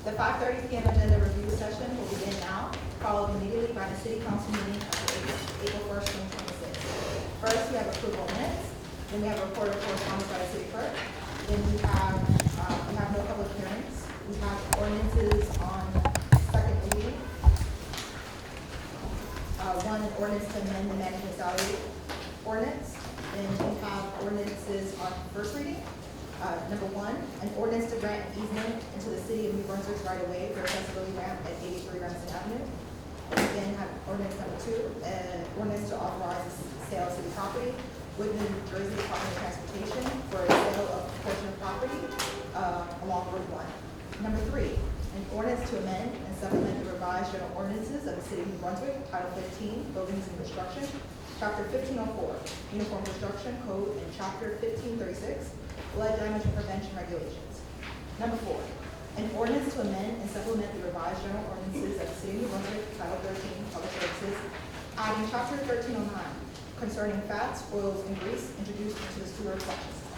The 5:30 p.m. agenda review session will begin now, followed immediately by the city council meeting of April 1st, 2026. First, we have approval of minutes, then we have a report of correspondence by the city clerk, then we have no public hearings, we have ordinances on second reading. One, an ordinance to amend the management salary ordinance, then we have ordinances on first reading. Number one, an ordinance to grant an easement into the city of New Brunswick's right of way for accessibility ramp at 83 Remsen Avenue. We then have ordinance number two, an ordinance to authorize the sale of city property with the New Jersey Department of Transportation for a sale of a portion of property along Route 1. Number three, an ordinance to amend and supplement the revised general ordinances of the city of New Brunswick, Title 15, Buildings and Construction, Chapter 1504, Uniform Construction Code, and Chapter 1536, Flood Damage and Prevention Regulations. Number four, an ordinance to amend and supplement the revised general ordinances of the city of New Brunswick, Title 13, Public Services, adding Chapter 1309 concerning fats, oils, and grease introduced into the sewer collection system.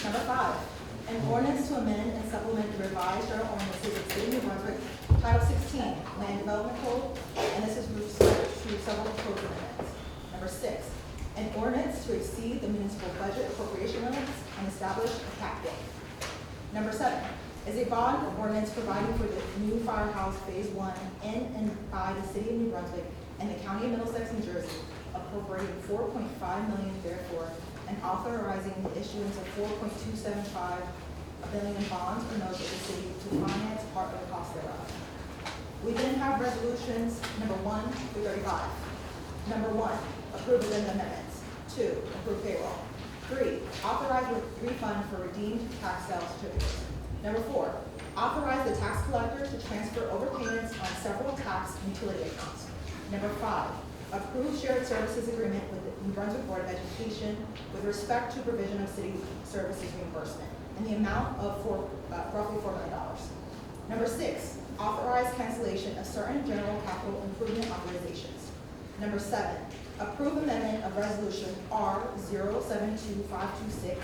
Number five, an ordinance to amend and supplement the revised general ordinances of the city of New Brunswick, Title 16, Land Development Code, and this is with respect to several code amendments. Number six, an ordinance to exceed the municipal budget appropriation limits and establish a cap bank. Number seven is a bond ordinance providing for the new firehouse phase 1 in and by the city of New Brunswick and the county of Middlesex, New Jersey, appropriating $4.5 million therefore, and authorizing the issuance of $4.275 billion bonds or notes of the city to finance part of the cost thereof. We then have resolutions number 1 through 35. Number 1, approve amendments. 2, approve payroll. 3, authorize refund for redeemed tax sales certificates. Number 4, authorize the tax collector to transfer overpayments on several tax and utility accounts. Number 5, approve shared services agreement with the New Brunswick Board of Education with respect to provision of city services reimbursement in the amount of roughly $4 million. Number 6, authorize cancellation of certain general capital improvement authorizations. Number 7, approve amendment of resolution R072526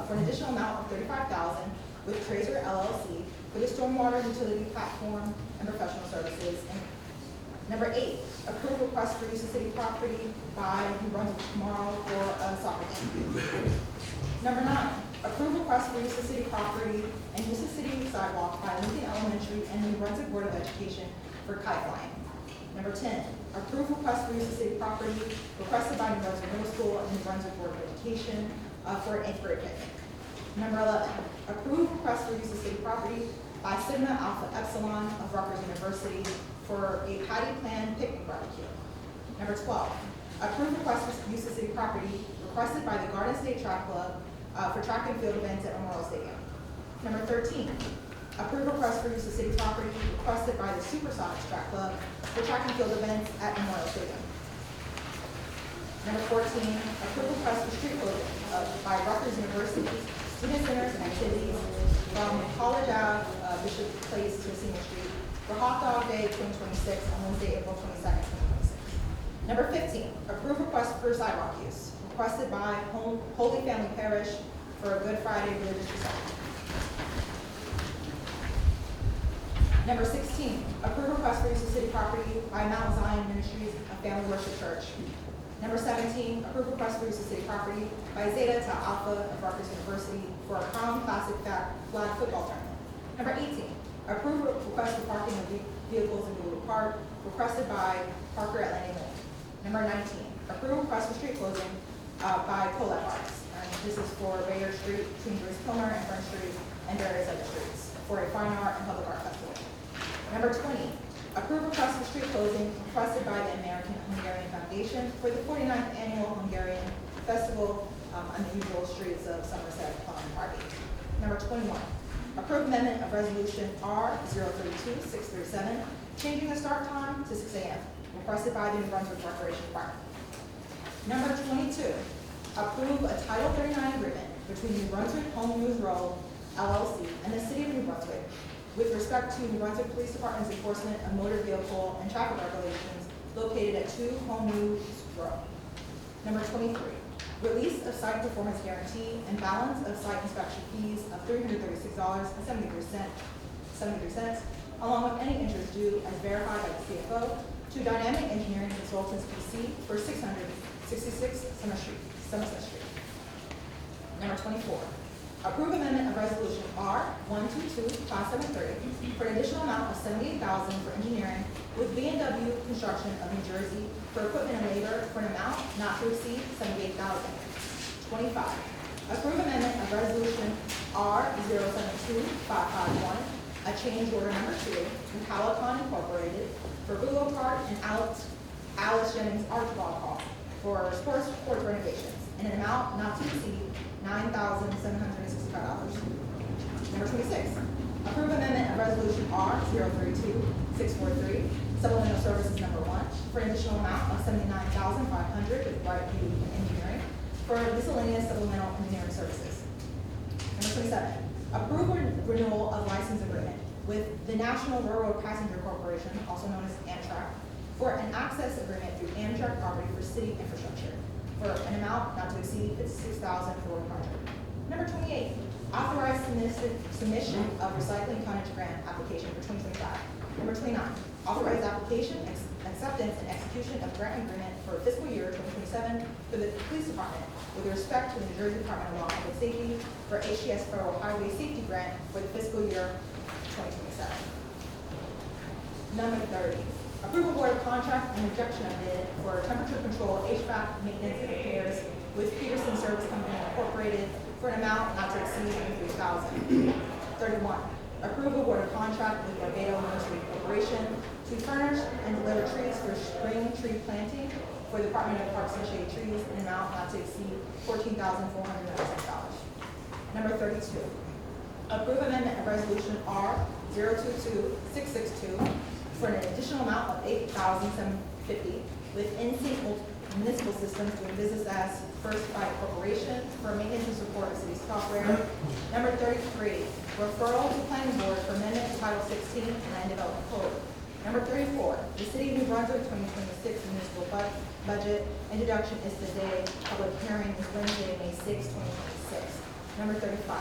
for an additional amount of $35,000 with Tracer LLC for the stormwater utility platform and professional services. And number 8, approve request for use of city property by New Brunswick tomorrow for a soccer game. Number 9, approve request for use of city property and use of city sidewalk by Lincoln Elementary and New Brunswick Board of Education for kite flying. Number 10, approve request for use of city property requested by New Brunswick Middle School and New Brunswick Board of Education for an 8th grade picnic. Number 11, approve request for use of city property by Sigma Alpha Epsilon of Rutgers University for a patty plan picnic barbecue. Number 12, approve request for use of city property requested by the Garden State Track Club for track and field events at Memorial Stadium. Number 13, approve request for use of city property requested by the Supersonics Track Club for track and field events at Memorial Stadium. Number 14, approve request for street closing by Rutgers University student centers and activities from College Ave, Bishop Place to Senior Street for Hot Dog Day 2026 on Wednesday, April 22nd, 2026. Number 15, approve request for sidewalk use requested by Holy Family Parish for a Good Friday religious reception. Number 16, approve request for use of city property by Mount Zion Ministries, a family worship church. Number 17, approve request for use of city property by Zeta to Alpha of Rutgers University for a Crown Classic flag football tournament. Number 18, approve request for parking of vehicles in Blue Park requested by Parker at Landing Lane. Number 19, approve request for street closing by Colette Arts. And this is for Bayer Street between Joyce Kilmer and Front Street and various other streets for a fine art and public art festival. Number 20, approve request for street closing requested by the American Hungarian Foundation for the 49th Annual Hungarian Festival on the usual streets of Somerset, Plum, and Harvey. Number 21, approve amendment of resolution R032637, changing the start time to 6 a.m., requested by the New Brunswick Recreation Department. Number 22, approve a Title 39 agreement between New Brunswick Home News Road, LLC, and the City of New Brunswick with respect to New Brunswick Police Department's enforcement of motor vehicle and traffic regulations located at 2 Home News Road. Number 23, release of site performance guarantee, and balance of site inspection fees of $336.73, along with any interest due as verified by the CFO to Dynamic Engineering Consultants PC for 666 Somerset Street. Number 24, approve amendment of resolution R122573 for an additional amount of $78,000 for engineering with B&W Construction of New Jersey for equipment and labor for an amount not to exceed $78,000. 25, approve amendment of resolution R072551, a change order number 2 with Halicon Incorporated for Bouleau Park and Alice Jennings Archibald Hall for sports court renovations in an amount not to exceed $9,765. Number 26, approve amendment of resolution R032643, supplemental services number 1, for an additional amount of $79,500 with Bright Beauty Engineering for miscellaneous supplemental engineering services. Number 27, approve renewal of license agreement with the National Railroad Passenger Corporation, also known as Amtrak, for an access agreement through Amtrak property for city infrastructure for an amount not to exceed $56,400. Number 28, authorize submission of recycling tonnage grant application for 2025. Number 29, authorize application, acceptance, and execution of grant agreement for fiscal year 2027 for the police department with respect to the New Jersey Department of Law and Public Safety for HCS Federal Highway Safety Grant for the fiscal year 2027. Number 30, approve award of contract and rejection of bid for temperature control HVAC maintenance and repairs with Peterson Service Company Incorporated for an amount not to exceed $3,000. 31, approve award of contract with Barbados Nursery Corporation to furnish and deliver trees for spring tree planting for the Department of Parks and Shade Trees in an amount not to exceed $14,496. Number 32, approve amendment of resolution R022662 for an additional amount of $8,750 with NC Municipal Systems doing business as First Fight Corporation for maintenance and support of city software. Number 33, referral to planning board for amendment to Title 16 Land Development Code. Number 34, the City of New Brunswick 2026 municipal budget introduction is today. Public hearing is Wednesday, May 6, 2026. Number 35,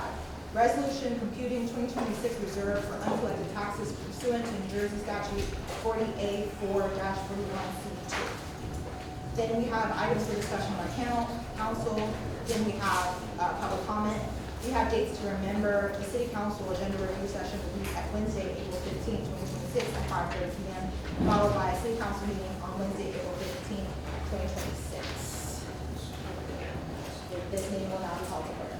resolution computing 2026 reserve for uncollected taxes pursuant to New Jersey Statute 40A4-41C2. Then we have items for discussion by council. Then we have public comment. We have dates to remember. The City Council agenda review session will be at Wednesday, April 15, 2026 at 5:30 p.m., followed by a City Council meeting on Wednesday, April 15, 2026. This meeting will now be called to order.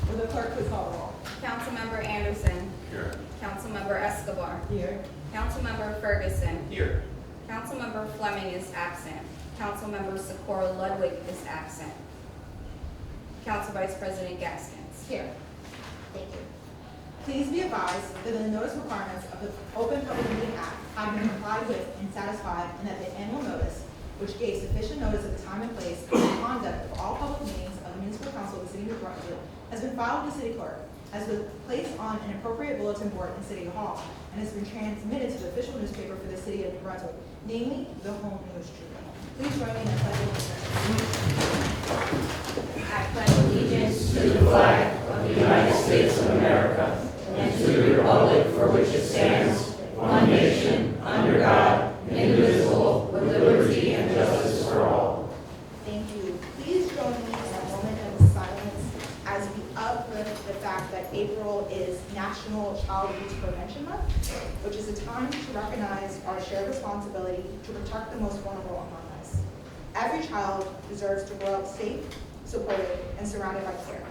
Will the clerk please call the roll? Councilmember Anderson. Here. Councilmember Escobar. Here. Councilmember Ferguson. Here. Councilmember Fleming is absent. Councilmember Socorro Ludwig is absent. Council Vice President Gaskins. Here. Thank you. Please be advised that the notice requirements of the Open Public Meeting Act have been complied with and satisfied, and that the annual notice, which gave sufficient notice of the time and place and the conduct of all public meetings of the Municipal Council of the City of New Brunswick, has been filed with the City Clerk, has been placed on an appropriate bulletin board in City Hall, and has been transmitted to the official newspaper for the City of New Brunswick, namely the Home News Tribune. Please join me in a pledge of allegiance. I pledge allegiance to the flag of the United States of America and to the republic for which it stands, one nation, under God, indivisible, with liberty and justice for all. Thank you. Please join me in a moment of silence as we uplift the fact that April is National Child Abuse Prevention Month, which is a time to recognize our shared responsibility to protect the most vulnerable among us. Every child deserves to grow up safe, supported, and surrounded by care.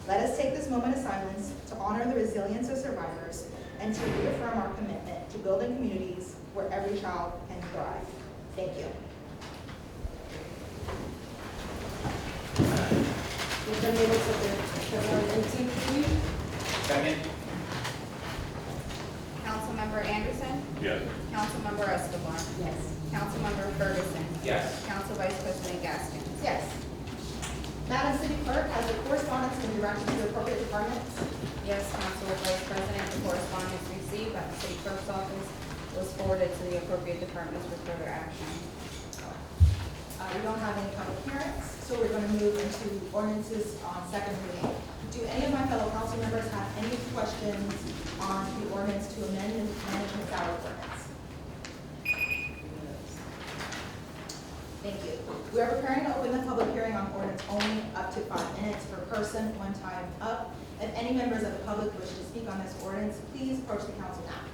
Let us take this moment of silence to honor the resilience of survivors and to reaffirm our commitment to building communities where every child can thrive. Thank you. We've been able to the February 18th review. Second. Councilmember Anderson. Yes. Councilmember Escobar. Yes. Councilmember Ferguson. Yes. Council Vice President Gaskins. Yes. Madam City Clerk, has the correspondence been directed to the appropriate departments? Yes, Council Vice President, the correspondence received by the City Clerk's office was forwarded to the appropriate departments for further action. We don't have any public hearings, so we're going to move into ordinances on second reading. Do any of my fellow council members have any questions on the ordinance to amend the management salary ordinance? Thank you. We are preparing to open the public hearing on ordinance only up to 5 minutes per person, one time up. If any members of the public wish to speak on this ordinance, please approach the council now.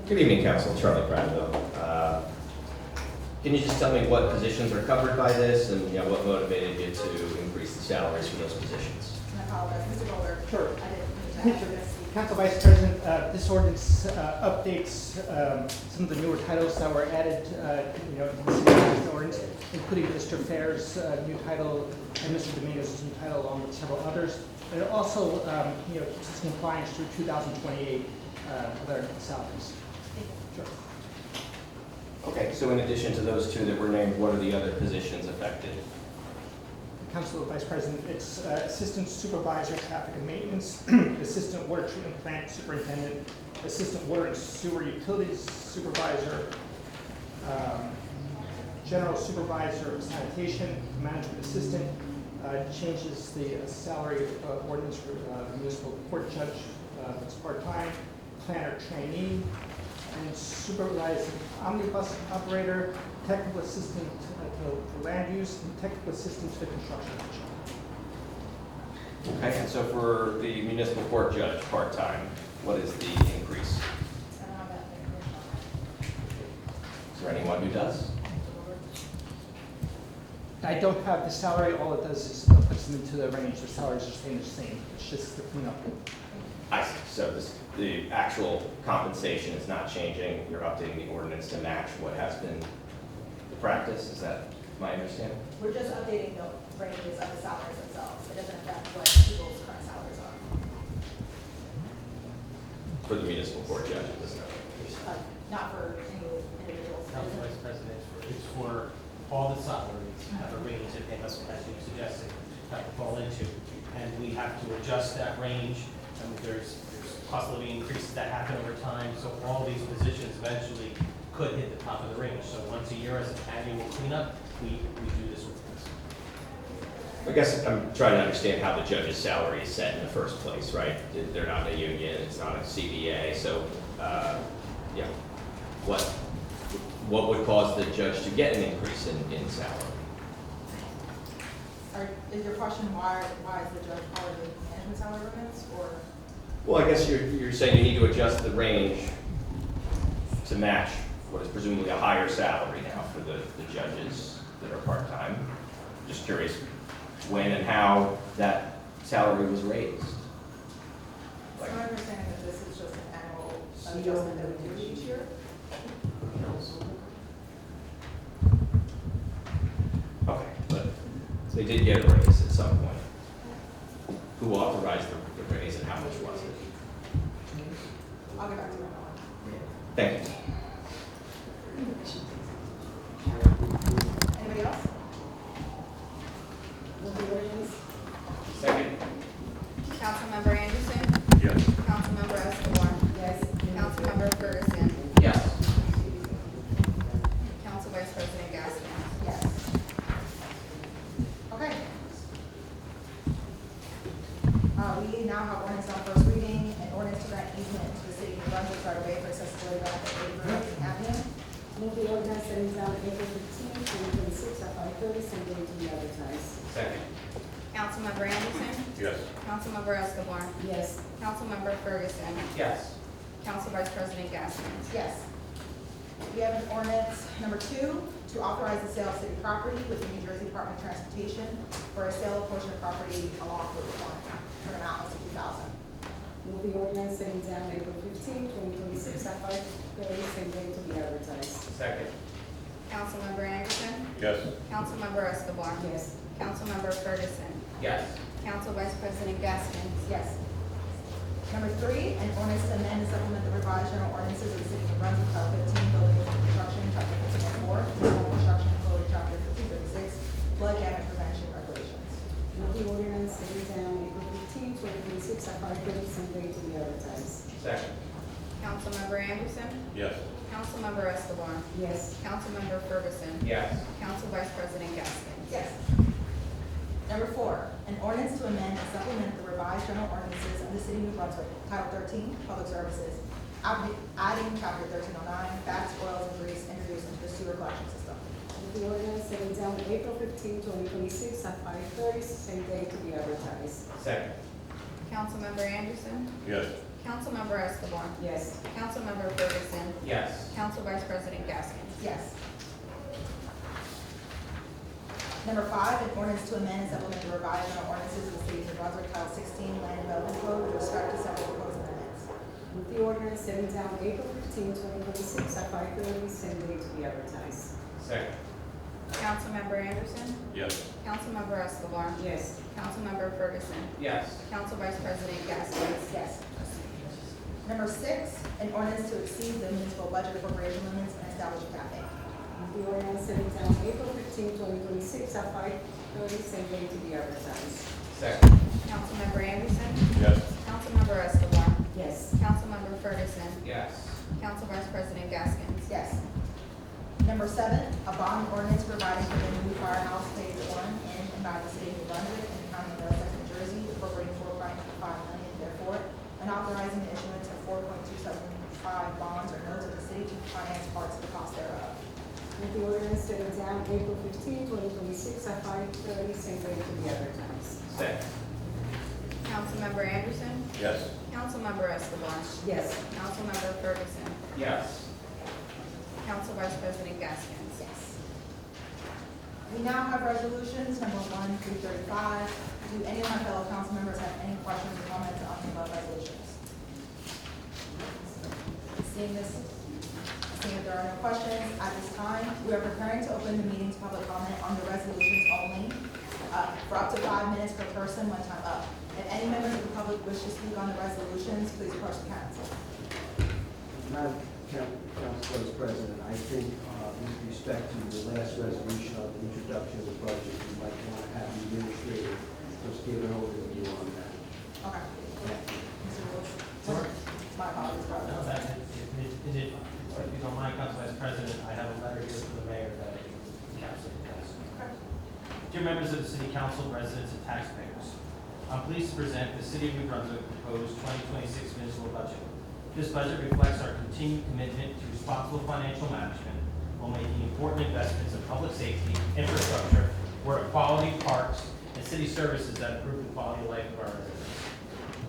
Good evening, Council. Charlie Prattville. Can you just tell me what positions are covered by this and what motivated you to increase the salaries for those positions? And I apologize, Mr. Goldberg. Sure. I didn't mean to ask this. Council Vice President, this ordinance updates some of the newer titles that were added, in the city management ordinance, including Mr. Fair's new title and Mr. Dominguez's new title, along with several others. And it also, keeps us in compliance through 2028 with our salaries. Sure. Okay, so in addition to those two that were named, what are the other positions affected? Council Vice President, it's Assistant Supervisor, Traffic and Maintenance, Assistant Water Treatment Plant Superintendent, Assistant Water and Sewer Utilities Supervisor, General Supervisor of Sanitation, Management Assistant, changes the salary ordinance for municipal court judge, that's part-time, planner trainee, and supervising omnibus operator, technical assistant to land use, and technical assistant to the construction division. Okay, and so for the municipal court judge, part-time, what is the increase? I don't have that information on Is there anyone who does? I don't have the salary, all it does is puts them into the range, the salaries are staying the same, it's just the cleanup. I see. So the actual compensation is not changing. You're updating the ordinance to match what has been the practice. Is that my understanding? that. We're just updating the ranges of the salaries themselves. It doesn't affect what people's current salaries are. For the municipal court judge, it doesn't. Not for any individuals. Council Vice President, it's for all the salaries have a range that they must, as you suggested, have to fall into. And we have to adjust that range. And there's cost of living increases that happen over time. So all these positions eventually could hit the top of the range. So once a year as an annual cleanup, we do this with this. I guess I'm trying to understand how the judge's salary is set in the first place, right? They're not a union, it's not a CBA, so, what would cause the judge to get an increase in salary? Is your question why is the judge part of the management salary ordinance, or? Well, I guess you're saying you need to adjust the range to match what is presumably a higher salary now for the judges that are part-time. Just curious when and how that salary was raised. So my understanding that this is just an annual adjustment that we do each year? Okay, but they did get a raise at some point. Who authorized the raise and how much was it? I'll get back to you. Thank you. Anybody else? Second. Councilmember Anderson. Yes. Councilmember Escobar. Yes. Councilmember Ferguson. Yes. Council Vice President Gaskin. Yes. Okay. We now have ordinance on first reading, an ordinance to grant easement to the city of Brunswick right away for accessibility benefit of Avenue. Move the ordinance setting down April 15, 2026 at 5:30, same day to be advertised. Second. Councilmember Anderson. Yes. Councilmember Escobar. Yes. Councilmember Ferguson. Yes. Council Vice President Gaskin. Yes. We have an ordinance number 2 to authorize the sale of city property with the New Jersey Department of Transportation for a sale of portion of property along Route 1 for an amount of $60,000. Move the ordinance setting down April 15, 2026 at 5:30, same day to be advertised. Second. Councilmember Anderson. Yes. Councilmember Escobar. Yes. Councilmember Ferguson. Yes. Council Vice President Gaskin. Yes. Number 3, an ordinance to amend and supplement the revised general ordinances of the city of Brunswick, Title 15, Building and Construction, Chapter 1504, General Construction Code, Chapter 1536, Flood damage prevention regulations. Move the ordinance setting down April 15, 2026 at 5:30, same day to be advertised. Yes. Councilmember Ferguson. Yes. Council Vice President Gaskins. Yes. Number 4, an ordinance to amend and supplement the revised general ordinances of the city of New Brunswick, Title 13, Public Services, adding Chapter 1309, fats, oils, and grease introduced into the sewer collection system. The ordinance setting down April 15, 2026 at 5:30, same day to be advertised. Second. Councilmember Anderson. Yes. Councilmember Escobar. Yes. Councilmember Ferguson. Yes. Council Vice President Gaskins. Yes. Number 5, an ordinance to amend and supplement the revised general ordinances of the city of New Brunswick, Title 16, Land Development Code with respect to several proposed amendments. With the ordinance setting down April 15, 2026 at 5:30, same day to be advertised. Second. Councilmember Anderson. Yes. Councilmember Escobar. Yes. Councilmember Ferguson. Yes. Council Vice President Gaskins. Yes. Number 6, an ordinance to exceed the municipal budget appropriation limits and establish a cafe. With the ordinance setting down April 15, 2026 at 5:30, same day to be advertised. Second. Councilmember Anderson. Yes. Councilmember Escobar. Yes. Councilmember Ferguson. Yes. Council Vice President Gaskins. Yes. Number 7, a bond ordinance providing for the new firehouse phase 1 in and by the city of New Brunswick and the county of Middlesex, New Jersey, appropriating $4.5 million therefore, and authorizing the issuance of 4.275 bonds or notes of the city to finance parts of the cost thereof. With the ordinance setting down April 15, 2026 at 5:30, same day to be advertised. Second. Councilmember Anderson. Yes. Councilmember Escobar. Yes. Councilmember Ferguson. Yes. Council Vice President Gaskins. Yes. We now have resolutions, number 1 through 35. Do any of my fellow council members have any questions or comments on the above resolutions? Seeing if there are no questions, at this time, we are preparing to open the meeting to public comment on the resolutions only, for up to 5 minutes per person, one time up. If any members of the public wish to speak on the resolutions, please approach the council. Madam Council Vice President, I think with respect to the last resolution of the introduction of the budget, we might want to have the administrator just give an overview on that. Okay. Mr. Woods? Sure. My apologies, No, brother. that, if you don't mind, Council Vice President, I have a letter here from the mayor that the council has. Dear members of the City Council, residents, and taxpayers, I'm pleased to present the City of New Brunswick proposed 2026 municipal budget. This budget reflects our continued commitment to responsible financial management while making important investments in public safety, infrastructure, water quality, parks, and city services that improve the quality of life of our residents.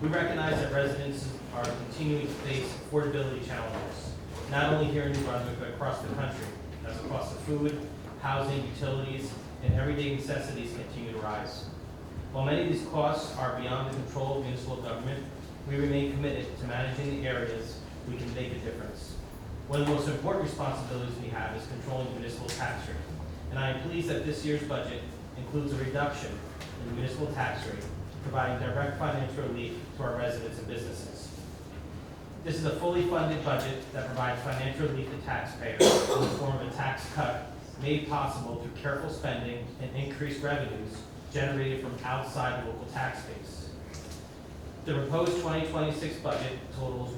We recognize that residents are continuing to face affordability challenges, not only here in New Brunswick, but across the country, as the cost of food, housing, utilities, and everyday necessities continue to rise. While many of these costs are beyond the control of municipal government, we remain committed to managing the areas we can make a difference. One of the most important responsibilities we have is controlling the municipal tax rate, and I am pleased that this year's budget includes a reduction in the municipal tax rate, providing direct financial relief to our residents and businesses. This is a fully funded budget that provides financial relief to taxpayers in the form of a tax cut made possible through careful spending and increased revenues generated from outside the local tax base. The proposed 2026 budget totals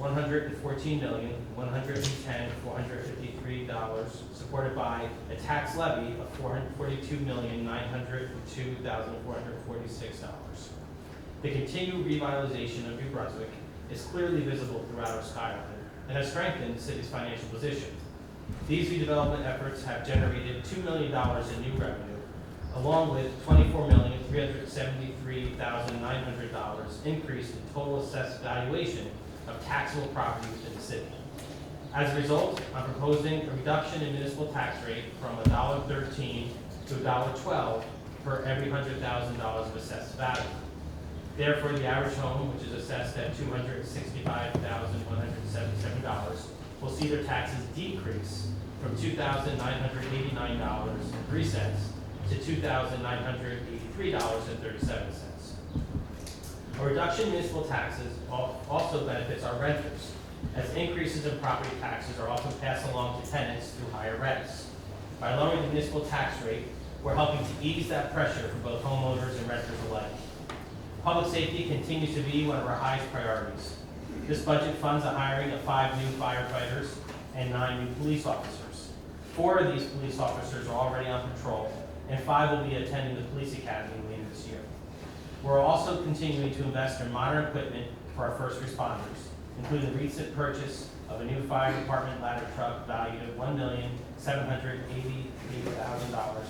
$114,110,453, supported by a tax levy of $442,902,446. The continued revitalization of New Brunswick is clearly visible throughout our skyline and has strengthened the city's financial position. These redevelopment efforts have generated $2 million in new revenue, along with $24,373,900 increase in total assessed valuation of taxable property within the city. As a result, I'm proposing a reduction in municipal tax rate from $1.13 to $1.12 for every $100,000 of assessed value. Therefore, the average home, which is assessed at $265,177, will see their taxes decrease from $2,989.03 to $2,983.37. A reduction in municipal taxes also benefits our renters, as increases in property taxes are often passed along to tenants through higher rents. By lowering the municipal tax rate, we're helping to ease that pressure for both homeowners and renters alike. Public safety continues to be one of our highest priorities. This budget funds the hiring of 5 new firefighters and 9 new police officers. 4 of these police officers are already on patrol, and 5 will be attending the police academy later this year. We're also continuing to invest in modern equipment for our first responders, including the recent purchase of a new fire department ladder truck valued at $1,788,000,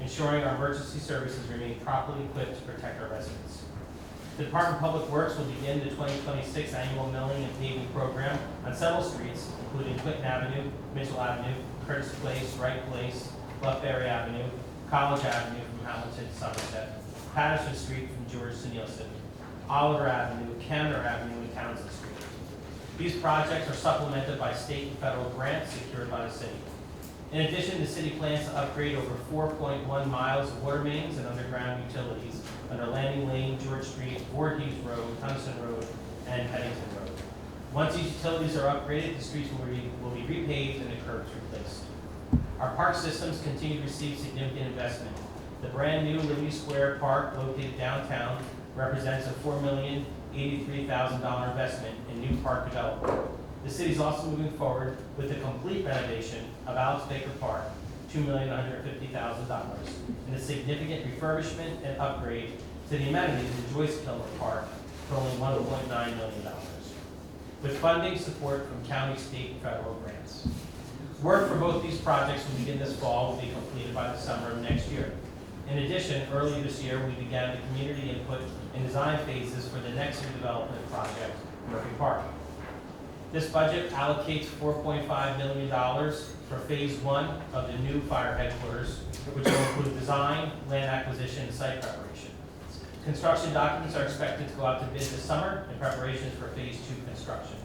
ensuring our emergency services remain properly equipped to protect our residents. The Department of Public Works will begin the 2026 annual milling and paving program on several streets, including Clinton Avenue, Mitchell Avenue, Curtis Place, Wright Place, Bluffberry Avenue, College Avenue from Hamilton to Somerset, Patterson Street from George to Nielsen, Oliver Avenue, Camden Avenue, and Townsend Street. These projects are supplemented by state and federal grants secured by the city. In addition, the city plans to upgrade over 4.1 miles of water mains and underground utilities under Landing Lane, George Street, Voorhees Road, Thompson Road, and Pennington Road. Once these utilities are upgraded, the streets will be repaved and the curbs replaced. Our park systems continue to receive significant investment. The brand-new Liberty Square Park located downtown represents a $4,083,000 investment in new park development. The city is also moving forward with the complete renovation of Alex Baker Park, $2,150,000, and a significant refurbishment and upgrade to the amenities in Joyce Kilmer Park, totaling $1.9 million, with funding support from county, state, and federal grants. Work for both these projects will begin this fall and will be completed by the summer of next year. In addition, earlier this year, we began the community input and design phases for the next redevelopment project, Murphy Park. This budget allocates $4.5 million for phase 1 of the new fire headquarters, which will include design, land acquisition, and site preparation. Construction documents are expected to go out to bid this summer in preparations for phase 2 construction.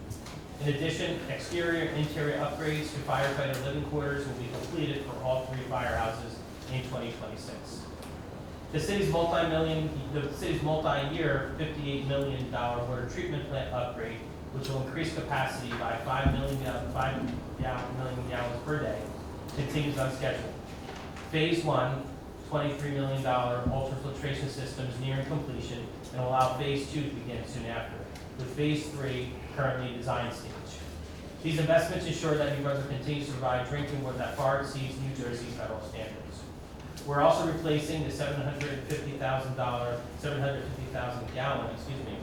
In addition, exterior and interior upgrades to firefighter living quarters will be completed for all 3 firehouses in 2026. The city's multi-year, $58 million water treatment plant upgrade, which will increase capacity by 5 million gallons per day, continues on schedule. Phase 1, $23 million ultrafiltration system is nearing completion and will allow phase 2 to begin soon after, with phase 3 currently in design stage. These investments ensure that New Brunswick continues to provide drinking water that far exceeds New Jersey federal standards. We're also replacing the 750,000 gallon,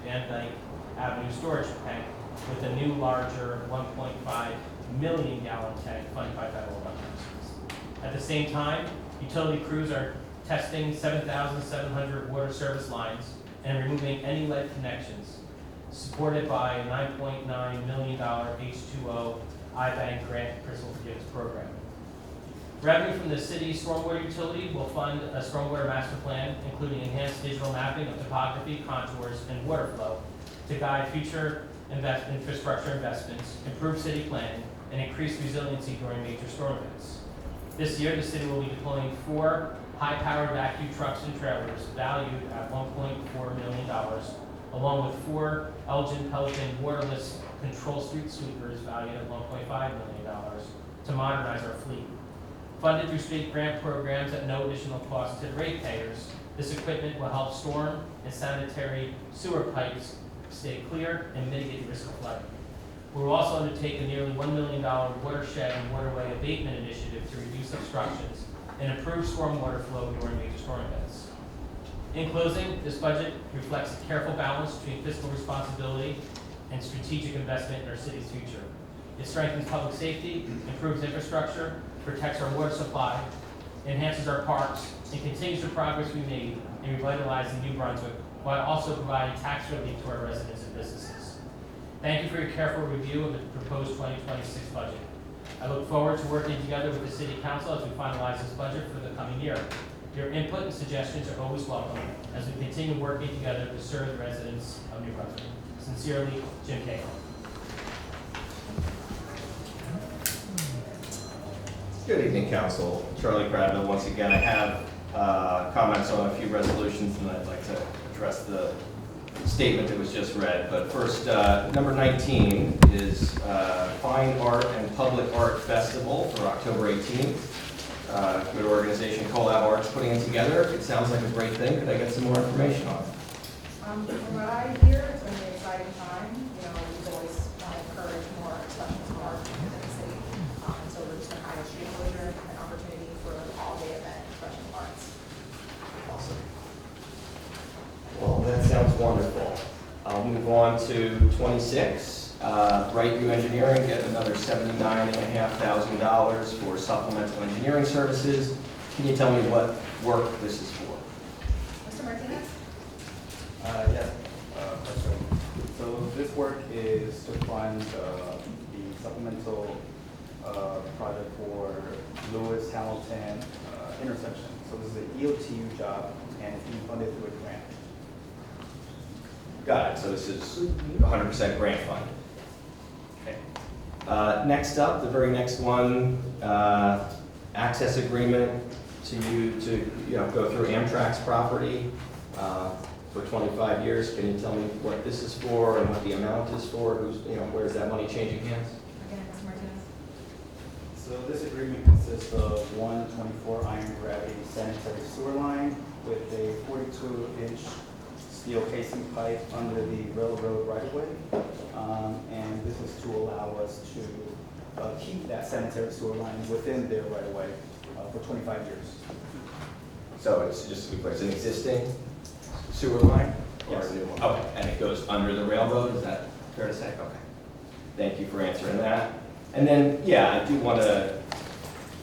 Van Dyke Avenue storage tank with a new, larger 1.5 million gallon tank funded by federal funds. At the same time, utility crews are testing 7,700 water service lines and removing any lead connections, supported by a $9.9 million H2O I-Bank grant principal forgiveness program. Revenue from the city's stormwater utility will fund a stormwater master plan, including enhanced digital mapping of topography, contours, and water flow to guide future infrastructure investments, improve city planning, and increase resiliency during major storm events. This year, the city will be deploying 4 high-powered vacuum trucks and trailers valued at $1.4 million, along with 4 Elgin Pelican waterless control street sweepers valued at $1.5 million to modernize our fleet. Funded through state grant programs at no additional cost to ratepayers, this equipment will help storm and sanitary sewer pipes stay clear and mitigate the risk of flooding. We will also undertake a nearly $1 million watershed and waterway abatement initiative to reduce obstructions and improve stormwater flow during major storm events. In closing, this budget reflects a careful balance between fiscal responsibility and strategic investment in our city's future. It strengthens public safety, improves infrastructure, protects our water supply, enhances our parks, and continues the progress we made in revitalizing New Brunswick, while also providing tax relief to our residents and businesses. Thank you for your careful review of the proposed 2026 budget. I look forward to working together with the City Council as we finalize this budget for the coming year. Your input and suggestions are always welcome as we continue working together to serve the residents of New Brunswick. Sincerely, Jim Cahill. Good evening, Council. Charlie Cradville once again. I have comments on a few resolutions, and I'd like to address the statement that was just read. But first, number 19 is Fine Art and Public Art Festival for October 18th. Good organization, Collab Arts, putting it together. It sounds like a great thing. Could I get some more information on it? From what I hear, it's going to be an exciting time. You know, we've always want to encourage more expressions of art within the city. So we're just going to have a street closure on to 26. Brightview Engineering get another $79,500 for supplemental engineering services. Can you tell me what work this is for? Mr. Martinez? Yes, question. So this work is to fund the supplemental project for Lewis Hamilton intersection. So this is an EOTU job, and it's being funded through a grant. Got it. So this is 100% grant funded. Okay. Next up, the very next one, access agreement to go through Amtrak's property for 25 years. Can you tell me what this is for and what the amount is for? Where's that money changing hands? Again, Mr. Martinez? So this agreement consists of one 24 iron gravity sanitary sewer line with a 42-inch steel casing pipe under the railroad right-of-way. And this is to allow us to keep that sanitary sewer line within their right-of-way for 25 years. So it's just to be clear, it's an existing sewer line? Or Yes. a new one? Okay, and it goes under the railroad, is that fair to say? Okay. Thank you for answering that. And then, yeah, I do want to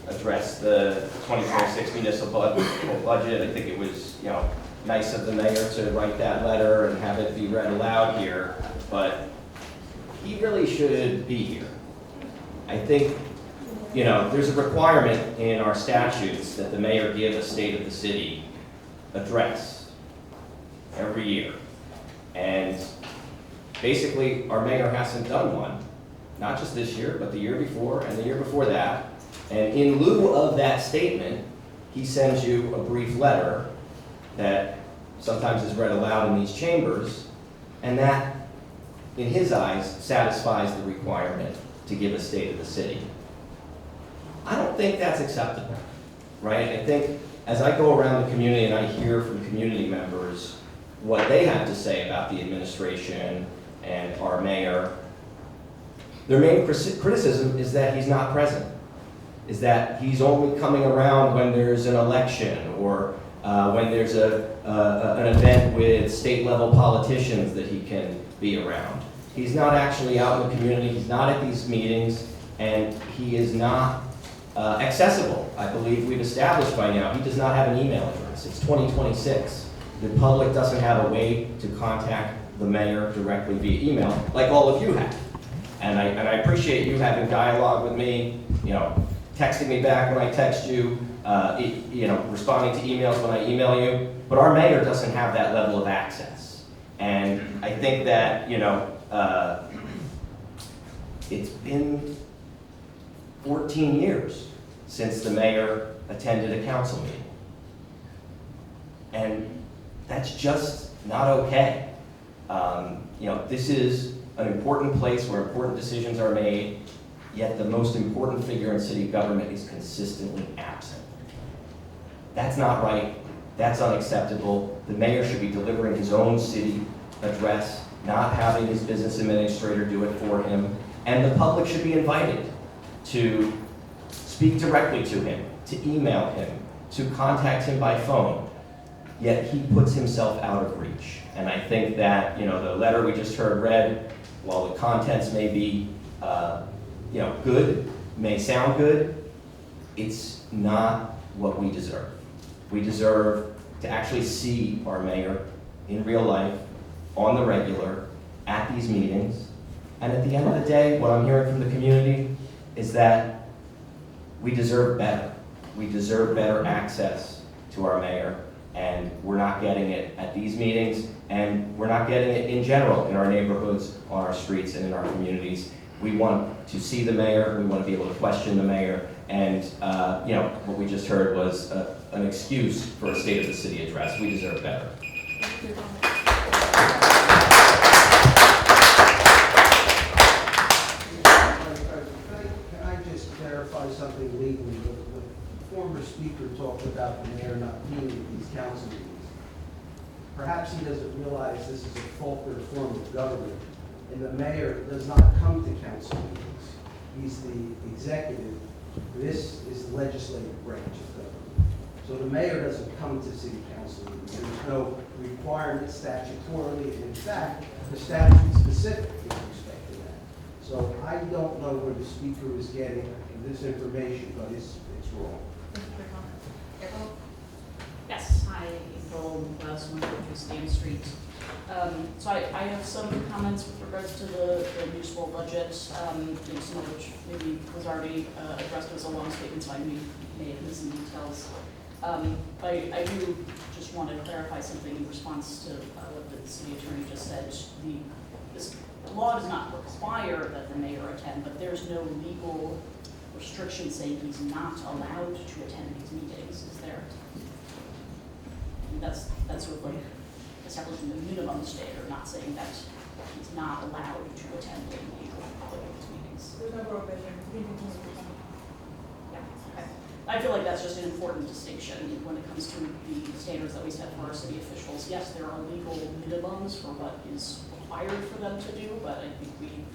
address the 2026 municipal budget. I think it was, nice of the mayor to write that letter and have it be read aloud here, but he really should be here. I think, there's a requirement in our statutes that the mayor give a state of the city address every year. And basically, our mayor hasn't done one, not just this year, but the year before and the year before that. And in lieu of that statement, he sends you a brief letter that sometimes is read aloud in these chambers, and that, in his eyes, satisfies the requirement to give a state of the city. I don't think that's acceptable, right? I think as I go around the community and I hear from community members what they have to say about the administration and our mayor, their main criticism is that he's not present, is that he's only coming around when there's an election or when there's an event with state-level politicians that he can be around. He's not actually out in the community, he's not at these meetings, and he is not accessible. I believe we've established by now, he does not have an email address. It's 2026. The public doesn't have a way to contact the mayor directly via email, like all of you have. And I appreciate you having dialogue with me, texting me back when I text you, responding to emails when I email you, but our mayor doesn't have that level of access. And I think that, it's been 14 years since the mayor attended a council meeting. And that's just not okay. This is an important place where important decisions are made, yet the most important figure in city government is consistently absent. That's not right. That's unacceptable. The mayor should be delivering his own city address, not having his business administrator do it for him. And the public should be invited to speak directly to him, to email him, to contact him by phone. Yet he puts himself out of reach. And I think that, the letter we just heard read, while the contents may be, good, may sound good, it's not what we deserve. We deserve to actually see our mayor in real life, on the regular, at these meetings. And at the end of the day, what I'm hearing from the community is that we deserve better. We deserve better access to our mayor, and we're not getting it at these meetings, and we're not getting it in general in our neighborhoods, on our streets, and in our communities. We want to see the mayor, we want to be able to question the mayor, and what we just heard was an excuse for a State of the City address. We deserve better. Can I just clarify something legally? The former speaker talked about the mayor not being at these council meetings. Perhaps he doesn't realize this is a faultier form of government, and the mayor does not come to council meetings. He's the executive. This is the legislative branch of government. So the mayor doesn't come to city council meetings. There's no requirement statutorily, and in fact, the statute is specific with respect to that. So I don't know where the speaker is getting this information, but it's wrong. Thank you for your comment. April? Yes, hi, April, 152 State Street. So I have some comments with regards to the municipal budget, you know, some of which maybe was already addressed as a long statement, so I may have missed some details. I do just want to clarify something in response to what the city attorney just said. The law does not require that the mayor attend, but there's no legal restriction saying he's not allowed to attend these meetings, is there? And that's sort of like establishing the minimum standard, not saying that he's not allowed to attend any public meetings. There's no prohibition. You can continue to comment. Yeah, okay. I feel like that's just an important distinction when it comes to the standards that we set for our city officials. Yes, there are legal minimums for what is required for them to do, but I think we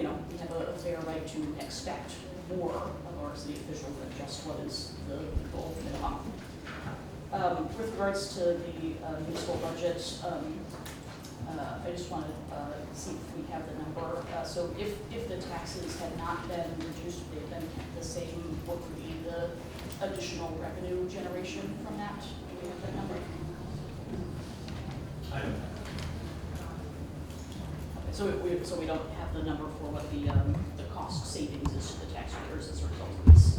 have a fair right to expect more of our city officials than just what is the legal minimum. With regards to the municipal budget, I just want to see if we have the number. So if the taxes had not been reduced, they've been kept the same, what would be the additional revenue generation from that? Do we have that number? I don't know. Okay, so we don't have the number for what the cost savings is to the taxpayers as a result of these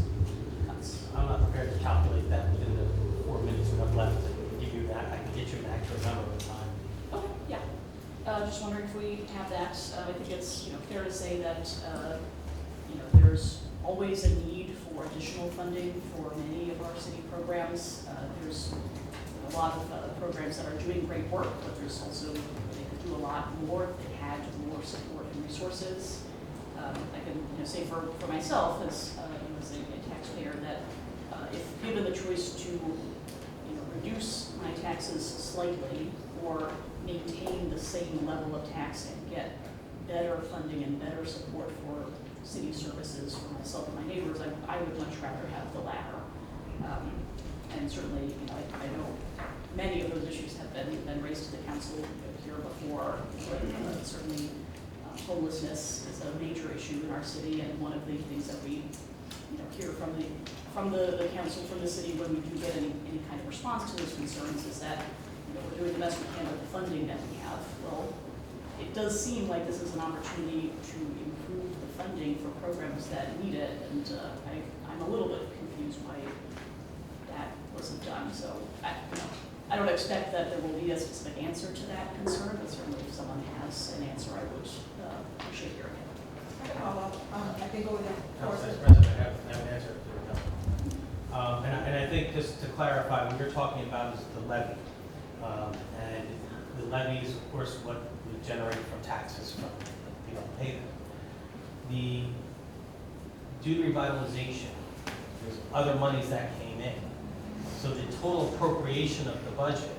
cuts. I'm not prepared to calculate that within the 4 minutes we have left to give you that. I can get you an actual number of time. Okay, yeah. Just wondering if we have that. I think it's fair to say that there's always a need for additional funding for many of our city programs. There's a lot of programs that are doing great work, but there's also they could do a lot more if they had more support and resources. I can say for myself as a taxpayer that if given the choice to reduce my taxes slightly or maintain the same level of tax and get better funding and better support for city services for myself and my neighbors, I would much rather have the latter. And certainly, I know many of those issues have been raised to the council here before. But certainly, homelessness is a major issue in our city, and one of the things that we hear from the council, from the city, when we do get any kind of response to those concerns, is that we're doing the best we can with the funding that we have. Well, it does seem like this is an opportunity to improve the funding for programs that need it, and I'm a little bit confused why that wasn't done. So I don't expect that there will be a specific answer to that concern, but certainly if someone has an answer, I would appreciate hearing it. I can follow up. I can go with that. Vice President, I have an answer to it. And I think just to clarify, what you're talking about is the levy. And the levy is, of course, what we generate from taxes from people who pay them. Due to revitalization, there's other monies that came in. So the total appropriation of the budget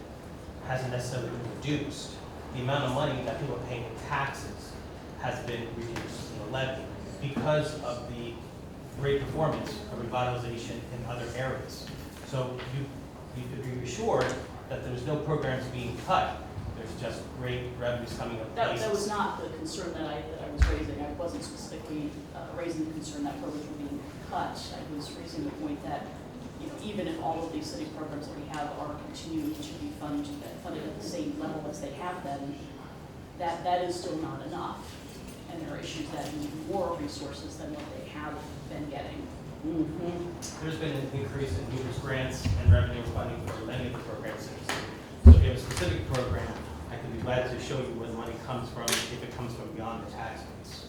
hasn't necessarily been reduced. The amount of money that people are paying in taxes has been reduced in the levy because of the great performance of revitalization in other areas. So you could be assured that there's no programs being cut. There's just great revenues coming up. That was not the concern that I was raising. I wasn't specifically raising the concern that programs were being cut. I was raising the point that even if all of these city programs that we have are continuing to be funded at the same level as they have been, that is still not enough. And there are issues that need more resources than what they have been getting. There's been an increase in numerous grants and revenue funding for many of the programs in the city. So if you have a specific program, I can be glad to show you where the money comes from, if it comes from beyond the tax base.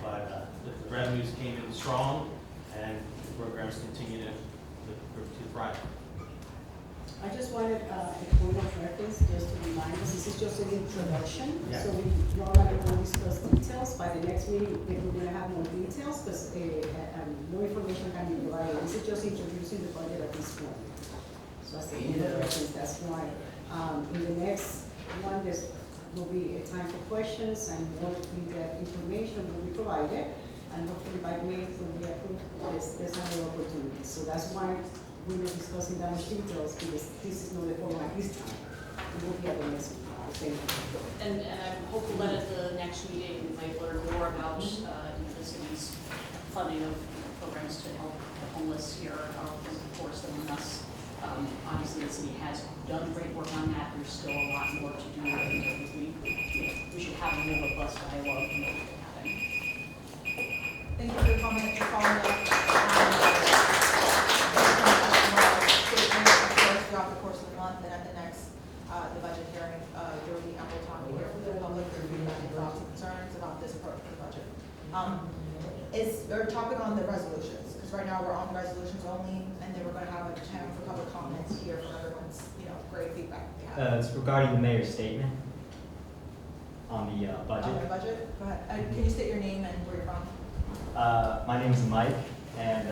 But the revenues came in strong, and the programs continue to thrive. I just wanted a point of reference, just to remind us, this is just an introduction. Yeah. So we're not going to discuss details. By the next meeting, we're going to have more details, because more information can be provided. This is just introducing the budget at this point. So as a point of reference, that's why. In the next one, there will be a time for questions, and hopefully that information will be provided. And hopefully by May, when we approve, there's another opportunity. So that's why we're not discussing that much details because this is not the format this time. It will be at the next, same. And I'm hopeful that at the next meeting, we might learn more about, the city's funding of programs to help the homeless here, of course, among us. Obviously, the city has done great work on that. There's still a lot more to do, and we should have a more robust dialogue to make it happen. Thank you for your comment, for following up. Throughout the course of the month and at the next, the budget hearing, there will be ample time to hear from the public, their feedback and thoughts and concerns about this approach to the budget. Is there a topic on the resolutions? Because right now we're on the resolutions only, and then we're going to have a time for public comments here for everyone's, great feedback they have. It's regarding the mayor's statement on the budget. On the budget, go ahead. Can you state your name and where you're from? My name is Mike, and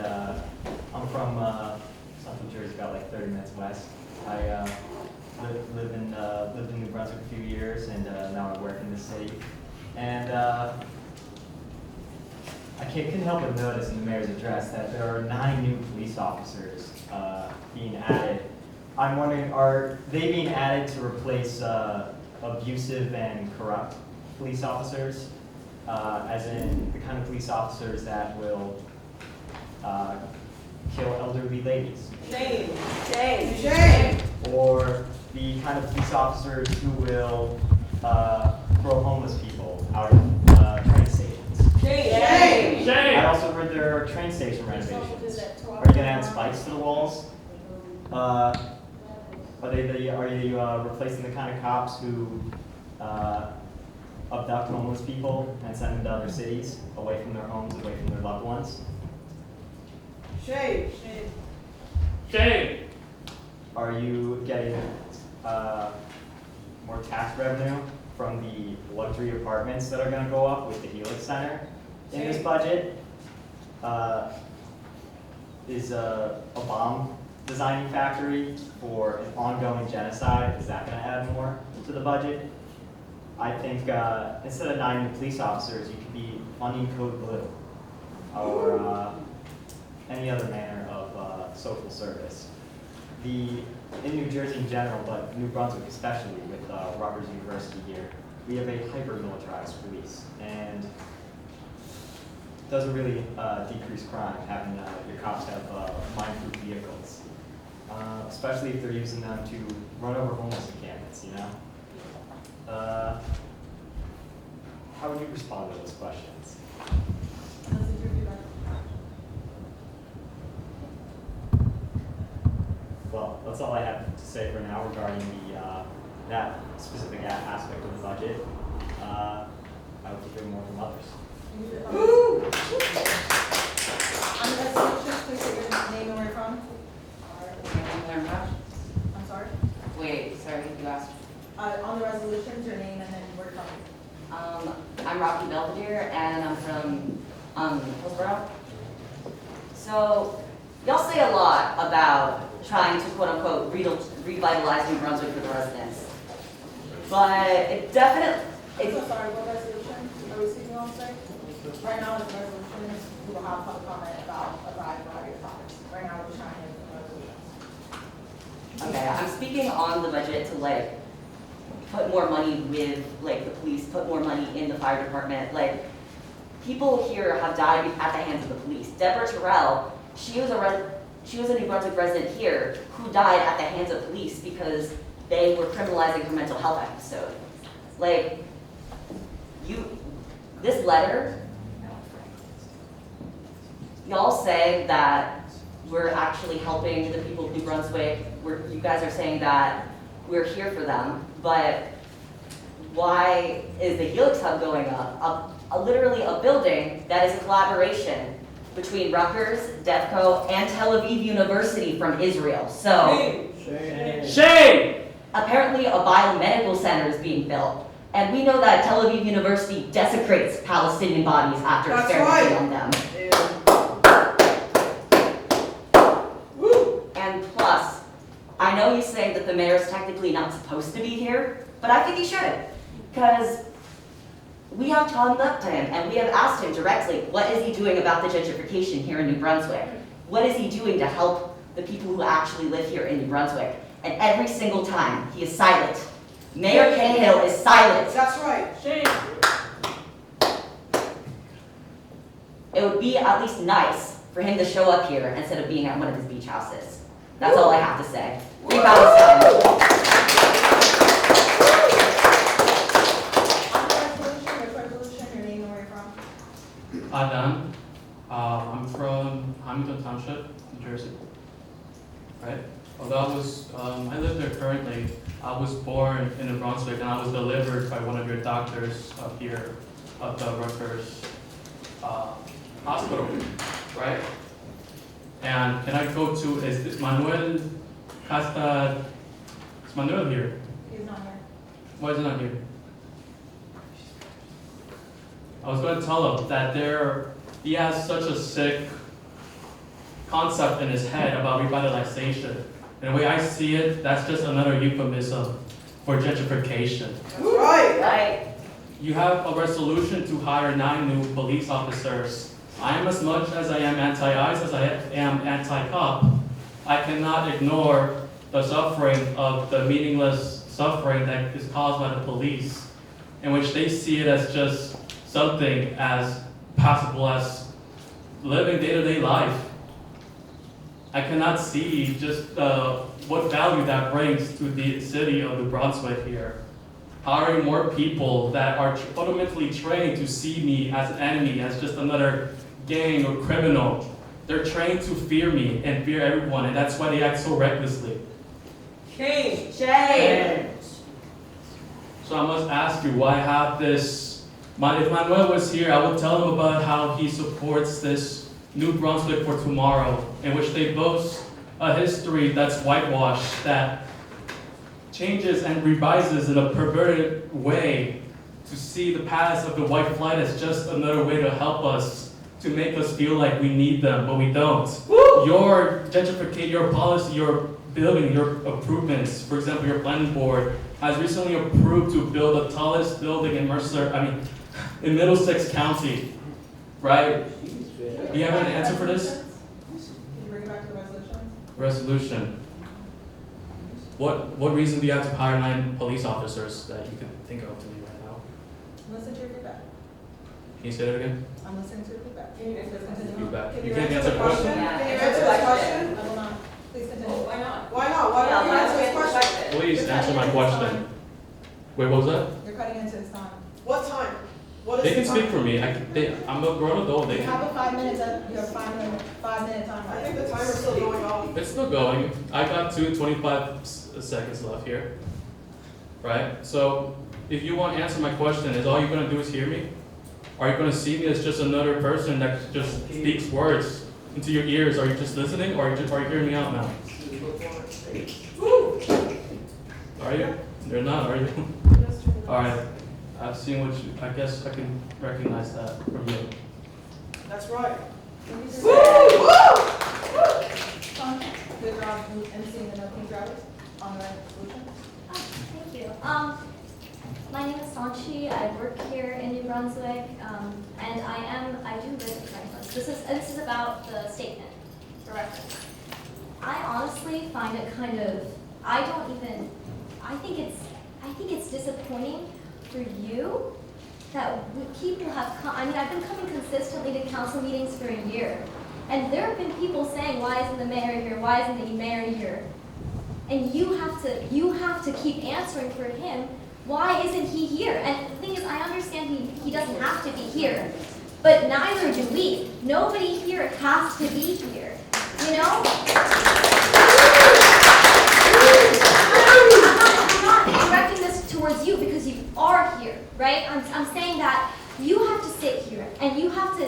I'm from Central Jersey, about like 30 minutes west. I lived in New Brunswick a few years, and now I work in the city. And I couldn't help but notice in the mayor's address that there are 9 new police officers being added. I'm wondering, are they being added to replace abusive and corrupt police officers? As in the kind of police officers that will kill elderly ladies? Shame. Or the kind of police officers who will throw homeless people out of train stations? I also heard there are train station renovations. Are you gonna add spikes to the walls? Are you replacing the kind of cops who abduct homeless people and send them to other cities, away from their homes, away from their loved ones? Shame. Are you getting more tax revenue from the luxury apartments that are going to go up with the Helix Center in this budget? Is a bomb designing factory for an ongoing genocide, is that going to add more to the budget? I think instead of 9 new police officers, you could be funding Code Blue or any other manner of social service. In New Jersey in general, but New Brunswick especially, with Rutgers University here, we have a hyper-militarized police, and it doesn't really decrease crime having your cops have mine-proof vehicles, especially if they're using them to run over homeless encampments, How would you respond to those questions? Well, that's all I have to say for now regarding that specific aspect of the budget. I will keep hearing more from others. On the resolution, please state your name and where you're from. I'm sorry? Wait, sorry, you asked. On the resolutions, your name and then where you're from. I'm Rocky Belvedere, and I'm from Hillsborough. So, y'all say a lot about trying to quote-unquote revitalize New Brunswick for the residents. But it definitely... I'm so sorry, what resolution are we speaking on today? Right now, it's resolutions, we will have public comment about a variety of topics. Right now, we're trying to resolutions. Okay, I'm speaking on the budget to put more money with the police, put more money in the fire department. People here have died at the hands of the police. Deborah Terrell, she was a New Brunswick resident here who died at the hands of police because they were criminalizing her mental health episode. This letter, y'all say that we're actually helping the people of New Brunswick. You guys are saying that we're here for them, but why is the Helix Hub going up? Literally a building that is a collaboration between Rutgers, DEFCO, and Tel Aviv University from Israel. So, Shame! apparently a biomedical center is being built. And we know that Tel Aviv University desecrates Palestinian bodies after experimenting on them. And plus, I know you say that the mayor is technically not supposed to be here, but I think he should. Because we have talked up to him and we have asked him directly, what is he doing about the gentrification here in New Brunswick? What is he doing to help the people who actually live here in New Brunswick. And every single time, he is silent. Mayor Cahill is silent. That's right. Shame. It would be at least nice for him to show up here instead of being at one of his beach houses. That's all I have to say. 3 Palestine. Your name and where you're from. Adam, I'm from Hamilton Township, New Jersey. Right? Although I live there currently. I was born in New Brunswick and I was delivered by one of your doctors up here at the Rutgers hospital, right? And can I go to, is Manuel Casta, is Manuel here? He's not here. Why is he not here? I was going to tell him that he has such a sick concept in his head about revitalization. And the way I see it, that's just another euphemism for gentrification. That's right. Right. You have a resolution to hire 9 new police officers. I am as much as I am anti-ICE as I am anti-cop. I cannot ignore the suffering of the meaningless suffering that is caused by the police, in which they see it as just something as possible as living day-to-day life. I cannot see just what value that brings to the city of New Brunswick here. Hiring more people that are fundamentally trained to see me as an enemy, as just another gang or criminal. They're trained to fear me and fear everyone, and that's why they act so recklessly. Shame. So I must ask you, why have this? If Manuel was here, I would tell him about how he supports this New Brunswick for tomorrow, in which they boast a history that's whitewashed, that changes and revises in a perverted way to see the past of the white flight as just another way to help us, to make us feel like we need them, but we don't. Woo! Your gentrification, your policy, your building, your improvements, for example, your planning board has recently approved to build the tallest building in in Middlesex County, right? Do you have an answer for this? Can you bring it back to the resolution? Resolution. What reason do you have to hire 9 police officers that you can think of to me right now? Listen to your feedback. Can you say that again? I'm listening to your feedback. Please continue. Feedback. Can You can't answer the question? Yeah. Can you answer this question? I will not. Please continue. Why not? Why not? Why don't you answer this question? Please You're answer my cutting into his question. time. Wait, what was that? You're cutting into his time. What time? What They is can the speak time? for me. I'm a grown adult. They You have can. a 5 minutes, you have 5 minute time. I think the timer's still going on. It's still going. I got 25 seconds left here. Right? So if you want to answer my question, is all you're going to do is hear me? Are you going to see me as just another person that just speaks words into your ears? Are you just listening, or are you hearing me out now? Are you? You're not, are you? All right. I've seen what you. I guess I can recognize that from you. That's right. Good job emceeing the no king drivers on the resolution. Thank you. My name is Sanchi. I work here in New Brunswick, and I do live in Franklin. This is about the statement for reference. I honestly find it kind of. I think it's disappointing for you that people have come. I mean, I've been coming consistently to council meetings for a year, and there have been people saying, "Why isn't the mayor here? Why isn't the mayor here?" And you have to keep answering for him. Why isn't he here? And the thing is, I understand he doesn't have to be here, but neither do we. Nobody here has to be here, you know? I'm not directing this towards you because you are here, right? I'm saying that you have to sit here and you have to,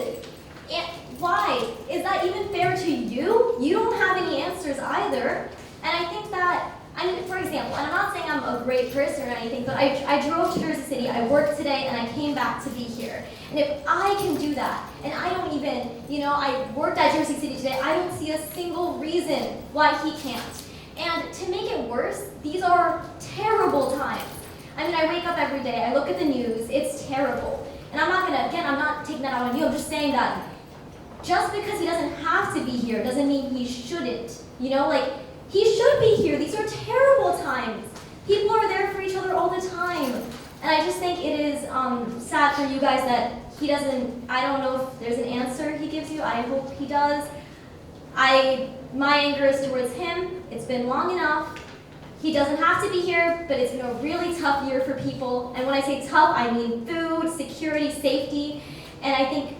why? Is that even fair to you? You don't have any answers either. And I think that, for example, and I'm not saying I'm a great person or anything, but I drove to Jersey City, I worked today, and I came back to be here. And if I can do that, and I don't even, I worked at Jersey City today, I don't see a single reason why he can't. And to make it worse, these are terrible times. I mean, I wake up every day, I look at the news, it's terrible. And I'm not taking that out on you, I'm just saying that just because he doesn't have to be here doesn't mean he shouldn't You know, like, he should be here. These are terrible times. People are there for each other all the time. And I just think it is sad for you guys that he doesn't, I don't know if there's an answer he gives you. I hope he does. My anger is towards him. It's been long enough. He doesn't have to be here, but it's been a really tough year for people. And when I say tough, I mean food, security, safety. And I think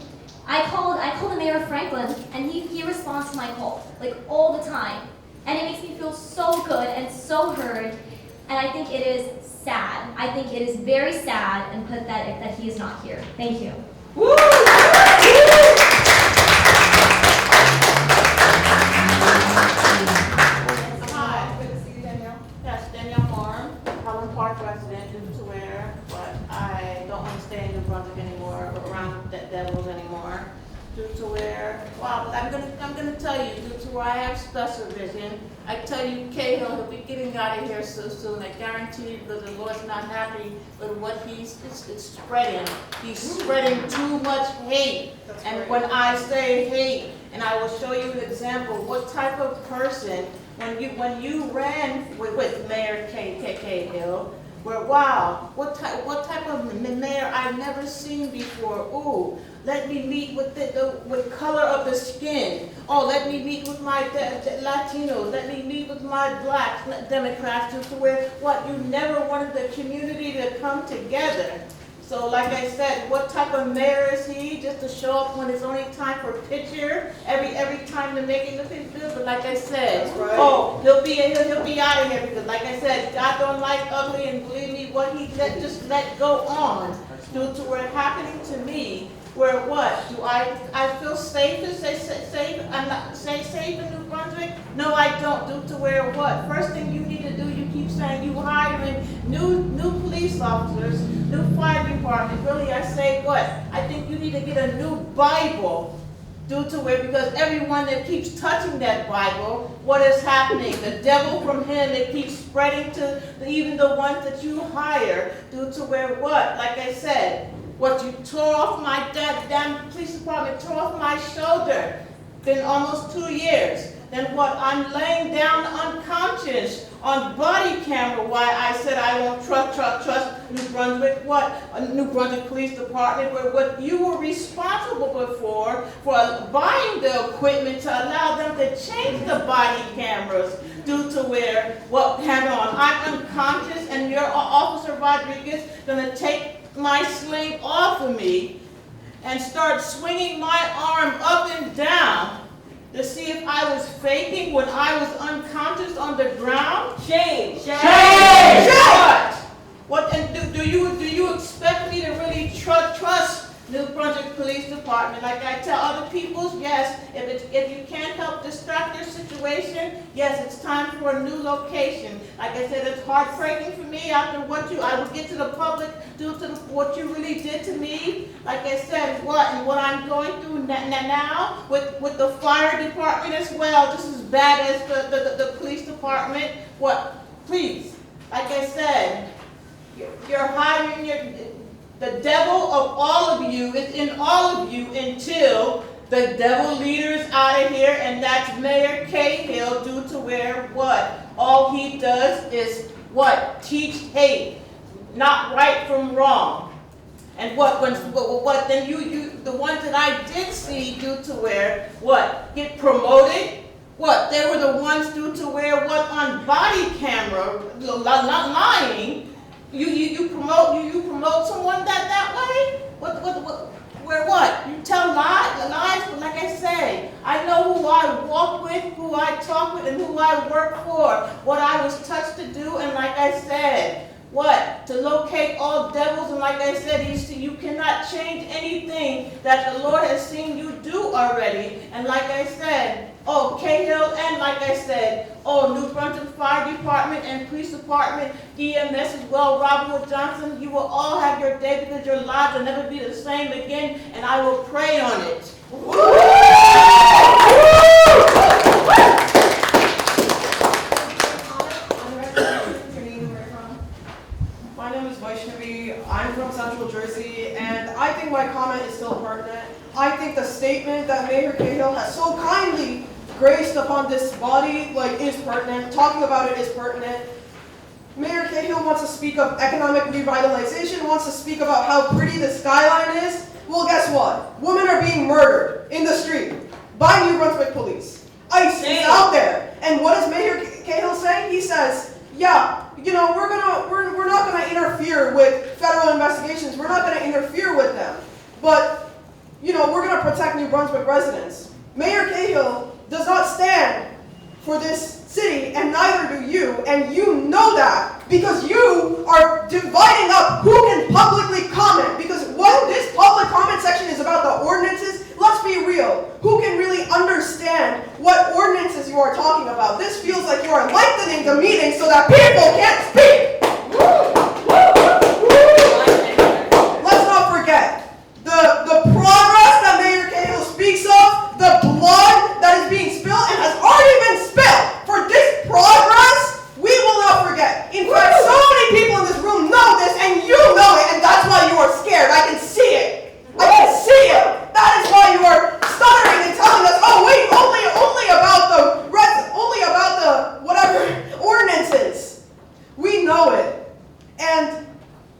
I called the mayor of Franklin, and he responds to my call, like, all the time. And it makes me feel so good and so heard. And I think it is sad. I think it is very sad and pathetic that he is not here. Thank you. Woo! Hi. Good to see you, Danielle. Yes, Danielle Farm, Holland Park resident, due to where, but I don't want to stay in New Brunswick anymore, or around Devils anymore. Due to where, well, I'm gonna tell you, due to where I have special vision, I tell you, Cahill, he'll be getting out of here so soon, I guarantee you, because the Lord's not happy with what it's spreading. He's spreading too much hate. And when I say hate, and I will show you an example, what type of person, when you ran with Mayor Cahill, where, wow, what type of mayor I've never seen before. Ooh, let me meet with with color of the skin. Oh, let me meet with my Latinos. Let me meet with my Black Democrats. To where what you never wanted the community to come together. So, like I said, what type of mayor is he? Just to show up when it's only time for a picture, every time to make it look good. But like I said, right. Oh, he'll be out of here because, like I said, God don't like ugly, and believe me, what he just let go on due to where happening to me. Where what? Do I feel safe to say safe? I'm not say safe in New Brunswick? No, I don't. Due to where what? First thing you need to do, you keep saying you hiring new police officers, new fire department. Really, I say what? I think you need to get a new Bible. Due to where, because everyone that keeps touching that Bible, what is happening? The devil from him, it keeps spreading to even the ones that you hire. Due to where what? Like I said, what you tore off my damn police department, tore off my shoulder. Been almost 2 years. Then what? I'm laying down unconscious on body camera. Why I said I won't trust New Brunswick. What? New Brunswick Police Department, where what you were responsible for buying the equipment to allow them to change the body cameras. Due to where what? Hang on, I'm unconscious, and your Officer Rodriguez gonna take my sling off of me and start swinging my arm up and down to see if I was faking when I was unconscious on the ground. Shame! Shut! What? And do you expect me to really trust New Brunswick Police Department? Like I tell other people, yes, if you can't help distract your situation, yes, it's time for a new location. Like I said, it's heartbreaking for me after I would get to the public due to what you really did to me. Like I said, what I'm going through now with the fire department as well, just as bad as the police department. What? Please, like I said, you're hiring the devil of all of you is in all of you until the devil leader is out of here, and that's Mayor Cahill, due to where what? All he does is what? Teach hate, not right from wrong. And what then you the ones that I did see due to where what? Get promoted? What? They were the ones due to where what? On body camera, not lying. You promote someone that way? Where what? You tell lies? But like I say, I know who I walk with, who I talk with, and who I work for. What I was touched to do, and like I said, what? To locate all devils, and like I said, you cannot change anything that the Lord has seen you do already. And like I said, oh, Cahill, and like I said, oh, New Brunswick Fire Department and Police Department, EMS as well, Robert Wood Johnson, you will all have your day because your lives will never be the same again, and I will pray on it. My name is Vaishnavi. I'm from Central Jersey, and I think my comment is still pertinent. I think the statement that Mayor Cahill has so kindly graced upon this body, like, is pertinent. Talking about it is pertinent. Mayor Cahill wants to speak of economic revitalization, wants to speak about how pretty the skyline is. Well, guess what? Women are being murdered in the street by New Brunswick police. ICE is out there. And what does Mayor Cahill say? He says, yeah, you know, we're not gonna interfere with federal investigations. We're not gonna interfere with them. But, you know, we're gonna protect New Brunswick residents. Mayor Cahill does not stand for this city, and neither do you, and you know that because you are dividing up who can publicly comment, because what this public comment section is about the ordinances, let's be real, who can really understand what ordinances you are talking about? This feels like you are lengthening the meeting so that people can't speak! Let's not forget, the progress that Mayor Cahill speaks of, the blood that is being spilled and has already been spilled for this progress, we will not forget. In fact, so many people in this room know this and you know it, and that's why you are scared. I can see it. I can see it. That is why you are stuttering and telling us, oh wait, only about the whatever ordinances. We know it. And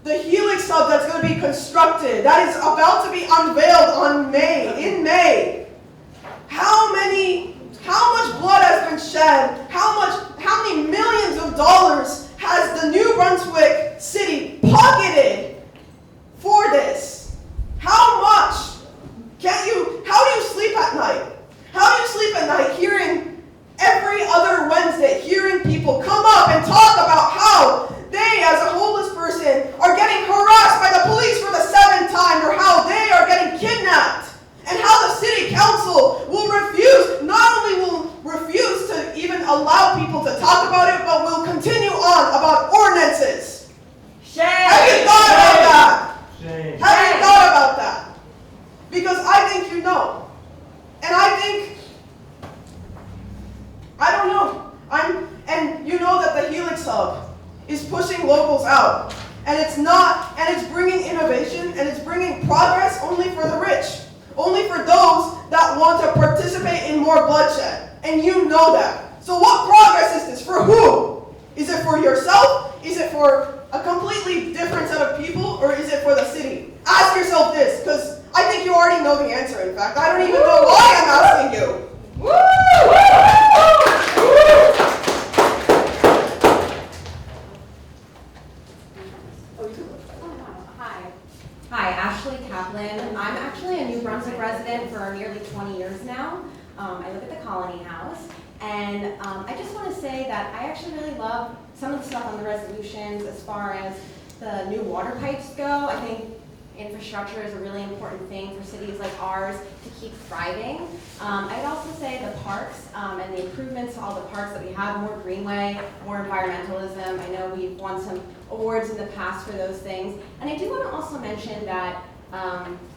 the Helix Hub that's going to be constructed, that is about to be unveiled in May. How much blood has been shed? How many millions of dollars has the New Brunswick city pocketed for this? How much? How do you sleep at night? How do you sleep at night hearing every other Wednesday, hearing people come up and talk about how they, as a homeless person, are getting harassed by the police for the 7th time, or how they are getting kidnapped, and how the city council will refuse to even allow people to talk about it, but will continue on about ordinances. Shame. Have you thought about that? Shame. Have you thought about that? Because I think you know. And I don't know. And you know that the Helix Hub is pushing locals out. And it's bringing innovation, and it's bringing progress only for the rich. Only for those that want to participate in more bloodshed. And you know that. So what progress is this? For who? Is it for yourself? Is it for a completely different set of people? Or is it for the city? Ask yourself this, because I think you already know the answer, in fact. I don't even know why I'm asking you. Hi, Ashley Kaplan. I'm actually a New Brunswick resident for nearly 20 years now. I live at the Colony House, and I just want to say that I actually really love some of the stuff on the resolutions as far as the new water pipes go. I think infrastructure is a really important thing for cities like ours to keep thriving. I'd also say the parks and the improvements to all the parks that we have, more greenway, more environmentalism. I know we've won some awards in the past for those things. And I do want to also mention that,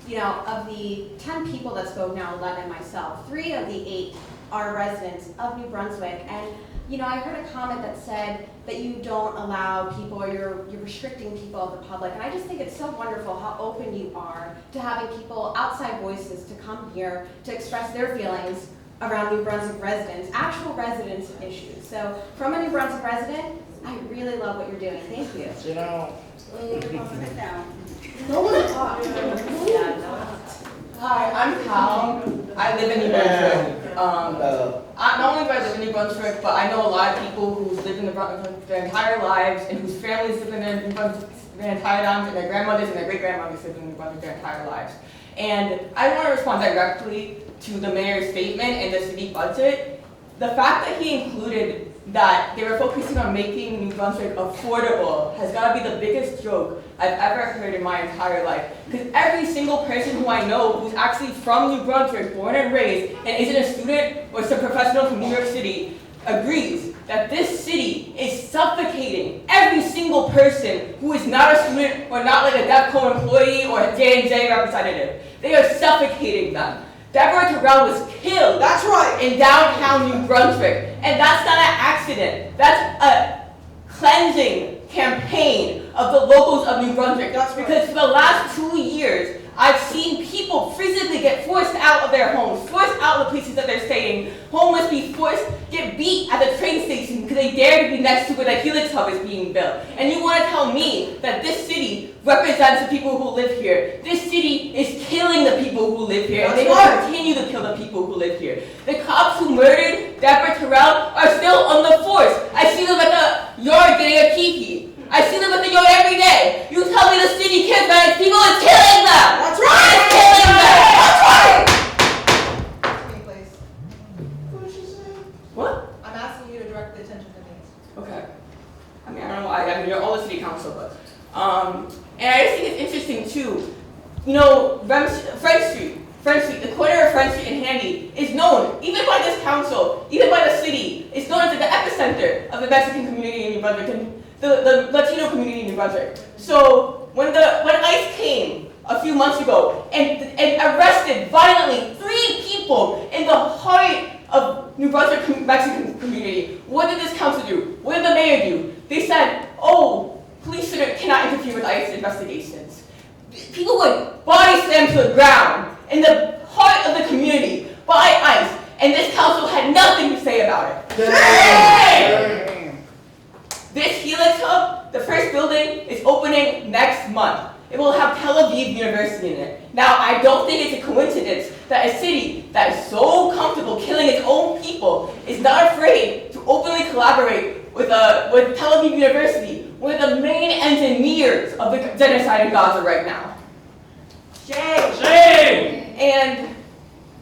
you know, of the 10 people that spoke, now 11 myself, 3 of the 8 are residents of New Brunswick. And, you know, I heard a comment that said that you don't allow people, or you're restricting people of the public. And I just think it's so wonderful how open you are to having people, outside voices, to come here to express their feelings around New Brunswick residents, actual residents' issues. So from a New Brunswick resident, I really love what you're doing. Thank you. You know. No one talked. Hi, I'm Cal. I live in New Brunswick. Not only do I live in New Brunswick, but I know a lot of people who've lived in New Brunswick their entire lives, and whose families live in New Brunswick their entire lives, and their grandmothers and their great-grandmothers live in New Brunswick their entire lives. And I want to respond directly to the mayor's statement and the city budget. The fact that he included that they were focusing on making New Brunswick affordable has got to be the biggest joke I've ever heard in my entire life. Because every single person who I know who's actually from New Brunswick, born and raised, and isn't a student or some professional from New York City, agrees that this city is suffocating every single person who is not a student or not like a DEFCON employee or a J&J representative. They are suffocating them. Deborah Terrell was killed. That's right. In downtown New Brunswick. And that's not an accident. That's a cleansing campaign of the locals of New Brunswick. That's right. Because for the last 2 years, I've seen people physically get forced out of their homes, forced out of the places that they're staying, homeless be forced, get beat at the train station because they dare to be next to where the Helix Hub is being built. And you want to tell me that this city represents the people who live here. This city is killing the people who live here, and they will continue to kill the people who live here. The cops who murdered Deborah Terrell are still on the force. I see them at the yard getting a kiki. I see them at the yard every day. You tell me the city cares about its people, it's killing them! That's right! It's killing them! That's right! Me, please. What did she say? What? I'm asking you to direct the attention to me. Okay. I mean, I don't know why. I mean, you're all the city council, but and I just think it's interesting too. You know, French Street, the corner of French Street and Handy is known, even by this council, even by the city, it's known as the epicenter of the Mexican community in New Brunswick and the Latino community in New Brunswick. So when ICE came a few months ago and arrested violently 3 people in the heart of New Brunswick Mexican community, what did this council do? What did the mayor do? They said, oh, police cannot interfere with ICE investigations. People would body slam to the ground in the heart of the community by ICE, and this council had nothing to say about it. Yay! This Helix Hub, the first building, is opening next month. It will have Tel Aviv University in it. Now, I don't think it's a coincidence that a city that is so comfortable killing its own people is not afraid to openly collaborate with Tel Aviv University, one of the main engineers of the genocide in Gaza right now. Shame! Shame! And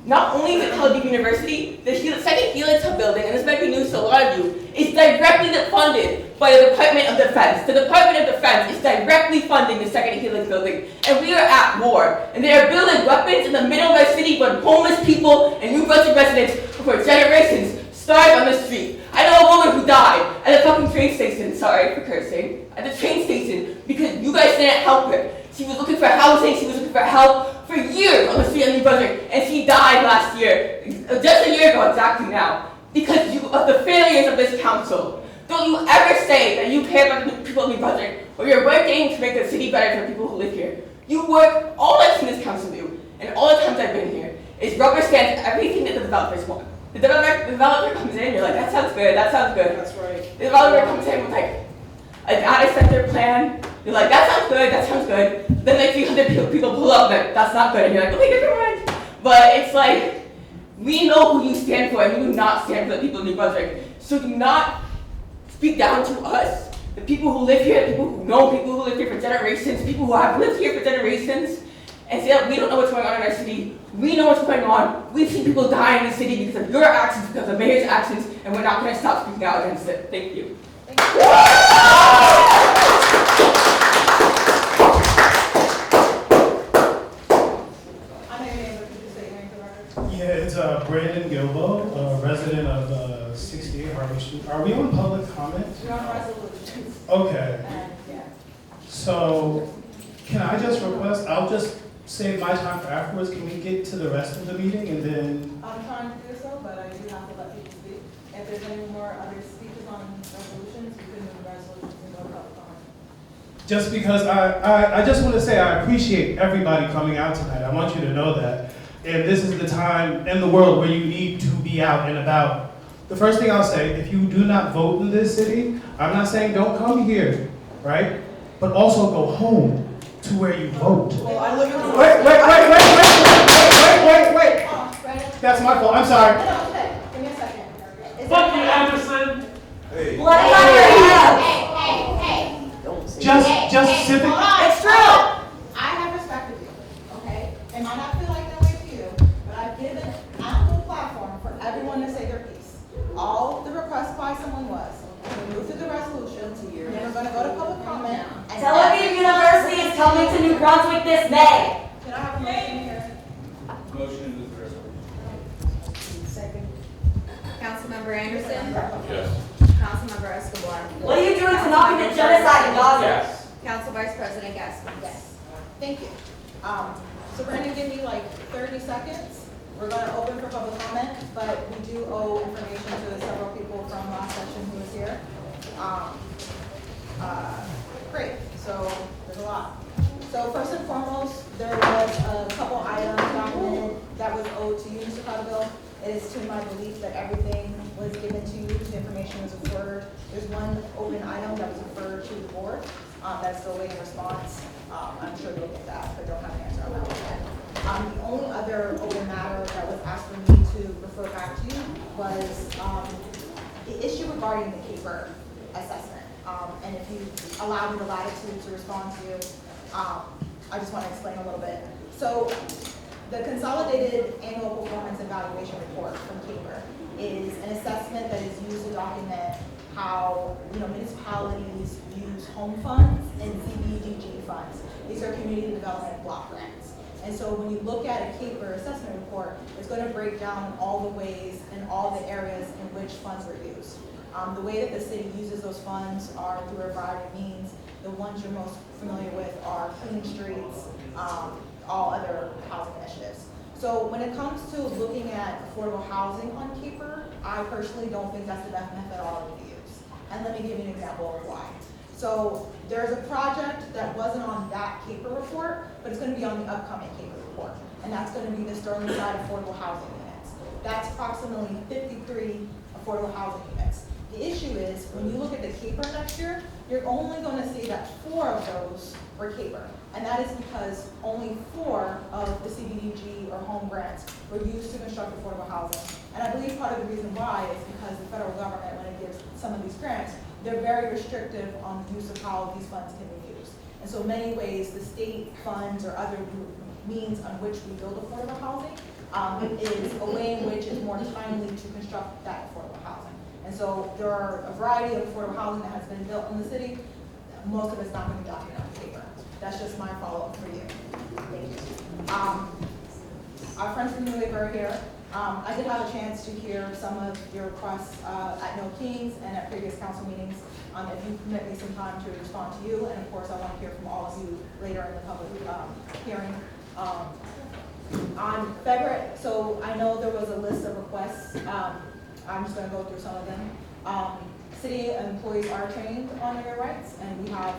not only is it Tel Aviv University, the second Helix Hub building, and this might be news to a lot of you, is directly funded by the Department of Defense. The Department of Defense is directly funding the second Helix building, and we are at war. And they are building weapons in the middle of our city when homeless people and New Brunswick residents for generations starve on the street. I know a woman who died at the fucking train station, sorry for cursing, at the train station because you guys didn't help her. She was looking for housing, she was looking for help for years on the street of New Brunswick, and she died last year, just a year ago exactly now, because of the failures of this council. Don't you ever say that you care about the people of New Brunswick, or you're working to make the city better for the people who live here. You work, all I've seen this council do, and all the times I've been here, is rubber stamp everything that the developers want. The developer comes in, you're like, that sounds good, that sounds good. That's right. The developer comes in with like a data center plan, you're like, that sounds good, that sounds good. Then like 300 people pull up, like, that's not good, and you're like, okay, never mind. But it's like, we know who you stand for, and you do not stand for the people of New Brunswick. So do not speak down to us, the people who live here, the people who know people who live here for generations, people who have lived here for generations, and say that we don't know what's going on in our city. We know what's going on. We've seen people die in the city because of your actions, because of the mayor's actions, and we're not going to stop speaking out against it. Thank you. Yeah, it's Brandon Gilbo, a resident of 68 Harvey Street. Are we on public comment? We're on resolutions. Okay. Yeah. So, can I just request, I'll just save my time for afterwards. Can we get to the rest of the meeting and then? I'm trying to do so, but I do have to let people speak. If there's any more other speakers on resolutions, we can move resolutions and go public comment. Just because I just want to say I appreciate everybody coming out tonight. I want you to know that. And this is the time in the world where you need to be out and about. The first thing I'll say, if you do not vote in this city, I'm not saying don't come here, right? But also go home to where you vote. Well, I live in the wait. That's my fault, I'm sorry. No, okay. Give me a second. Fuck you, Anderson. Hey. Blood is on your hands. Just civic. It's true. I have respected you, okay? It might not feel like that way to you, but I've given ample platform for everyone to say their piece. All the request by someone was, we move to the resolutions, then we're gonna go to public comment. and Tel Aviv University is coming to New Brunswick this May. Can I have a motion here? Motion to move the resolution. Second. Councilmember Anderson. Yes. Councilmember Escobar. What are you doing to not commit genocide in Gaza? Yes. Council Vice President Gaskins. Yes. Thank you. So we're gonna give you like 30 seconds. We're gonna open for public comment, but we do owe information to several people from last session who was here. Great, so there's a lot. So first and foremost, there was one open item that was referred to the board, that's still waiting response. I'm sure you'll get that, but don't have an answer on that one yet. The only other open matter that was asked for me to refer back to was the issue regarding the CAPER assessment. And if you allow me the latitude to respond to you, I just want to explain a little bit. So the Consolidated Annual Performance Evaluation Report from CAPER is an assessment that is used to document how municipalities use home funds and CDBG funds. These are community development block grants. And so when you look at a CAPER assessment report, it's going to break down all the ways and all the areas in which funds are used. The way that the city uses those funds are through a variety of means. The ones you're most familiar with are clean streets, all other housing initiatives. So when it comes to looking at affordable housing on CAPER, I personally don't think that's the best methodology to use. And let me give you an example of why. So there's a project that wasn't on that CAPER report, but it's going to be on the upcoming CAPER report. And that's going to be the Sterling Side Affordable Housing Units. That's approximately 53 affordable housing units. The issue is, when you look at the CAPER next year, you're only going to see that 4 of those were CAPER. And that is because only 4 of the CDBG or home grants were used to construct affordable housing. And I believe part of the reason why is because the federal government, when it gives some of these grants, they're very restrictive on the use of how these funds can be used. And so in many ways, the state funds or other means on which we build affordable housing is a way in which is more timely to construct that affordable housing. And so there are a variety of affordable housing that has been built in the city. Most of it's not going to be documented on paper. That's just my follow-up for you. Thank you. Our friends from New Wave are here. I did have a chance to hear some of your requests at No Kings and at previous council meetings. If you permit me some time to respond to you, and of course I want to hear from all of you later in the public hearing. On February, so I know there was a list of requests. I'm just going to go through some of them. City employees are trained on their rights, and we have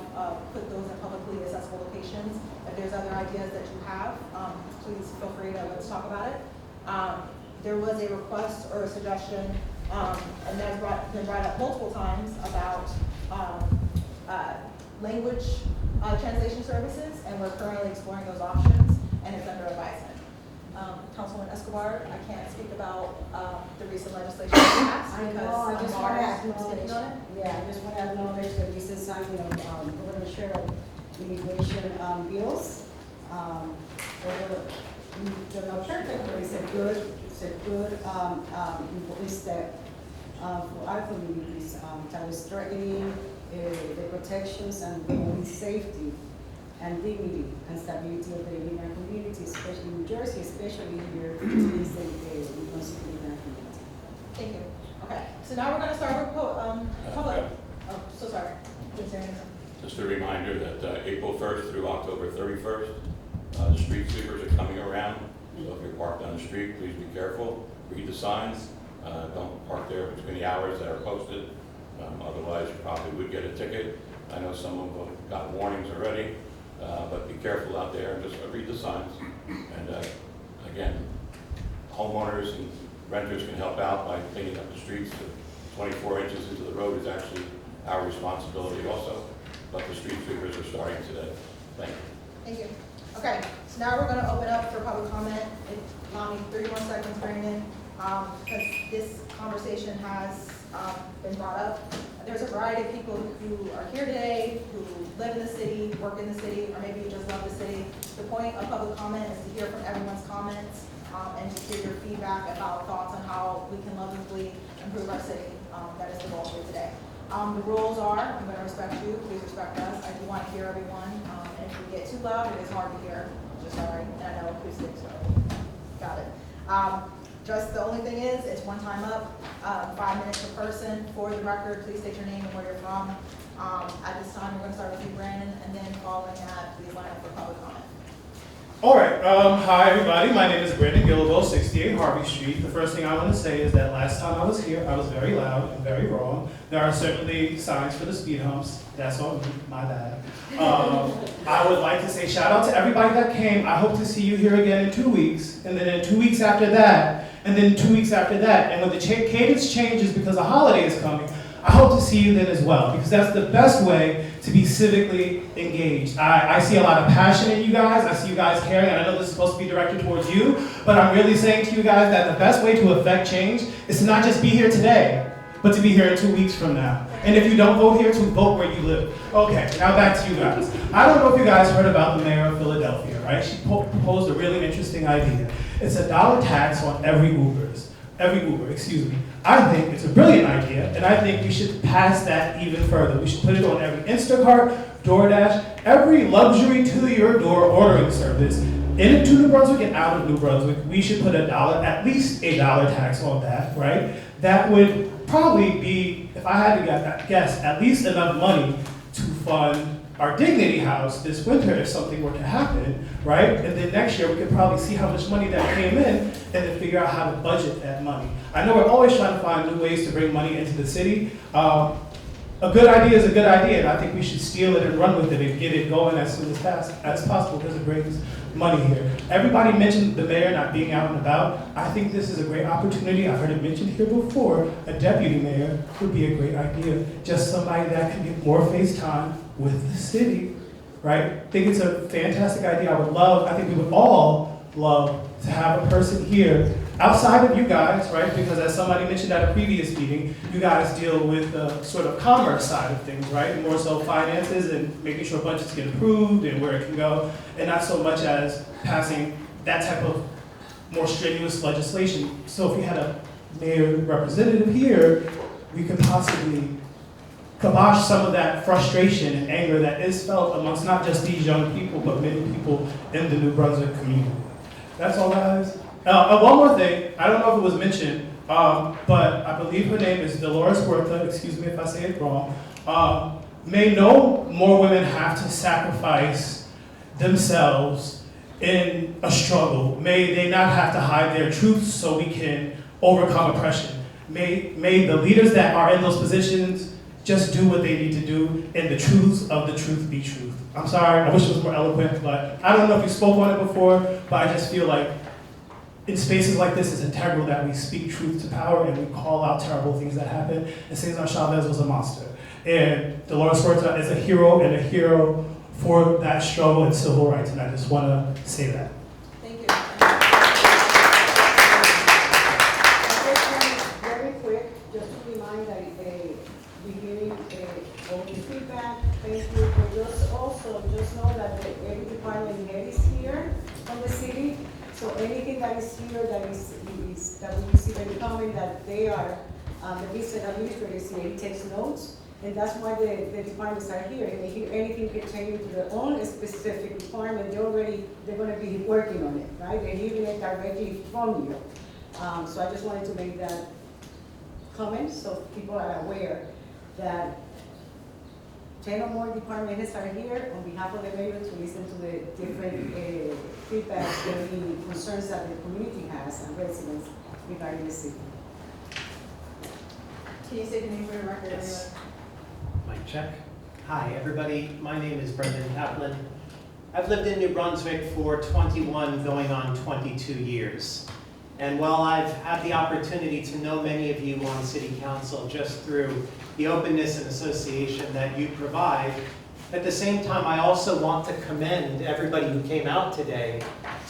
put those in publicly accessible locations. If there's other ideas that you have, please feel free to let's talk about it. There was a request or a suggestion, and that's been brought up multiple times about language translation services, and we're currently exploring those options, and it's under advisement. Councilwoman Escobar, I can't speak about the recent legislation passed I because know, I just want to acknowledge, on it. yeah, I just want to acknowledge the recent signing of Governor Cheryl immigration bills. They're not perfect, but it's a good step for our communities that is strengthening the protections and the safety and dignity and stability of the immigrant community, especially in New Jersey, especially here in the Brunswick immigrant community. Thank you. Okay, so now we're going to start with public. Oh, so sorry. Is there anything? Just a reminder that April 1st through October 31st, the street sweepers are coming around. So if you're parked on the street, please be careful. Read the signs. Don't park there between the hours that are posted. Otherwise, you probably would get a ticket. I know some of them got warnings already, but be careful out there and just read the signs. And again, homeowners and renters can help out by cleaning up the streets. 24 inches into the road is actually our responsibility also, but the street sweepers are starting today. Thank you. Thank you. Okay, so now we're going to open up for public comment. Allow me 31 seconds, Brandon, because this conversation has been brought up. There's a variety of people who are here today, who live in the city, work in the city, or maybe you just love the city. The point of public comment is to hear from everyone's comments and to hear your feedback about thoughts on how we can lovingly improve our city. That is the goal for today. The rules are, I'm going to respect you, please respect us. I do want to hear everyone, and if we get too loud, it is hard to hear. Just sorry, and I know acoustics, so got it. Just the only thing is, it's one time up, 5 minutes per person. For the record, please state your name and where you're from. At this time, we're going to start with you, Brandon, and then following that, please line up for public comment. All right, hi everybody, my name is Brandon Gillibo, 68 Harvey Street. The first thing I want to say is that last time I was here, I was very loud and very wrong. There are certainly signs for the speed humps, that's on me, my bad. I would like to say shout out to everybody that came. I hope to see you here again in 2 weeks, and then in 2 weeks after that, and then 2 weeks after that. And when the cadence changes because a holiday is coming, I hope to see you then as well, because that's the best way to be civically engaged. I see a lot of passion in you guys. I see you guys caring, and I know this is supposed to be directed towards you, but I'm really saying to you guys that the best way to affect change is to not just be here today, but to be here in 2 weeks from now. And if you don't vote here, to vote where you live. Okay, now back to you guys. I don't know if you guys heard about the mayor of Philadelphia, right? She proposed a really interesting idea. It's a $1 tax on every Uber, excuse me. I think it's a brilliant idea, and I think we should pass that even further. We should put it on every Instacart, DoorDash, every luxury to-your-door ordering service into New Brunswick and out of New Brunswick. We should put at least $1 tax on that, right? That would probably be, if I had to guess, at least enough money to fund our Dignity House this winter if something were to happen, right? And then next year we could probably see how much money that came in and then figure out how to budget that money. I know we're always trying to find new ways to bring money into the city. A good idea is a good idea, and I think we should steal it and run with it and get it going as soon as possible because it brings money here. Everybody mentioned the mayor not being out and about. I think this is a great opportunity. I've heard it mentioned here before. A deputy mayor would be a great idea. Just somebody that can get more face time with the city, right? I think it's a fantastic idea. I think we would all love to have a person here outside of you guys, right? Because as somebody mentioned at a previous meeting, you guys deal with the sort of commerce side of things, right? More so finances and making sure budgets get approved and where it can go, and not so much as passing that type of more strenuous legislation. So if we had a mayor representative here, we could possibly kibosh some of that frustration and anger that is felt amongst not just these young people, but many people in the New Brunswick community. That's all, guys. One more thing, I don't know if it was mentioned, but I believe her name is Dolores Huerta, excuse me if I say it wrong. May no more women have to sacrifice themselves in a struggle. May they not have to hide their truths so we can overcome oppression. May the leaders that are in those positions just do what they need to do, and the truths of the truth be truth. I'm sorry, I wish it was more eloquent, but I don't know if you spoke on it before, but I just feel like in spaces like this, it's integral that we speak truth to power and we call out terrible things that happen. And Cesar Chavez was a monster. And Dolores Huerta is a hero for that struggle and civil rights, and I just want to say that. Thank you. Very quick, just to remind that we're hearing all the feedback. Thank you. But just know that every department head is here from the city. So anything that is here that we receive any comment that they are, the business administrator is here, he takes notes, and that's why the departments are here. If they hear anything pertaining to their own specific department, they're gonna be working on it, right? They're hearing it directly from you. So I just wanted to make that comment so people are aware that 10 or more department heads are here on behalf of the mayor to listen to the different feedback and concerns that the community has and residents regarding the city. Can you say the name for the record? Yes. Mic check. Hi, everybody. My name is Brendan Kaplan. I've lived in New Brunswick for 21, going on 22 years. And while I've had the opportunity to know many of you on City Council just through the openness and association that you provide, at the same time, I also want to commend everybody who came out today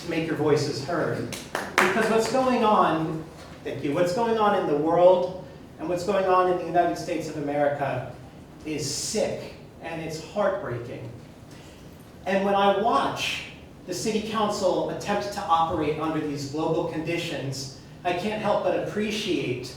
to make your voices heard. Because what's going on, thank you, what's going on in the world and what's going on in the United States of America is sick and it's heartbreaking. And when I watch the City Council attempt to operate under these global conditions, I can't help but appreciate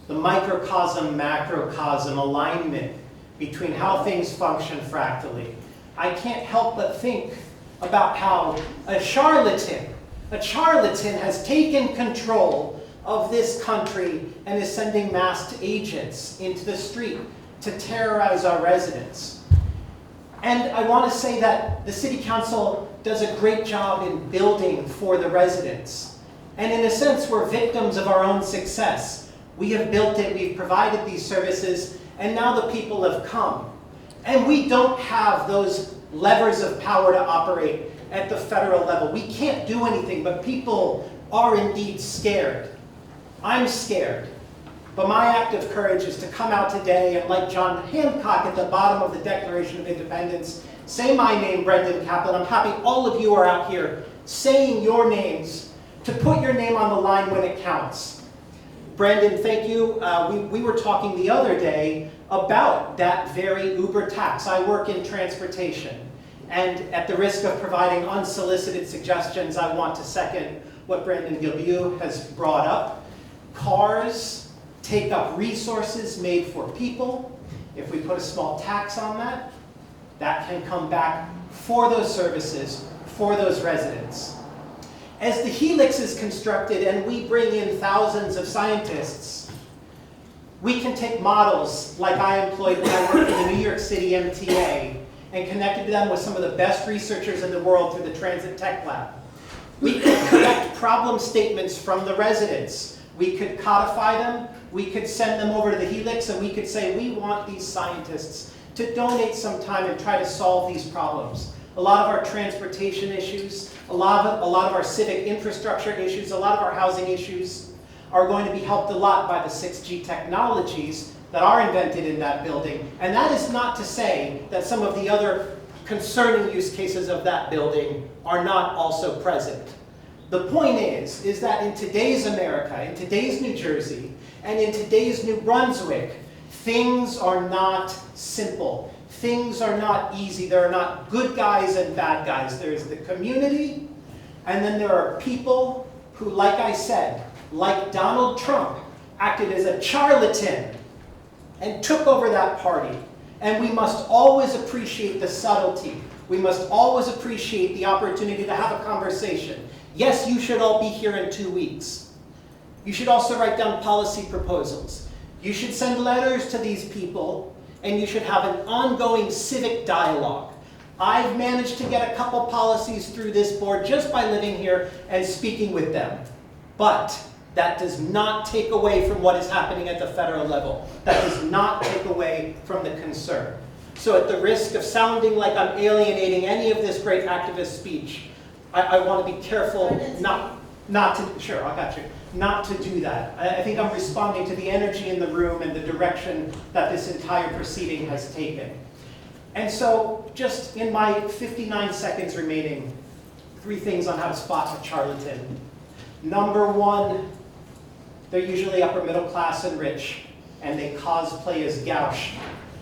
the microcosm, macrocosm alignment between how things function fractally. I can't help but think about how a charlatan has taken control of this country and is sending masked agents into the street to terrorize our residents. And I want to say that the City Council does a great job in building for the residents. And in a sense, we're victims of our own success. We have built it, we've provided these services, and now the people have come. And we don't have those levers of power to operate at the federal level. We can't do anything, but people are indeed scared. I'm scared. But my act of courage is to come out today and, like John Hancock at the bottom of the Declaration of Independence, say my name, Brendan Kaplan. I'm happy all of you are out here saying your names, to put your name on the line when it counts. Brendan, thank you. We were talking the other day about that very Uber tax. I work in transportation. And at the risk of providing unsolicited suggestions, I want to second what Brandon Gilbeau has brought up. Cars take up resources made for people. If we put a small tax on that, that can come back for those services, for those residents. As the helix is constructed and we bring in thousands of scientists, we can take models like I employed when I worked in the New York City MTA and connected them with some of the best researchers in the world through the Transit Tech Lab. We could collect problem statements from the residents. We could codify them. We could send them over to the helix, and we could say, we want these scientists to donate some time and try to solve these problems. A lot of our transportation issues, a lot of our civic infrastructure issues, a lot of our housing issues are going to be helped a lot by the 6G technologies that are invented in that building. And that is not to say that some of the other concerning use cases of that building are not also present. The point is that in today's America, in today's New Jersey, and in today's New Brunswick, things are not simple. Things are not easy. There are not good guys and bad guys. There's the community, and then there are people who, like I said, like Donald Trump, acted as a charlatan and took over that party. And we must always appreciate the subtlety. We must always appreciate the opportunity to have a conversation. Yes, you should all be here in 2 weeks. You should also write down policy proposals. You should send letters to these people, and you should have an ongoing civic dialogue. I've managed to get a couple policies through this board just by living here and speaking with them. But that does not take away from what is happening at the federal level. That does not take away from the concern. So at the risk of sounding like I'm alienating any of this great activist speech, I want to be careful not to, sure, I got you, not to do that. I think I'm responding to the energy in the room and the direction that this entire proceeding has taken. And so, just in my 59 seconds remaining, 3 things on how to spot a charlatan. Number 1, they're usually upper middle class and rich, and they cosplay as gauche.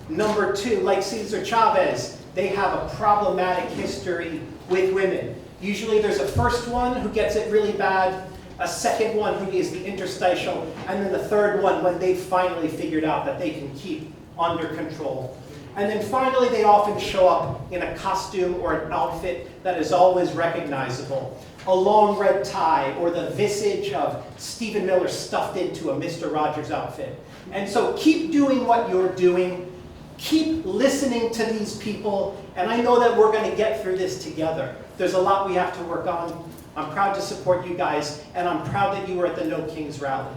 Number 2, like Cesar Chavez, they have a problematic history with women. Usually there's a first one who gets it really bad, a second one who is the interstitial, and then the third one when they've finally figured out that they can keep under control. And then finally, they often show up in a costume or an outfit that is always recognizable. A long red tie, or the visage of Stephen Miller stuffed into a Mr. Rogers outfit. And so keep doing what you're doing. Keep listening to these people. And I know that we're going to get through this together. There's a lot we have to work on. I'm proud to support you guys, and I'm proud that you were at the No Kings rally.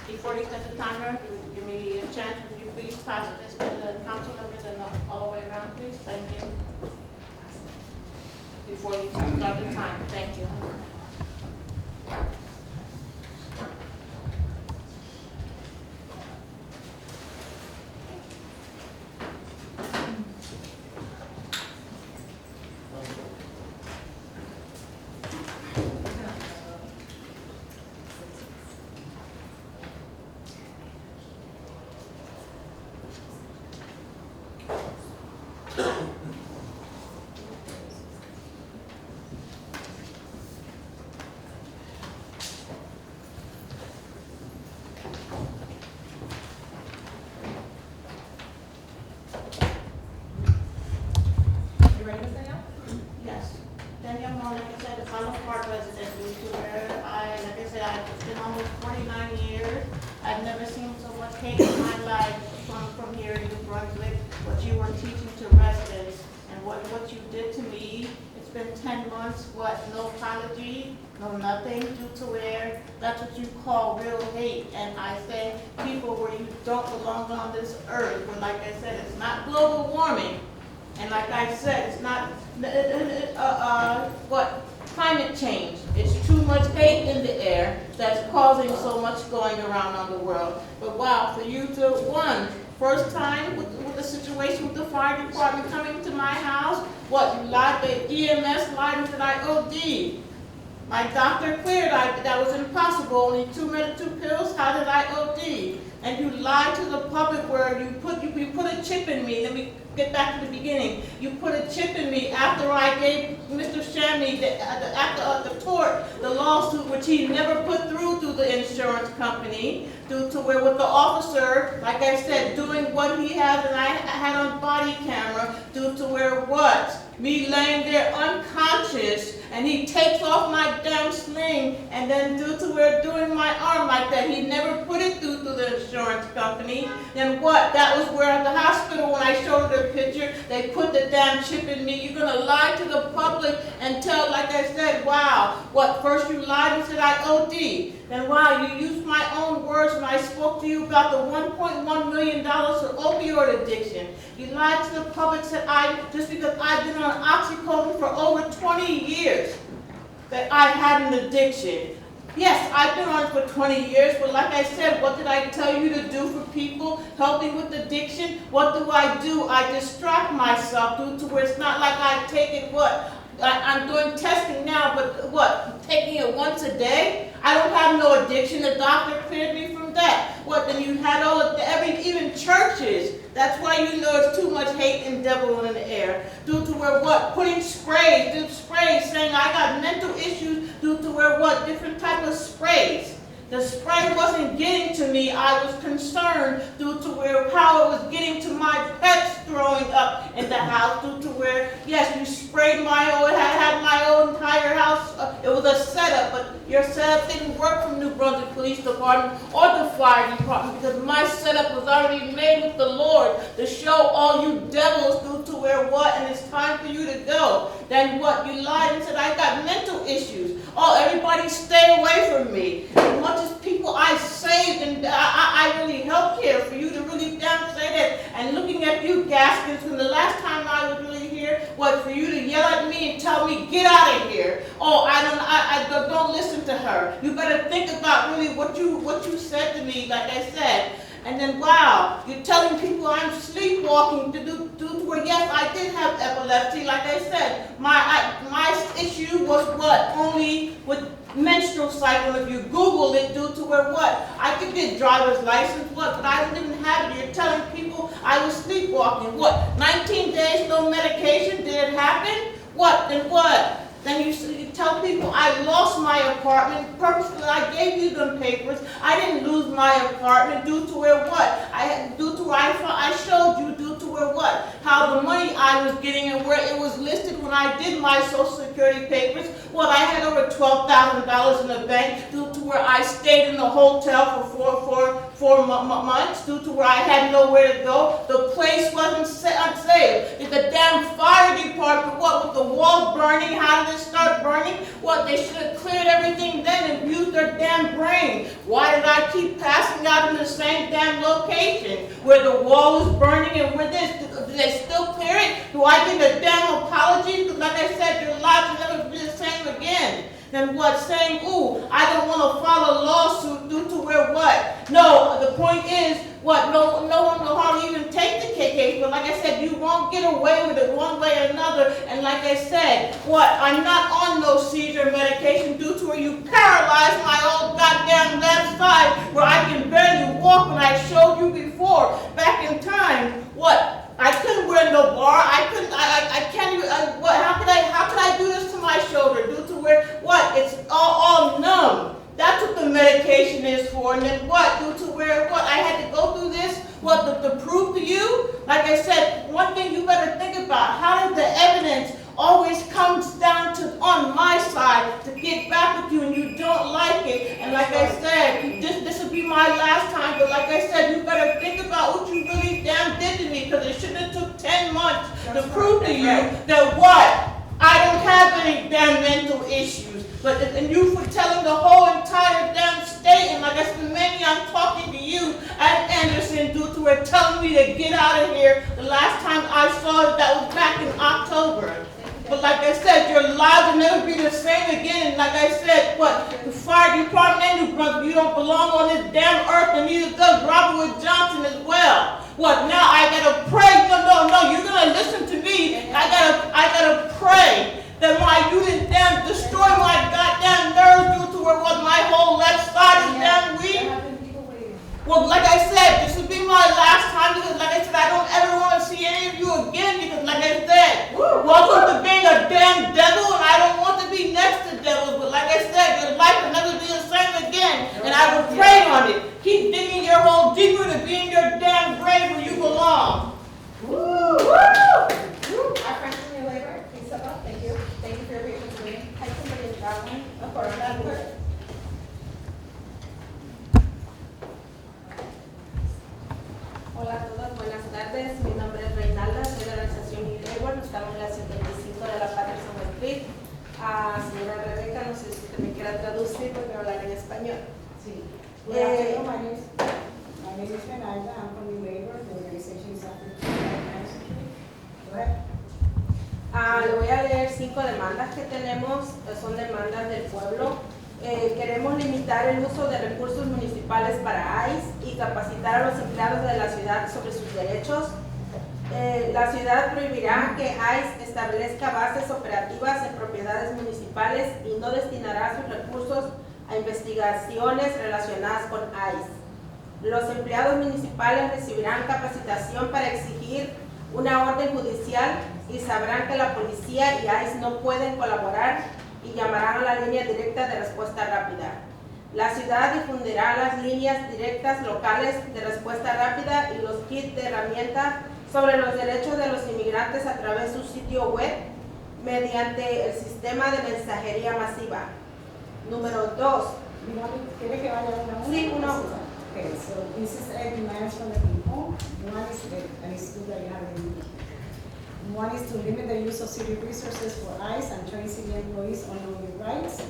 Before you set the timer, give me a chance, would you please pass this to the council members and all the way around, please? Thank you. Before you start the timer, thank you. No nothing, due to where that's what you call real hate. And I say people where you don't belong on this earth. But like I said, it's not global warming. And like I said, it's not climate change. It's too much much hate in the air that's causing so much going around on the world. But wow, for you to, one, first time with the situation with the fire department coming to my house, what, you lied, the EMS lied and said I OD'd. My doctor cleared, that was impossible, only 2 pills, how did I OD? And you lied to the public where you put a chip in me. Let me get back to the beginning. You put a chip in me after I gave Mr. Shammy after the tort, the lawsuit, which he never put through the insurance company, due to where with the officer, like I said, doing what he had and I had on body camera, due to where what? Me laying there unconscious, and he takes off my damn sling, and then due to where doing my arm like that, he never put it through to the insurance company. Then what? That was where at the hospital, when I showed her the picture, they put the damn chip in me. You're gonna lie to the public and tell, like I said, wow, what, first you lied and said I OD. Then wow, you used my own words when I spoke to you about the $1.1 million for opioid addiction. You lied to the public, said just because I've been on oxycodone for over 20 years, that I had an addiction. Yes, I've been on it for 20 years, but like I said, what did I tell you to do for people helping with addiction? What do? I distract myself due to where it's not like I take it, what? I'm doing testing now, but what? Taking it once a day? I don't have no addiction. The doctor cleared me from that. What? Then you had all of even churches. That's why you know it's too much hate and devil in the air. Due to where what? Putting sprays, saying I got mental issues due to where what? Different type of sprays. The spray wasn't getting to me. I was concerned due to where how it was getting to my pets throwing up in the house due to where, yes, you sprayed my own, had my own entire house. It was a setup, but your setup didn't work from New Brunswick Police Department or the fire department because my setup was already made with the Lord to show all you devils due to where what, and it's time for you to go. Then what? You lied and said I got mental issues. Oh, everybody stay away from me. As much as people I saved and I really helped here, for you to really damn say that, and looking at you, Gaskins, from the last time I was really here, what, for you to yell at me and tell me, get out of here. Oh, I don't listen to her. You better think about really what you said to me, like I said. And then, wow, you're telling people I'm sleepwalking to do where, yes, I did have epilepsy. Like I said, my issue was what? Only with menstrual cycle. If you Google it, due to where what? I could get driver's license, what? But I didn't have it. You're telling people I was sleepwalking. What? 19 days, no medication. Did it happen? What? Then what? Then you tell people I lost my apartment. Purposely, I gave you them papers. I didn't lose my apartment due to where what? I showed you due to where what? How the money I was getting and where it was listed when I did my Social Security papers. What, I had over $12,000 in the bank due to where I stayed in the hotel for four months due to where I had nowhere to go. The place wasn't unsafe. The damn fire department, what, with the walls burning, how did it start burning? What, they should have cleared everything then and used their damn brain. Why did I keep passing out in the same damn location where the wall was burning and where this? Do they still clear it? Do I give a damn apology? Because like I said, your lives will never be the same again. Then what, saying, ooh, I don't want to file a lawsuit due to where what? No, the point is, what, no one will hardly even take the case, but like I said, you won't get away with it one way or another, and like I said, what, I'm not on no seizure medication due to where you paralyzed my old goddamn left side where I can barely walk when I showed you before, back in time, what? I couldn't wear no bar. I can't even. How could I do this to my shoulder? Due to where what? It's all numb. That's what the medication is for. And then what? Due to where what? I had to go through this. What to prove to you? Like I said, one thing you better think about: how does the evidence always comes down to on my side to get back with you, and you don't like it? And like I said, this will be my last time. But like I said, you better think about what you really damn did to me, because it shouldn't have took 10 months to prove to you that what? I don't have any damn mental issues. But and you for telling the whole entire damn state, and like I said, maybe I'm talking to you and Anderson due to her telling me to get out of here. The last time I saw it, that was back in October. But but like I said, your lives will never be the same again. And like I said, what, the fire department in New Brunswick, you don't belong on this damn earth, and neither does Robert Wood Johnson as well. What, now I gotta pray? No, you're gonna listen to me. I gotta pray that you didn't damn destroy my goddamn nerves due to where what my whole left side is damn weak. Well, like I said, this will be my last time because, like I said, I don't ever want to see any of you again because, like I said, welcome to being a damn devil, and I don't want to be next to devils. But like I said, your life will never be the same again, and I will pray on it. Keep digging your hole deeper to be in your damn grave where you belong. Woo! Our friends from your labor, please step up. Thank you. Thank you for your patience waiting. Have somebody in the background? Of course, Madam Clerk. Hola a todos, buenas tardes. Mi nombre es Reinalda, soy de la organización Labor. Estamos en la 75 de la Patterson Street. Señora Rebeca, no sé si usted me quiera traducir porque hablar en español. Sí. Good afternoon, my name is Reinalda. I'm from New Labor. The organization is after Go ahead. Le voy a leer 5 demandas que tenemos, son demandas del pueblo. Queremos limitar el uso de recursos municipales para ICE y capacitar a los empleados de la ciudad sobre sus derechos. La ciudad prohibirá que ICE establezca bases operativas en propiedades municipales y no destinará sus recursos a investigaciones relacionadas con ICE. Los empleados municipales recibirán capacitación para exigir una orden judicial y sabrán que la policía y ICE no pueden colaborar y llamarán a la línea directa de respuesta rápida. La ciudad difundirá las líneas directas locales de respuesta rápida y los kits de herramientas sobre los derechos de los inmigrantes a través de su sitio web mediante el sistema de mensajería masiva. Número 2. ¿Quiere que vaya una a una? Sí, uno. Okay, so this is a demand from the people. One is, and it's good that you have it. One is to limit the use of city resources for ICE and train city employees on knowing rights.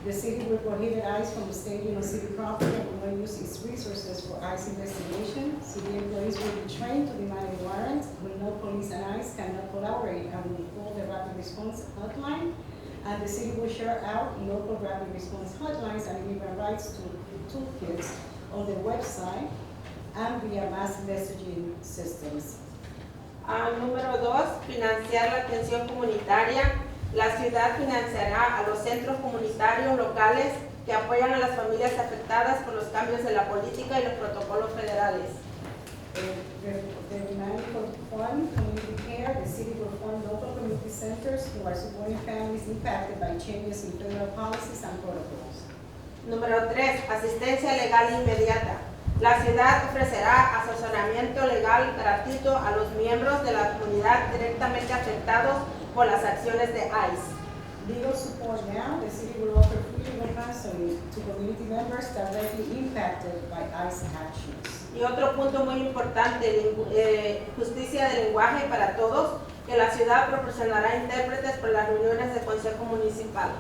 The city will prohibit ICE from staging on city property and will not use its resources for ICE investigation. City employees will be trained to demand a warrant when no police and ICE cannot collaborate and will call the rapid response hotline. And the city will share out local rapid response hotlines and immigrant rights toolkits on the website and via mass messaging systems. Número 2, financiar la atención comunitaria. La ciudad financiará a los centros comunitarios locales que apoyan a las familias afectadas por los cambios de la política y los protocolos federales. The demand for fund community care, the city will fund local community centers who are supporting families impacted by changes in federal policies and protocols. Número 3, asistencia legal inmediata. La ciudad ofrecerá asesoramiento legal gratuito a los miembros de la comunidad directamente afectados por las acciones de ICE. Legal support now, the city will offer free legal counseling to community members directly impacted by ICE actions. Y otro punto muy importante, justicia de lenguaje para todos, que la ciudad proporcionará intérpretes para las reuniones del Consejo Municipal.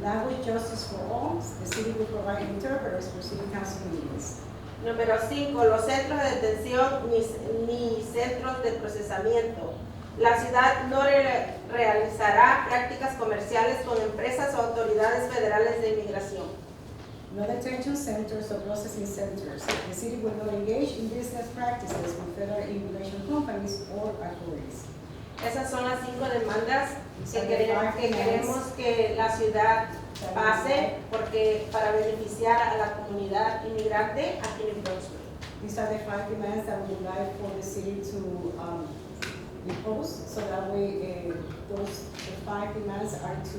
Language justice for all, the city will provide interpreters for city council meetings. Número 5, los centros de detención ni centros de procesamiento. La ciudad no realizará prácticas comerciales con empresas o autoridades federales de inmigración. No detention centers or processing centers. The city will not engage in business practices with federal immigration companies or authorities. Esas son las 5 demandas que queremos que la ciudad pase porque para beneficiar a la comunidad inmigrante aquí en Brunswick. These are the 5 demands that we would like for the city to impose, so that way the 5 demands are to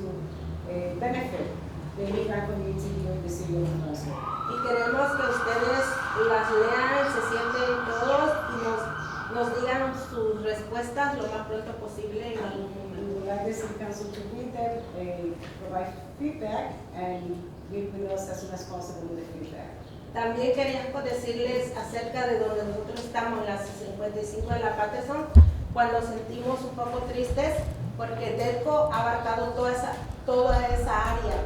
benefit the immigrant community here in the city of Brunswick. Y queremos que ustedes las lean, se sienten todos y nos digan sus respuestas lo más pronto posible en algún momento. We would like the city council to read them, provide feedback, and give with us as soon as possible with the feedback. También queríamos decirles acerca de donde nosotros estamos, en la 55 de la Patterson, cuando sentimos un poco tristes, porque DELCO ha abarcado toda esa área.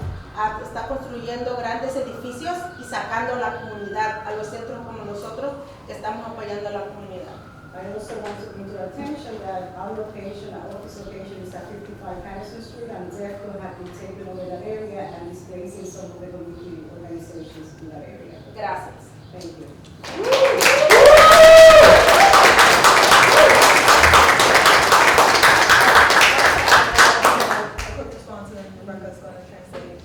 Está construyendo grandes edificios y sacando a la comunidad, a los centros como nosotros, que estamos apoyando a la comunidad. I also want to bring to your attention that our location, our office location is at 55 Harrison Street, and DEFCON have been taking over that area and displacing some of the community organizations in that area. Gracias. Thank you. A quick response, and then Rebecca's going to translate.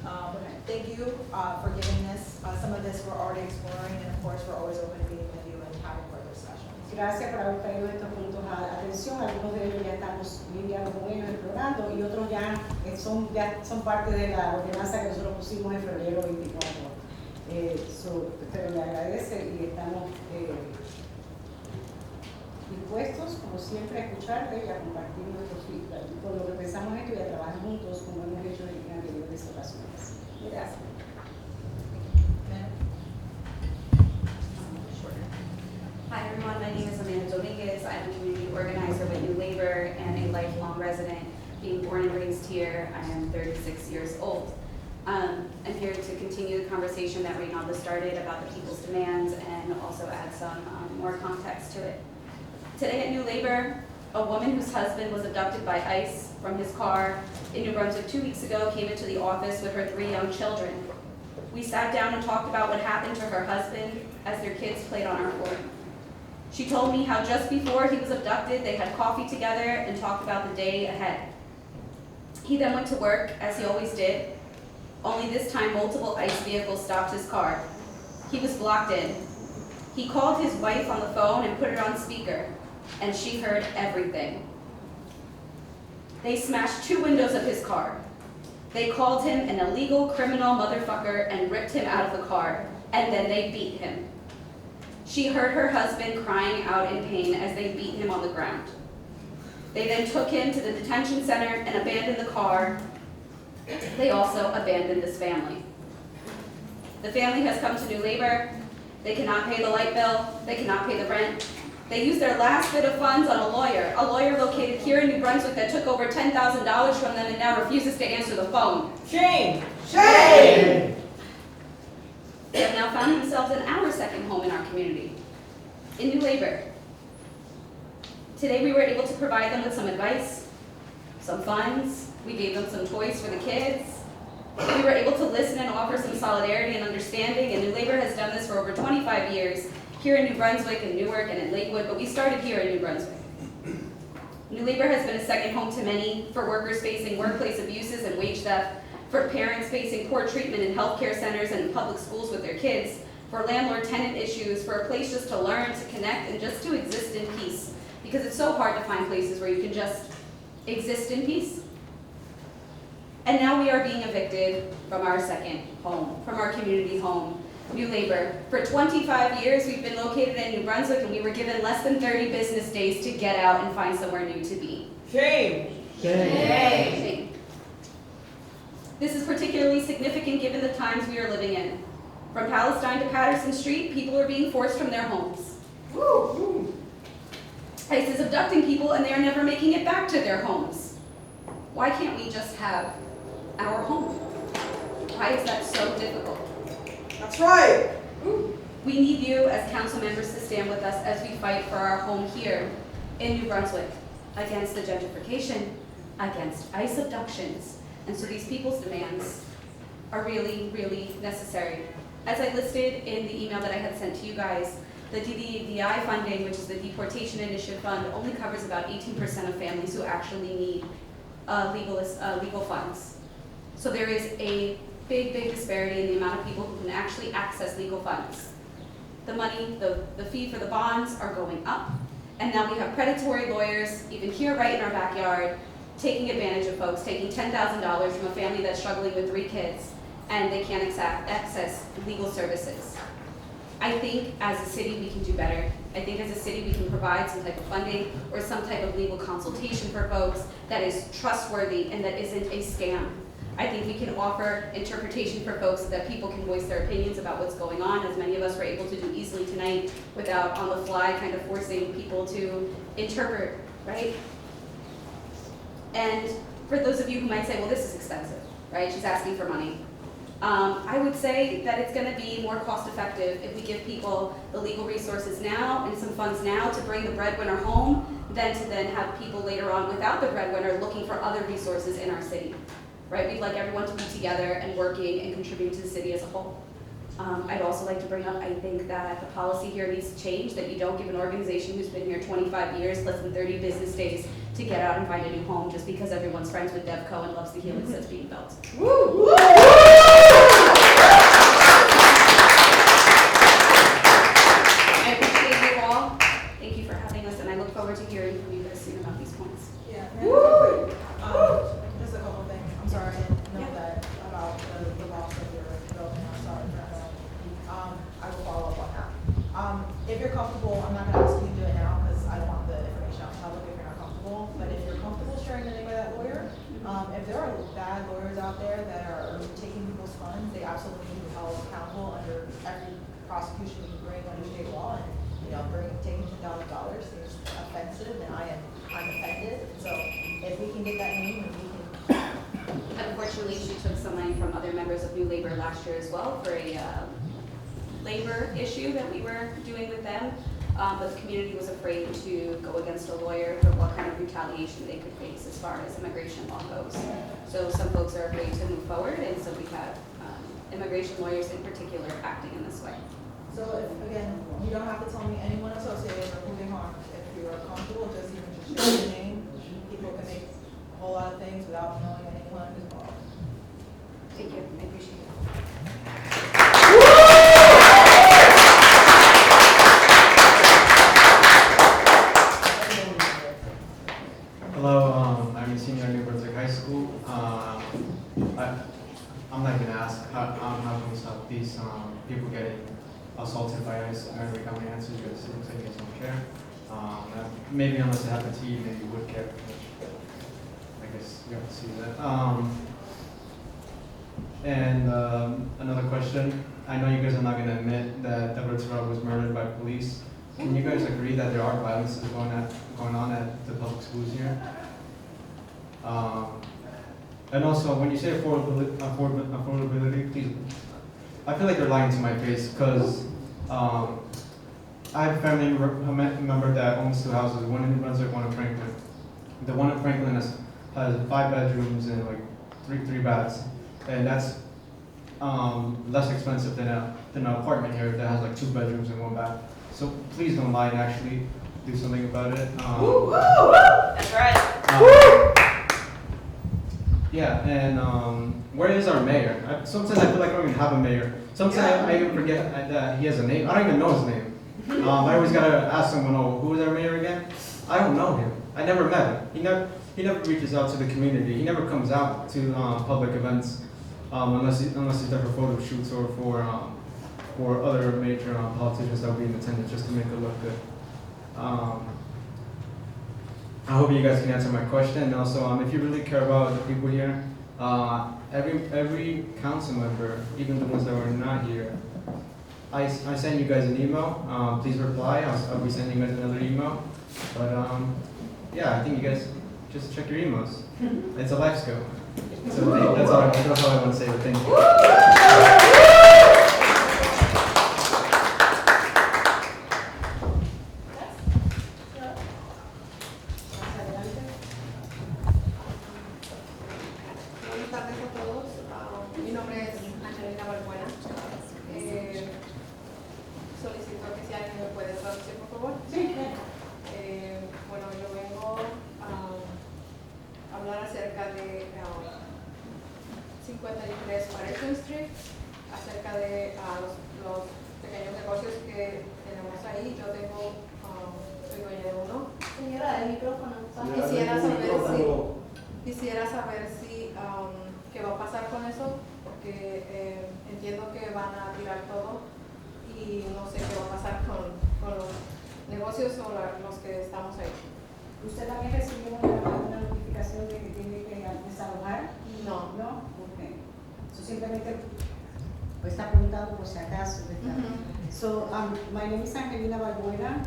Thank you for giving this. Some of this we're already exploring, and of course, we're always open to meeting with you and having further discussions. Gracias por haber traído estos puntos a atención. Algunos de ellos ya estamos lidiando con ellos, explorando, y otros ya son parte de la ordenanza que nosotros pusimos en febrero 24. Pero le agradece y estamos dispuestos, como siempre, a escucharte y a compartir nuestros feedback por lo que pensamos esto y a trabajar juntos como hemos hecho en anteriores ocasiones. Gracias. Hi everyone, my name is Amanda Dominguez. I'm a community organizer with New Labor and a lifelong resident. Being born and raised here, I am 36 years old. I'm here to continue the conversation that Reynaldo started about the people's demands and also add some more context to it. Today at New Labor, a woman whose husband was abducted by ICE from his car in New Brunswick 2 weeks ago came into the office with her 3 young children. We sat down and talked about what happened to her husband as their kids played on our floor. She told me how just before he was abducted, they had coffee together and talked about the day ahead. He then went to work, as he always did, only this time multiple ICE vehicles stopped his car. He was blocked in. He called his wife on the phone and put her on speaker, and she heard everything. They smashed 2 windows of his car. They called him an illegal criminal motherfucker and ripped him out of the car, and then they beat him. She heard her husband crying out in pain as they beat him on the ground. They then took him to the detention center and abandoned the car. They also abandoned this family. The family has come to New Labor. They cannot pay the light bill. They cannot pay the rent. They used their last bit of funds on a lawyer located here in New Brunswick that took over $10,000 from them and now refuses to answer the phone. Shame! Shame! They have now found themselves in our second home in our community, in New Labor. Today we were able to provide them with some advice, some funds. We gave them some toys for the kids. We were able to listen and offer some solidarity and understanding, and New Labor has done this for over 25 years here in New Brunswick and Newark and in Lakewood, but we started here in New Brunswick. New Labor has been a second home to many, for workers facing workplace abuses and wage theft, for parents facing poor treatment in healthcare centers and in public schools with their kids, for landlord-tenant issues, for a place just to learn, to connect, and just to exist in peace. Because it's so hard to find places where you can just exist in peace. And now we are being evicted from our second home, from our community home, New Labor. For 25 years, we've been located in New Brunswick, and we were given less than 30 business days to get out and find somewhere new to be. Shame! Shame! This is particularly significant given the times we are living in. From Palestine to Patterson Street, people are being forced from their homes. ICE is abducting people, and they are never making it back to their homes. Why can't we just have our home? Why is that so difficult? That's right! We need you as council members to stand with us as we fight for our home here in New Brunswick, against the gentrification, against ICE abductions. And so these people's demands are really, really necessary. As I listed in the email that I had sent to you guys, the DDI funding, which is the Deportation Initiative Fund, only covers about 18% of families who actually need legal funds. So there is a big, big disparity in the amount of people who can actually access legal funds. The money, the fee for the bonds are going up, and now we have predatory lawyers, even here right in our backyard, taking advantage of folks, taking $10,000 from a family that's struggling with 3 kids, and they can't access legal services. I think as a city we can do better. I think as a city we can provide some type of funding or some type of legal consultation for folks that is trustworthy and that isn't a scam. I think we can offer interpretation for folks so that people can voice their opinions about what's going on, as many of us were able to do easily tonight without on the fly kind of forcing people to interpret, right? And for those of you who might say, well, this is expensive, right? She's asking for money. I would say that it's going to be more cost effective if we give people the legal resources now and some funds now to bring the breadwinner home than to then have people later on without the breadwinner looking for other resources in our city. Right? We'd like everyone to be together and working and contributing to the city as a whole. I'd also like to bring up, I think that the policy here needs to change, that you don't give an organization who's been here 25 years, less than 30 business days, to get out and find a new home just because everyone's friends with Devco and loves the helix that's being built. Woo! Woo! I appreciate you all. Thank you for having us, and I look forward to hearing from you guys soon about these points. Yeah. Woo! Just a couple of things. I'm sorry, I didn't know that about the loss of your building. I'm sorry for that. I will follow up on that. If you're comfortable, I'm not gonna ask you to do it now because I don't want the information out public if you're not comfortable. But if you're comfortable sharing the name of that lawyer, if there are bad lawyers out there that are taking people's funds, they absolutely need to be held accountable under every prosecution we can bring under state law. And taking $10,000 seems offensive, and I'm offended. So if we can get that name, and we can. Unfortunately, she took some money from other members of New Labor last year as well for a labor issue that we were doing with them. But the community was afraid to go against a lawyer for what kind of retaliation they could face as far as immigration law goes. So some folks are afraid to move forward, and so we have immigration lawyers in particular acting in this way. So if, again, you don't have to tell me anyone associated or who they harmed. If you are comfortable, just share your name. People can make a whole lot of things without knowing anyone involved. Thank you. I appreciate it. Hello, I'm a senior at New Brunswick High School. I'm not gonna ask how can we stop these people getting assaulted by ICE. I already got my answers because it looks like you guys don't care. Maybe unless it happened to you, maybe you would care. I guess you have to see that. And another question. I know you guys are not going to admit that Deborah Terrell was murdered by police. Can you guys agree that there are violences going on at the public schools here? And also, when you say affordability, please, I feel like you're lying to my face because I have a family member that owns 2 houses, one in New Brunswick, one in Franklin. The one in Franklin has 5 bedrooms and like three baths, and that's less expensive than an apartment here that has like 2 bedrooms and 1 bath. So please don't lie and actually do something about it. That's right. Yeah, and where is our mayor? Sometimes I feel like I don't even have a mayor. Sometimes I even forget that he has a name. I don't even know his name. I always gotta ask someone, oh, who is our mayor again? I don't know him. I never met him. He never reaches out to the community. He never comes out to public events unless he's there for photo shoots or for other major politicians that will be in attendance just to make it look good. I hope you guys can answer my question. And also, if you really care about the people here, every council member, even the ones that were not here, I sent you guys an email. Please reply. I'll be sending you guys another email. But yeah, I think you guys just check your emails. It's a life skill. So that's all I want to say. But thank you. Solicito que si alguien me puede traducir, por favor. Bueno, yo vengo a hablar acerca de 53 Patterson Street, acerca de los pequeños negocios que tenemos ahí. Yo soy dueña de uno. Señora, del micrófono. Quisiera saber si qué va a pasar con eso, porque entiendo que van a tirar todo y no sé qué va a pasar con los negocios o los que estamos ahí. ¿Usted también recibió una notificación de que tiene que desalojar? No. ¿No? Ok. So simplemente está preguntando por si acaso, ¿verdad? So, my name is Angelina Balbuena.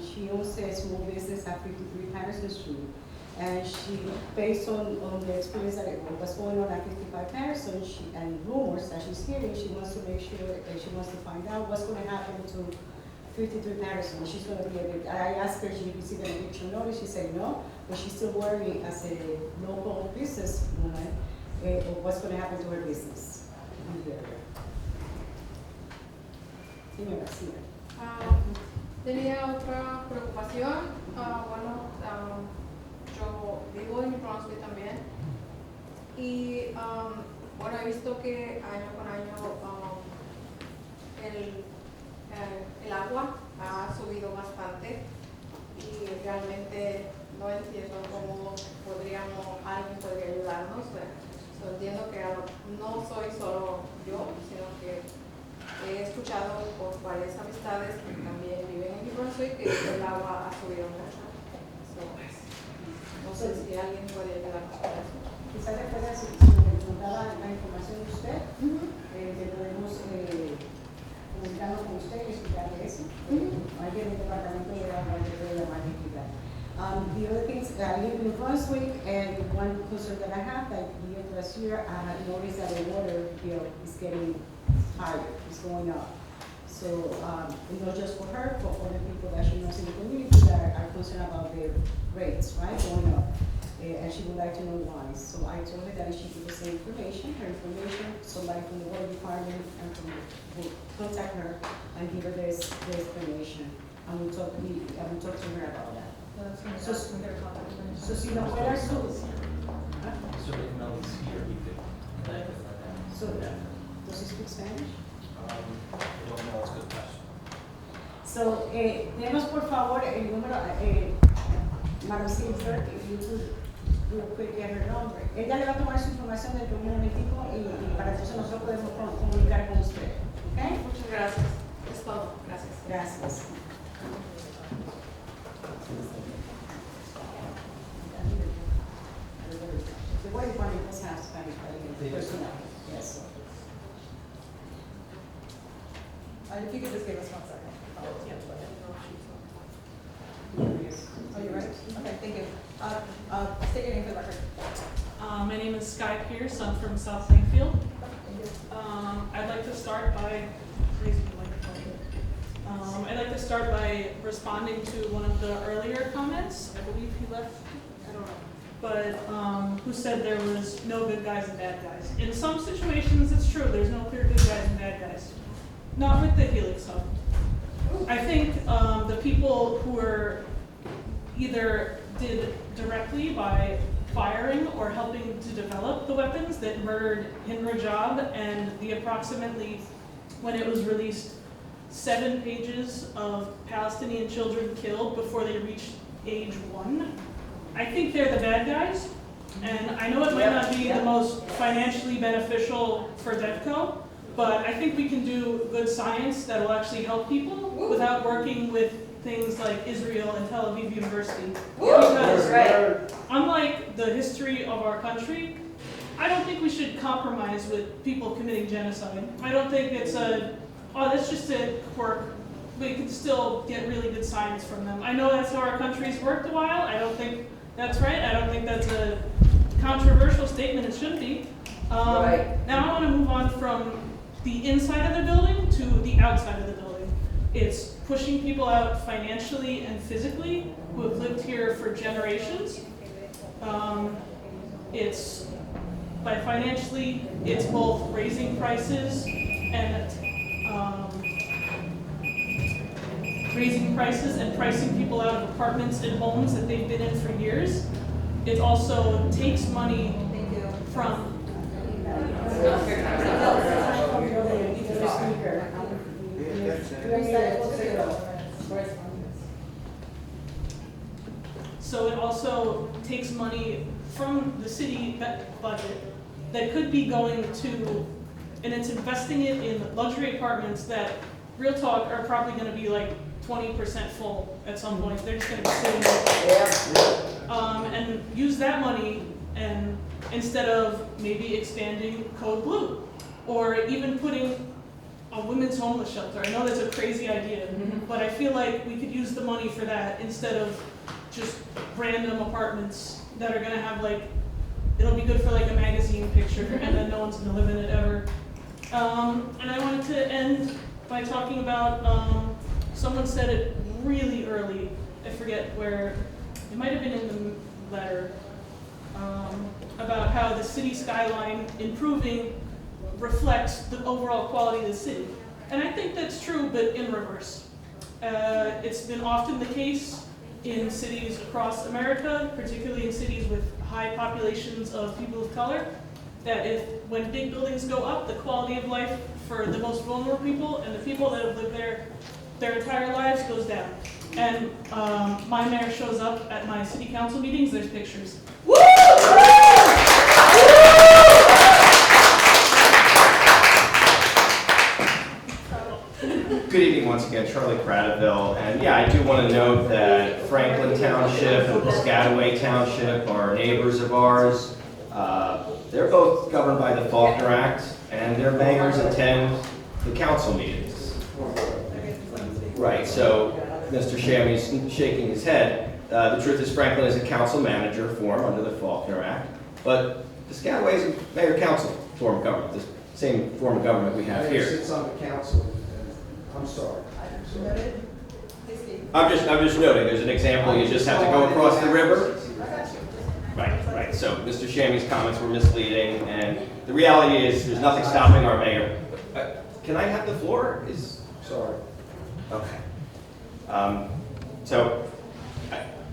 She owns a small business at 53 Patterson Street. And she, based on the experience that was going on at 55 Patterson, and rumors that she's hearing, she wants to make sure, she wants to find out what's gonna happen to 53 Patterson. She's gonna be I asked her if she received an eviction notice, she said no, but she's still worried as a local business woman of what's gonna happen to her business in the area. Señora, sí. Tenía otra preocupación. Yo vivo en Brunswick también y bueno, he visto que año con año el agua ha subido bastante y realmente no entiendo cómo alguien podría ayudarnos. Entiendo que no soy solo yo, sino que he escuchado por varias amistades que también viven en New Brunswick que el agua ha subido mucho. No sé si alguien puede ayudarnos con eso. Quizás después de si nos da la información de usted, que podemos comunicarnos con usted y explicarle eso. Alguien del departamento de agua le puede llamar y explicar. The other things, I live in Brunswick, and one concern that I have, like year last year, I had noticed that the water bill is getting higher, it's going up. So, not just for her, but for the people that she knows in the community that are concerned about the rates, right, going up. And she would like to know why. So I told her that she give us the information, somebody from the water department will contact her and give her this information. And we'll talk to her about that. So si no fuera su... So, does he speak Spanish? So, denos por favor el número, Madam City Clerk, if you could real quick get her nombre. Ella le va a tomar su información dentro de un momentico y para eso nosotros podemos comunicar con usted. ¿Ok? Muchas gracias. Es todo. Gracias. Gracias. The way department does have Spanish, personnel. Yes. If you could just give us 1 second. Oh, you're right? Okay, thank you. State your name for the record. My name is Sky Pierce. I'm from South Plainfield. I'd like to start by raising the microphone. I'd like to start by responding to one of the earlier comments. I believe he left. I don't know. But who said there was no good guys and bad guys. In some situations, it's true. There's no clear good guys and bad guys. Not with the Helix Hub. I think the people who were either did directly by firing or helping to develop the weapons that murdered Hinra Job and the approximately, when it was released, 7 pages of Palestinian children killed before they reached age 1. I think they're the bad guys, and I know it might not be the most financially beneficial for DevCo, but I think we can do good science that will actually help people without working with things like Israel and Tel Aviv University. Because unlike the history of our country, I don't think we should compromise with people committing genocide. I don't think it's that's just a quirk. We can still get really good science from them. I know that's how our country's worked a while. I don't think that's right. I don't think that's a controversial statement. It shouldn't be. Now I want to move on from the inside of the building to the outside of the building. It's pushing people out financially and physically who have lived here for generations. It's by financially, it's both raising prices and pricing people out of apartments and homes that they've been in for years. It also takes money from So it also takes money from the city budget that could be going to, and it's investing it in luxury apartments that, real talk, are probably going to be like 20% full at some point. They're just going to be sitting there. And use that money and instead of maybe expanding Code Blue or even putting a women's homeless shelter. I know that's a crazy idea, but I feel like we could use the money for that instead of just random apartments that are gonna have like, it'll be good for like a magazine picture, and then no one's gonna live in it ever. And I wanted to end by talking about, someone said it really early, I forget where, it might have been in the letter, about how the city skyline improving reflects the overall quality of the city. And I think that's true, but in reverse. It's been often the case in cities across America, particularly in cities with high populations of people of color, that when big buildings go up, the quality of life for the most vulnerable people and the people that have lived there their entire lives goes down. And my mayor shows up at my city council meetings, there's pictures. Good evening once again, Charlie Cradaville, and yeah, I do want to note that Franklin Township and Piscataway Township are neighbors of ours. They're both governed by the Faulkner Act, and their mayors attend the council meetings. Right, so Mr. Shammy's shaking his head. The truth is Franklin is a council manager form under the Faulkner Act, but Piscataway is a mayor-council form of government, the same form of government we have here. Sits on the council. I'm sorry. I'm just noting, there's an example, you just have to go across the river. Right, so Mr. Shammy's comments were misleading, and the reality is, there's nothing stopping our mayor. Can I have the floor? Sorry. Okay. So,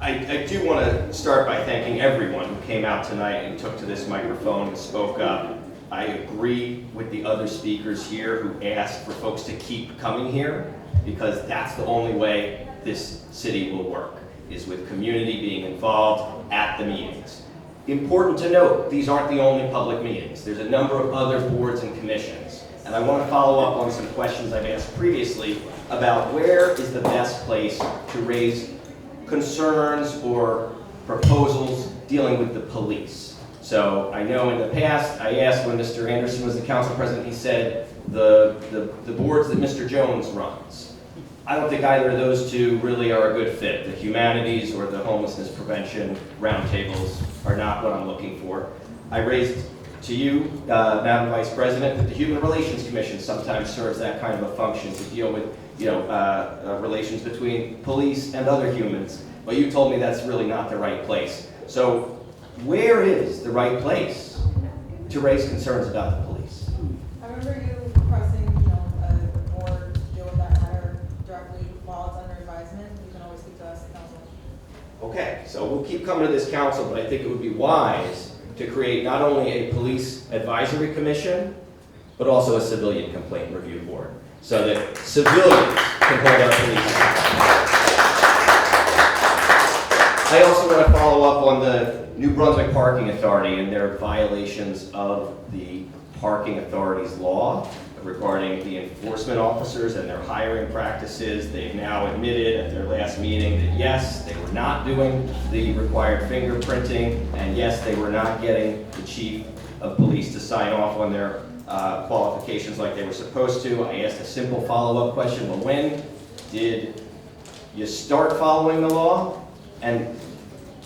I do want to start by thanking everyone who came out tonight and took to this microphone and spoke up. I agree with the other speakers here who asked for folks to keep coming here, because that's the only way this city will work, is with community being involved at the meetings. Important to note, these aren't the only public meetings. There's a number of other boards and commissions. And I want to follow up on some questions I've asked previously about where is the best place to raise concerns or proposals dealing with the police. So I know in the past, I asked when Mr. Anderson was the council president, he said the boards that Mr. Jones runs. I don't think either of those two really are a good fit. The humanities or the homelessness prevention roundtables are not what I'm looking for. I raised to you, Madam Vice President, that the Human Relations Commission sometimes serves that kind of a function to deal with, relations between police and other humans. But you told me that's really not the right place. So where is the right place to raise concerns about the police? I remember you requesting, a board to deal with that matter directly while it's under advisement. You can always speak to us, council. Okay, so we'll keep coming to this council, but I think it would be wise to create not only a police advisory commission, but also a civilian complaint review board, so that civilians can hold our police accountable. I also want to follow up on the New Brunswick Parking Authority and their violations of the Parking Authority's law regarding the enforcement officers and their hiring practices. They've now admitted at their last meeting that yes, they were not doing the required fingerprinting, and yes, they were not getting the chief of police to sign off on their qualifications like they were supposed to. I asked a simple follow-up question, well, when did you start following the law? And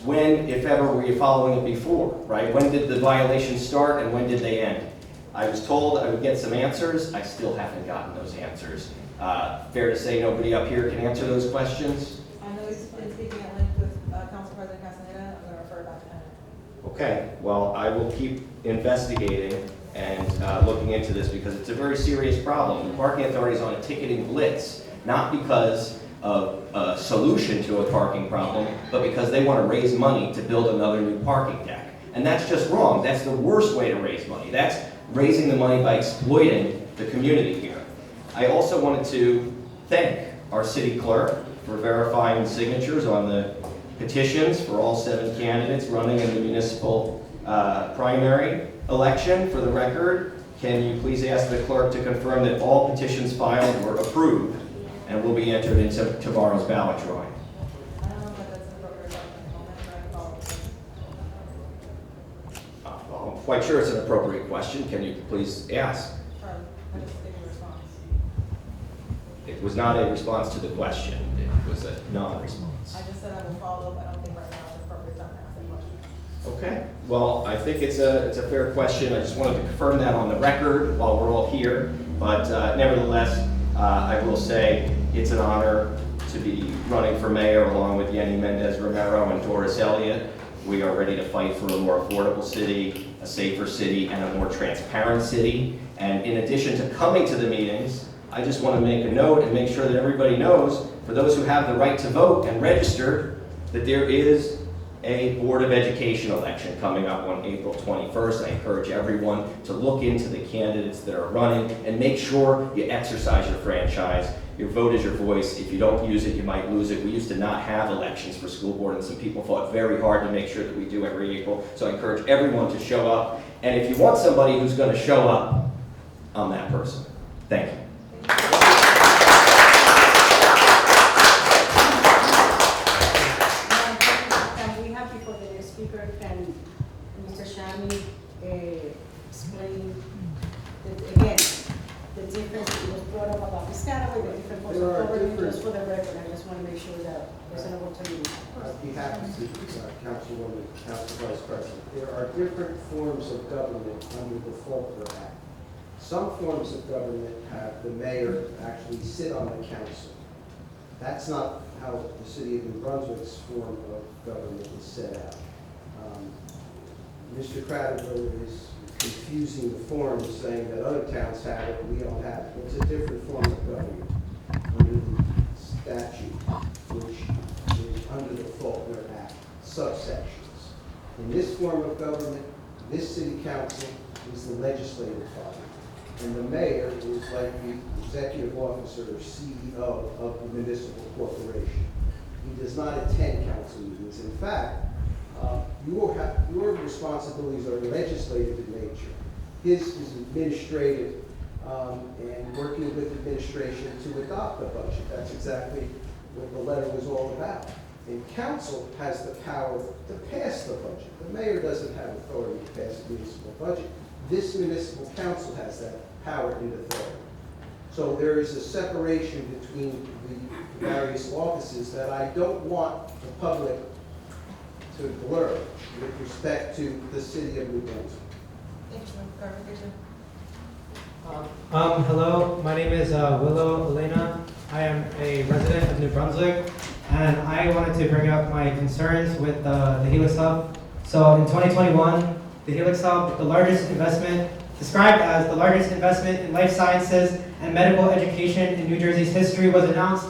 when, if ever, were you following it before, right? When did the violations start and when did they end? I was told I would get some answers. I still haven't gotten those answers. Fair to say nobody up here can answer those questions? I know he's been speaking at length with Council President Castaneda. I'm going to refer back to him. Okay, well, I will keep investigating and looking into this because it's a very serious problem. The parking authority is on a ticketing blitz, not because of a solution to a parking problem, but because they want to raise money to build another new parking deck. And that's just wrong. That's the worst way to raise money. That's raising the money by exploiting the community here. I also wanted to thank our city clerk for verifying signatures on the petitions for all 7 candidates running in the municipal primary election. For the record, can you please ask the clerk to confirm that all petitions filed were approved and will be entered into tomorrow's ballot drawing? I don't know if that's an appropriate question at the moment, but I can follow up. Well, I'm quite sure it's an appropriate question. Can you please ask? Charlie, I just gave you a response. was not a response to the question. It was a non-response. I just said I will follow up. I don't think right now is the appropriate time to ask the question. Okay, well, I think it's a fair question. I just wanted to confirm that on the record while we're all here. But nevertheless, I will say it's an honor to be running for mayor along with Yenny Mendez Romero and Doris Elliott. We are ready to fight for a more affordable city, a safer city, and a more transparent city. And in addition to coming to the meetings, I just want to make a note and make sure that everybody knows, for those who have the right to vote and register, that there is a Board of Education election coming up on April 21st. I encourage everyone to look into the candidates that are running and make sure you exercise your franchise. Your vote is your voice. If you don't use it, you might lose it. We used to not have elections for school board, and some people fought very hard to make sure that we do every April. So I encourage everyone to show up. And if you want somebody who's going to show up, I'm that person. Thank you. Can we have before the next speaker, can Mr. Shami explain, again, the difference, it was brought up about this category, the different forms of government, just for the record, I just want to make sure that there's an opportunity. I'd be happy to, Councilwoman, Council Vice President. There are different forms of government under the Faulkner Act. Some forms of government have the mayor actually sit on the council. That's not how the city of New Brunswick's form of government is set out. Mr. Craddock is confusing the forms, saying that other towns have it, we don't have it. It's a different form of government under the statute, which is under the Faulkner Act, subsections. In this form of government, this city council is the legislative body, and the mayor is like the executive officer or CEO of the municipal corporation. He does not attend council meetings. In fact, your responsibilities are legislative in nature. His is administrative and working with administration to adopt the budget. That's exactly what the letter was all about. And council has the power to pass the budget. The mayor doesn't have authority to pass the municipal budget. This municipal council has that power and authority. So there is a separation between the various offices that I don't want the public to blur with respect to the city of New Brunswick. Thank you. Clarification. Hello, my name is Willow Elena. I am a resident of New Brunswick, and I wanted to bring up my concerns with the Helix Hub. So in 2021, the Helix Hub, the largest investment, described as the largest investment in life sciences and medical education in New Jersey's history, was announced.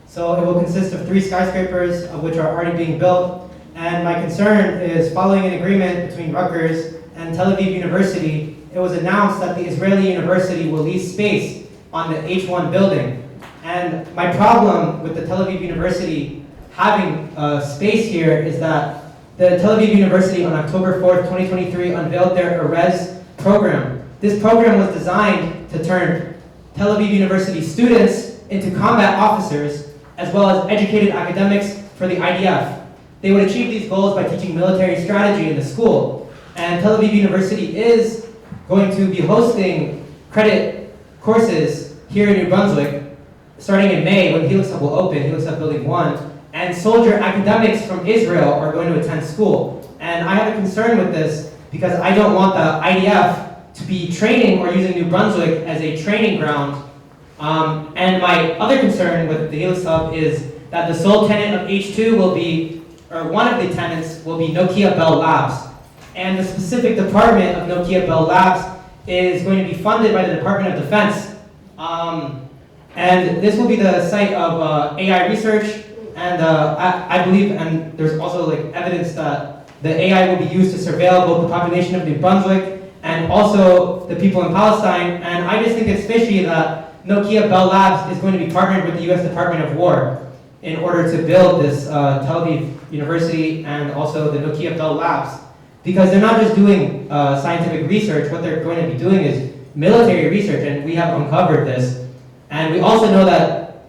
So it will consist of 3 skyscrapers, of which are already being built. And my concern is, following an agreement between Rutgers and Tel Aviv University, it was announced that the Israeli university will lease space on the H1 building. And my problem with the Tel Aviv University having space here is that the Tel Aviv University on October 4th, 2023 unveiled their ERES program. This program was designed to turn Tel Aviv University students into combat officers, as well as educated academics for the IDF. They would achieve these goals by teaching military strategy in the school. And Tel Aviv University is going to be hosting credit courses here in New Brunswick, starting in May when Helix Hub will open, Helix Hub Building 1. And soldier academics from Israel are going to attend school. And I have a concern with this because I don't want the IDF to be training or using New Brunswick as a training ground. And my other concern with the Helix Hub is that the sole tenant of H2 will be, or one of the tenants will be Nokia Bell Labs. And the specific department of Nokia Bell Labs is going to be funded by the Department of Defense. And this will be the site of AI research. And I believe, and there's also like evidence that the AI will be used to surveil both the population of New Brunswick and also the people in Palestine. And I just think it's fishy that Nokia Bell Labs is going to be partnered with the U.S. Department of War in order to build this Tel Aviv University and also the Nokia Bell Labs. Because they're not just doing scientific research, what they're going to be doing is military research, and we have uncovered this. And we also know that,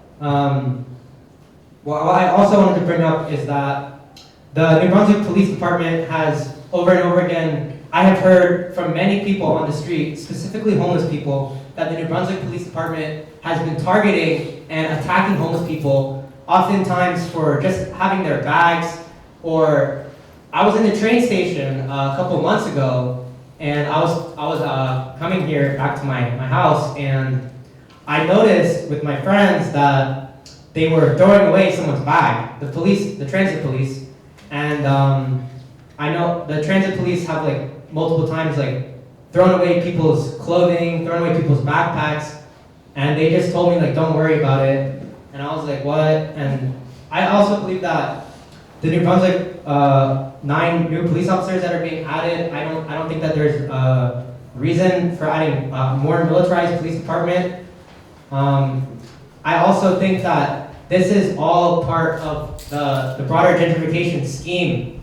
what I also wanted to bring up is that the New Brunswick Police Department has, over and over again, I have heard from many people on the street, specifically homeless people, that the New Brunswick Police Department has been targeting and attacking homeless people, oftentimes for just having their bags. Or I was in the train station a couple months ago, and I was coming here back to my house, and I noticed with my friends that they were throwing away someone's bag. The transit police, and I know the transit police have like multiple times like thrown away people's clothing, thrown away people's backpacks, and they just told me like don't worry about it. And I was like, what? And I also believe that the New Brunswick 9 new police officers that are being added, I don't think that there's a reason for adding more militarized police department. I also think that this is all part of the broader gentrification scheme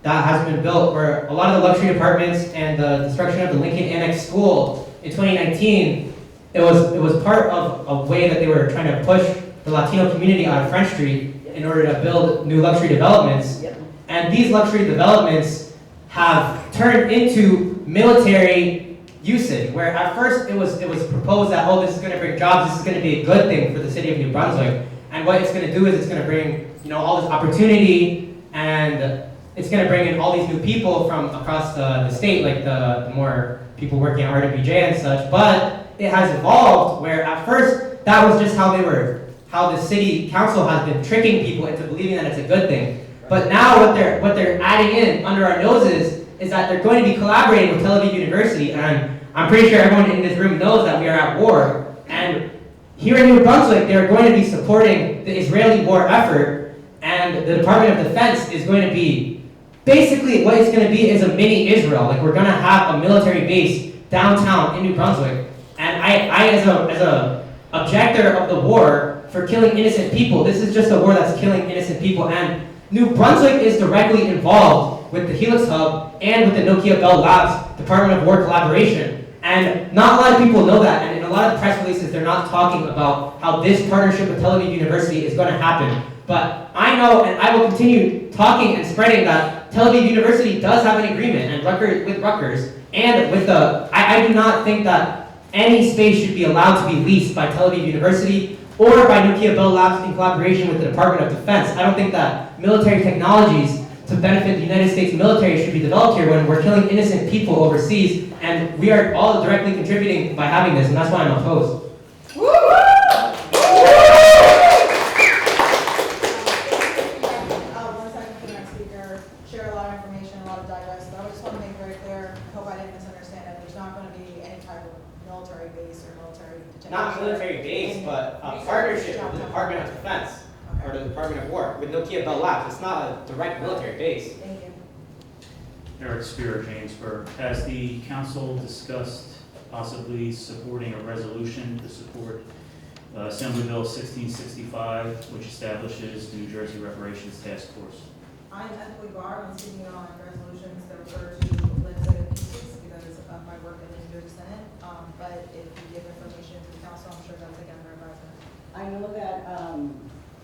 that has been built, where a lot of the luxury apartments and the destruction of the Lincoln Annex School in 2019, it was part of a way that they were trying to push the Latino community out of French Street in order to build new luxury developments. And these luxury developments have turned into military usage, where at first it was proposed that, oh, this is going to bring jobs, this is going to be a good thing for the city of New Brunswick. And what it's going to do is it's going to bring, all this opportunity, and it's going to bring in all these new people from across the state, like the more people working at RWJ and such. But it has evolved where at first that was just how the city council has been tricking people into believing that it's a good thing. But now what they're adding in under our noses is that they're going to be collaborating with Tel Aviv University, and I'm pretty sure everyone in this room knows that we are at war. And here in New Brunswick, they're going to be supporting the Israeli war effort, and the Department of Defense is going to be, basically what it's going to be is a mini Israel. Like, we're going to have a military base downtown in New Brunswick. And I as a objector of the war for killing innocent people, this is just a war that's killing innocent people. And New Brunswick is directly involved with the Helix Hub and with the Nokia Bell Labs Department of War collaboration. And not a lot of people know that, and in a lot of press releases, they're not talking about how this partnership with Tel Aviv University is going to happen. But I know, and I will continue talking and spreading that Tel Aviv University does have an agreement and with Rutgers, and with I do not think that any space should be allowed to be leased by Tel Aviv University or by Nokia Bell Labs in collaboration with the Department of Defense. I don't think that military technologies to benefit the United States military should be developed here when we're killing innocent people overseas, and we are all directly contributing by having this, and that's why I'm opposed. One second for the next speaker. Share a lot of information, a lot of digest, but I just want to make very clear, I hope I didn't misunderstand it, there's not going to be any type of military base or military. Not military base, but a partnership with the Department of Defense or the Department of War with Nokia Bell Labs. It's not a direct military base. Thank you. Eric Spear, Jamesburg. Has the council discussed possibly supporting a resolution to support Assembly Bill 1665, which establishes New Jersey Reparations Task Force? I am ethically barred on speaking on resolutions that refer to legislative pieces because of my work in the New Jersey Senate. But if you give information to the council, I'm sure that's again their advisement. I know that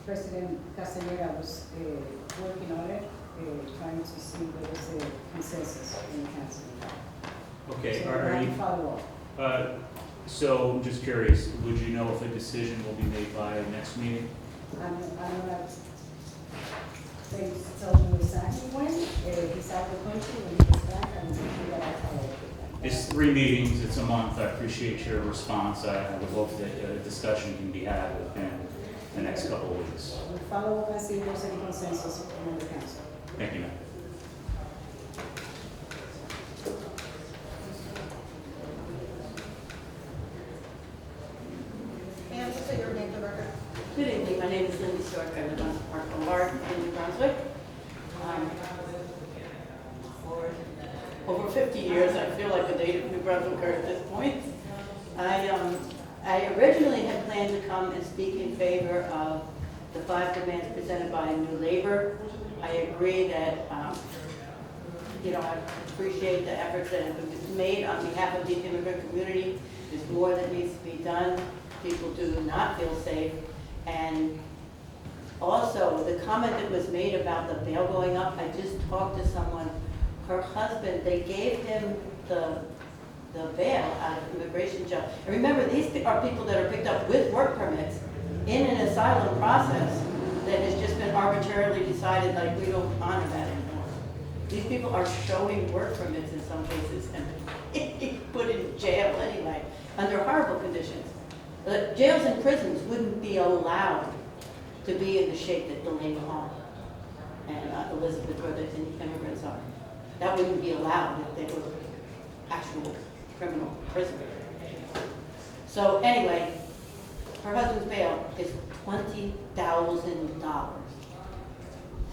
President Castaneda was working on it, trying to see if there was a consensus in the council. Okay, So are you? follow up. So I'm just curious, would you know if a decision will be made by next meeting? I'm not saying to tell you exactly when. He's out of the country, when he gets back, I'm sure that I'll follow up with that. It's 3 meetings, it's a month. I appreciate your response. I would hope that a discussion can be had within the next couple of weeks. We'll follow up and see if there's any consensus among the council. Thank you, ma'am. And just say your name for the record. Good evening, my name is Lindy Stork, I live on Park Boulevard in New Brunswick. For over 50 years, I feel like a native New Brunswicker at this point. I originally had planned to come and speak in favor of the 5 demands presented by New Labor. I agree that, I appreciate the efforts that have been made on behalf of the immigrant community. There's more that needs to be done. People do not feel safe. And also, the comment that was made about the bail going up, I just talked to someone, her husband, they gave him the bail out of immigration jail. And remember, these are people that are picked up with work permits, in an asylum process that has just been arbitrarily decided, like, we don't honor that anymore. These people are showing work permits in some cases and put in jail anyway, under horrible conditions. Jails and prisons wouldn't be allowed to be in the shape that Delaney Hall and Elizabeth, where the immigrants are. That wouldn't be allowed if they were actual criminal prisoners. So anyway, her husband's bail is $20,000.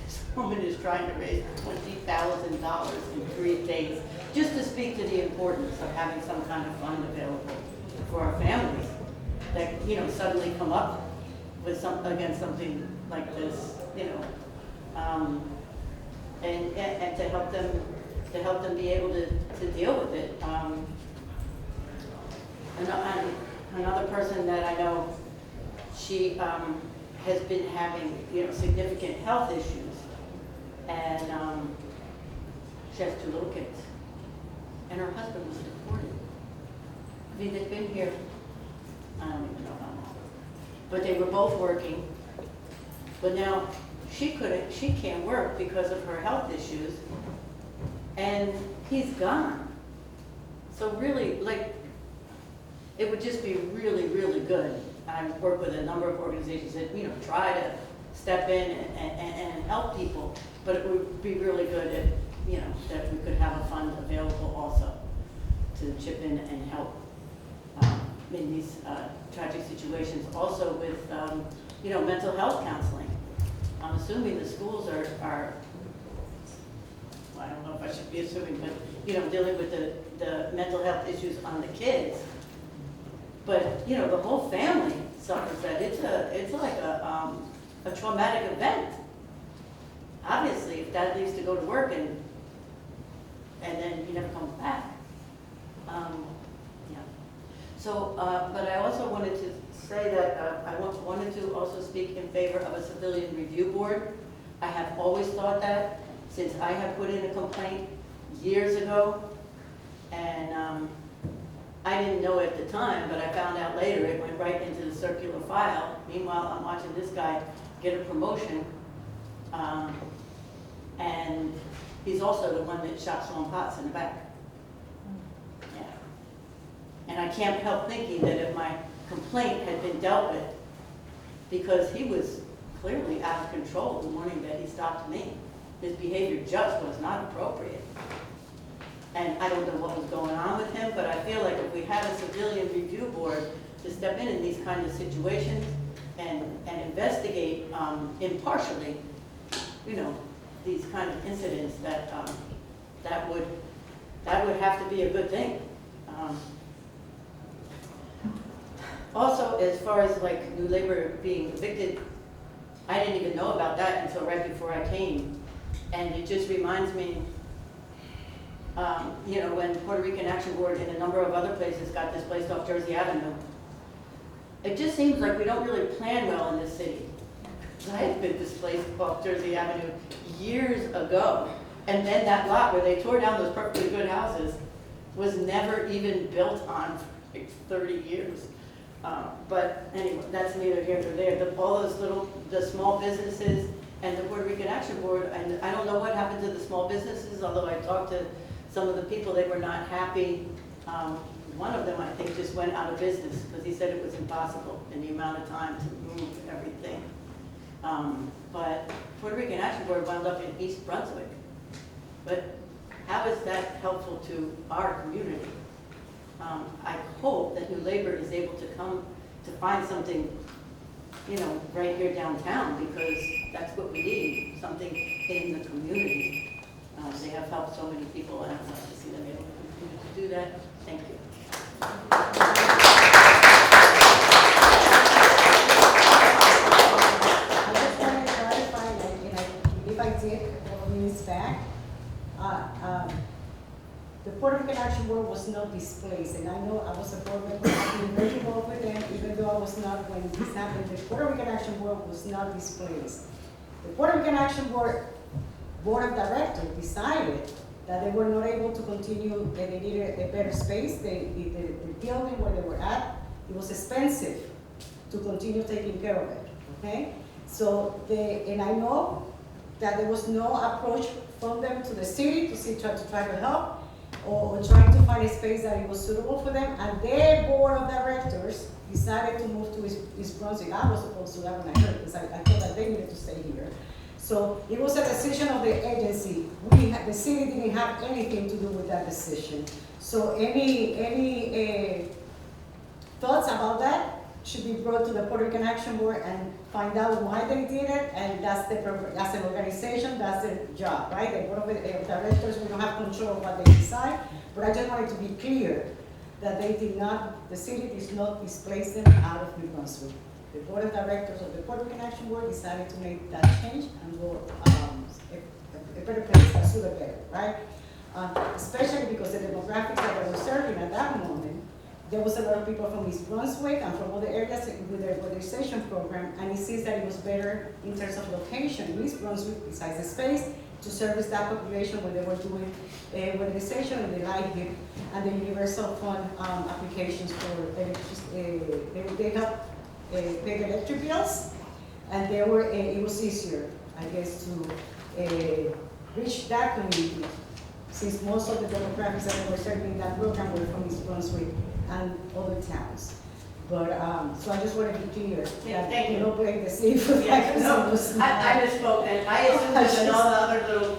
This woman is trying to raise $20,000 in 3 days, just to speak to the importance of having some kind of fund available for our families that, you know, suddenly come up with against something like this, you know, and to help them be able to deal with it. Another person that I know, she has been having, you know, significant health issues, and she has 2 little kids, and her husband was deported. I mean, they've been here, I don't even know how long, but they were both working, but now she can't work because of her health issues, and he's gone. So really, like, it would just be really, really good. I work with a number of organizations that, you know, try to step in and help people, but it would be really good if, you know, that we could have a fund available also to chip in and help in these tragic situations. Also with, you know, mental health counseling. I'm assuming the schools are, well, I don't know if I should be assuming, but, you know, dealing with the mental health issues on the kids. But, you know, the whole family suffers that. It's like a traumatic event. Obviously, if dad leaves to go to work and then he never comes back. Yeah. So, but I also wanted to say that I wanted to also speak in favor of a civilian review board. I have always thought that since I have put in a complaint years ago, and I didn't know at the time, but I found out later it went right into the circular file. Meanwhile, I'm watching this guy get a promotion, and he's also the one that shot Sean Potts in the back. Yeah. And I can't help thinking that if my complaint had been dealt with, because he was clearly out of control the morning that he stopped me, his behavior just was not appropriate. And I don't know what was going on with him, but I feel like if we had a civilian review board to step in these kind of situations and investigate impartially, you know, these kind of incidents, that would have to be a good thing. Also, as far as like New Labor being evicted, I didn't even know about that until right before I came, and it just reminds me. You know, when Puerto Rican Action Board and a number of other places got displaced off Jersey Avenue, it just seems like we don't really plan well in this city. I had been displaced off Jersey Avenue years ago, and then that lot where they tore down those perfectly good houses was never even built on for like 30 years. But anyway, that's neither here nor there. All those the small businesses and the Puerto Rican Action Board, and I don't know what happened to the small businesses, although I talked to some of the people, they were not happy. One of them, I think, just went out of business because he said it was impossible in the amount of time to move everything. But Puerto Rican Action Board wound up in East Brunswick. But how is that helpful to our community? I hope that New Labor is able to come to find something, you know, right here downtown, because that's what we need, something in the community. They have helped so many people, and I'd love to see them able to continue to do that. Thank you. I just want to clarify, and I believe I did a couple of minutes back. The Puerto Rican Action Board was not displaced, and I know I was a board member, I've been very involved with them, even though I was not when this happened. The Puerto Rican Action Board was not displaced. The Puerto Rican Action Board of Directors decided that they were not able to continue, that they needed a better space. The building where they were at, it was expensive to continue taking care of it, okay? So and I know that there was no approach from them to the city to try to help or trying to find a space that it was suitable for them, and their board of directors decided to move to East Brunswick. I was opposed to that when I heard, because I thought that they needed to stay here. So it was a decision of the agency. The city didn't have anything to do with that decision. So any thoughts about that should be brought to the Puerto Rican Action Board and find out why they did it, and that's an organization, that's their job, right? The board of directors, we don't have control of what they decide, but I just wanted to be clear that the city did not displace them out of New Brunswick. The board of directors of the Puerto Rican Action Board decided to make that change and go a better place, a sooner better, right? Especially because the demographics that they were serving at that moment, there was a lot of people from East Brunswick and from other areas with their weatherization program, and it seems that it was better in terms of location in East Brunswick, besides the space, to service that population when they were doing weatherization and the light hit and the universal fund applications for electricity. They helped pay the electric bills, and it was easier, I guess, to reach that community, since most of the demographics that were serving in that program were from East Brunswick and other towns. But, so I just wanted to be clear that you don't blame the city for that. No, I misspoke, and I assumed that in all the other little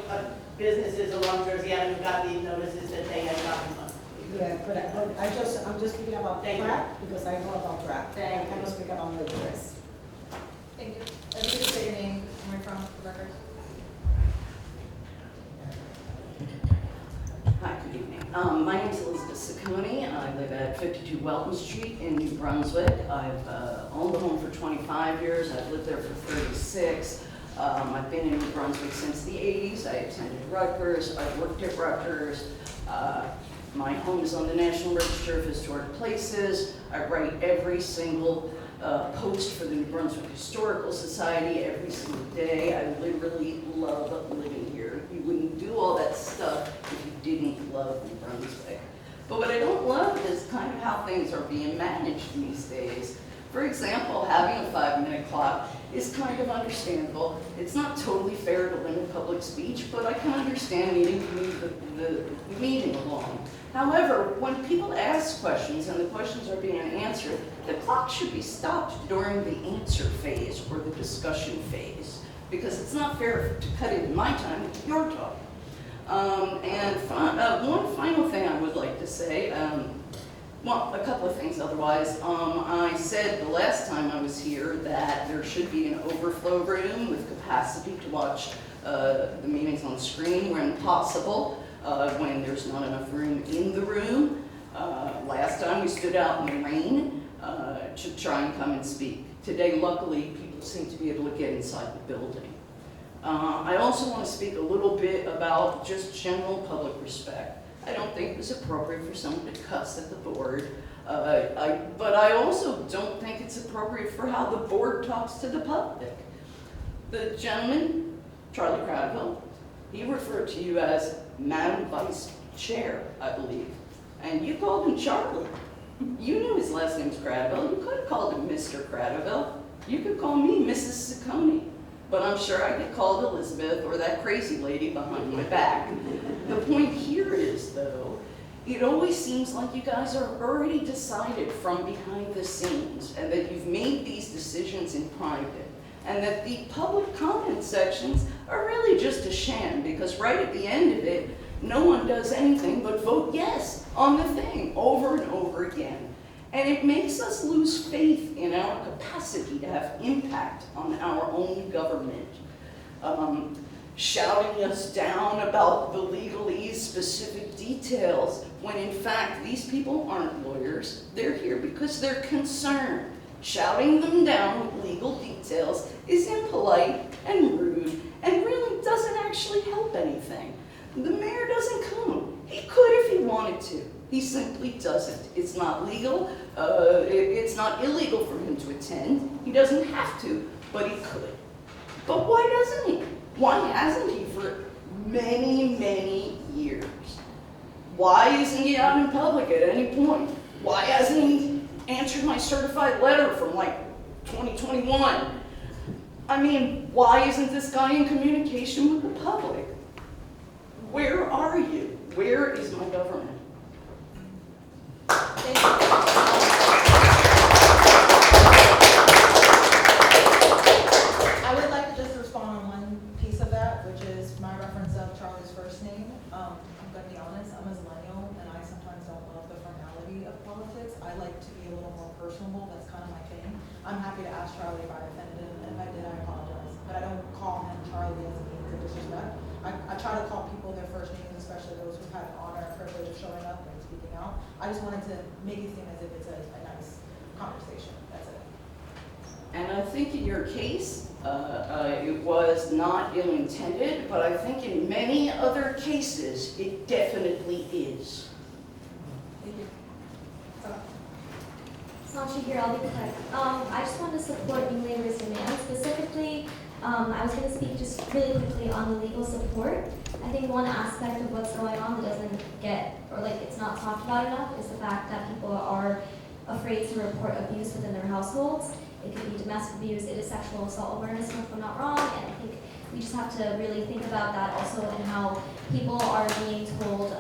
businesses along Jersey Avenue got these notices that they had gotten money. Yeah, but I'm just speaking about crap, because I know about crap. I cannot speak about the rest. Thank you. Let me just say your name, where you're from, for the record. Hi, good evening. My name is Elizabeth Saccone. I live at 52 Welton Street in New Brunswick. I've owned the home for 25 years. I've lived there for 36. I've been in New Brunswick since the 80s. I attended Rutgers. I worked at Rutgers. My home is on the National Register of Historic Places. I write every single post for the New Brunswick Historical Society every single day. I literally love living here. You wouldn't do all that stuff if you didn't love New Brunswick. But what I don't love is kind of how things are being managed these days. For example, having a 5-minute clock is kind of understandable. It's not totally fair to limit public speech, but I can understand needing to move the meeting along. However, when people ask questions and the questions are being answered, the clock should be stopped during the answer phase or the discussion phase, because it's not fair to cut into my time if you're talking. One final thing I would like to say, well, a couple of things otherwise. I said the last time I was here that there should be an overflow room with capacity to watch the meetings on screen when possible, when there's not enough room in the room. Last time we stood out in the rain to try and come and speak. Today, luckily, people seem to be able to get inside the building. I also want to speak a little bit about just general public respect. I don't think it was appropriate for someone to cuss at the board, but I also don't think it's appropriate for how the board talks to the public. The gentleman, Charlie Cradville, he referred to you as Madam Vice Chair, I believe, and you called him Charlie. You knew his last name's Cradville. You could have called him Mr. Cradville. You could call me Mrs. Saccone. But I'm sure I get called Elizabeth or that crazy lady behind my back. The point here is, though, it always seems like you guys are already decided from behind the scenes, and that you've made these decisions in private, and that the public comment sections are really just a sham, because right at the end of it, no one does anything but vote yes on the thing over and over again. And it makes us lose faith in our capacity to have impact on our own government. Shouting us down about the legalese specific details, when in fact these people aren't lawyers, they're here because they're concerned. Shouting them down with legal details is impolite and rude and really doesn't actually help anything. The mayor doesn't come. He could if he wanted to. He simply doesn't. It's not legal. It's not illegal for him to attend. He doesn't have to, but he could. But why doesn't he? Why hasn't he for many, many years? Why isn't he out in public at any point? Why hasn't he answered my certified letter from like 2021. I mean, why isn't this guy in communication with the public? Where are you? Where is my government? Thank you. I would like to just respond on one piece of that, which is my reference of Charlie's first name. I'm gonna be honest, I'm a millennial, and I sometimes don't love the formality of politics. I like to be a little more personable, that's kind of my thing. I'm happy to ask Charlie if I offended him, and if I did, I apologize. But I don't call him Charlie as a means of disrespect. I try to call people their first names, especially those who've had the honor and privilege of showing up and speaking out. I just wanted to make it seem as if it's a nice conversation, that's it. And I think in your case, it was not ill-intended, but I think in many other cases, it definitely is. Thank you. Sanchi here, I'll be quick. I just wanted to support New Labor's demand. Specifically, I was going to speak just really quickly on the legal support. I think one aspect of what's going on that doesn't get, or like it's not talked about enough, is the fact that people are afraid to report abuse within their households. It could be domestic abuse, it is sexual assault awareness month, if I'm not wrong, and I think we just have to really think about that also and how people are being told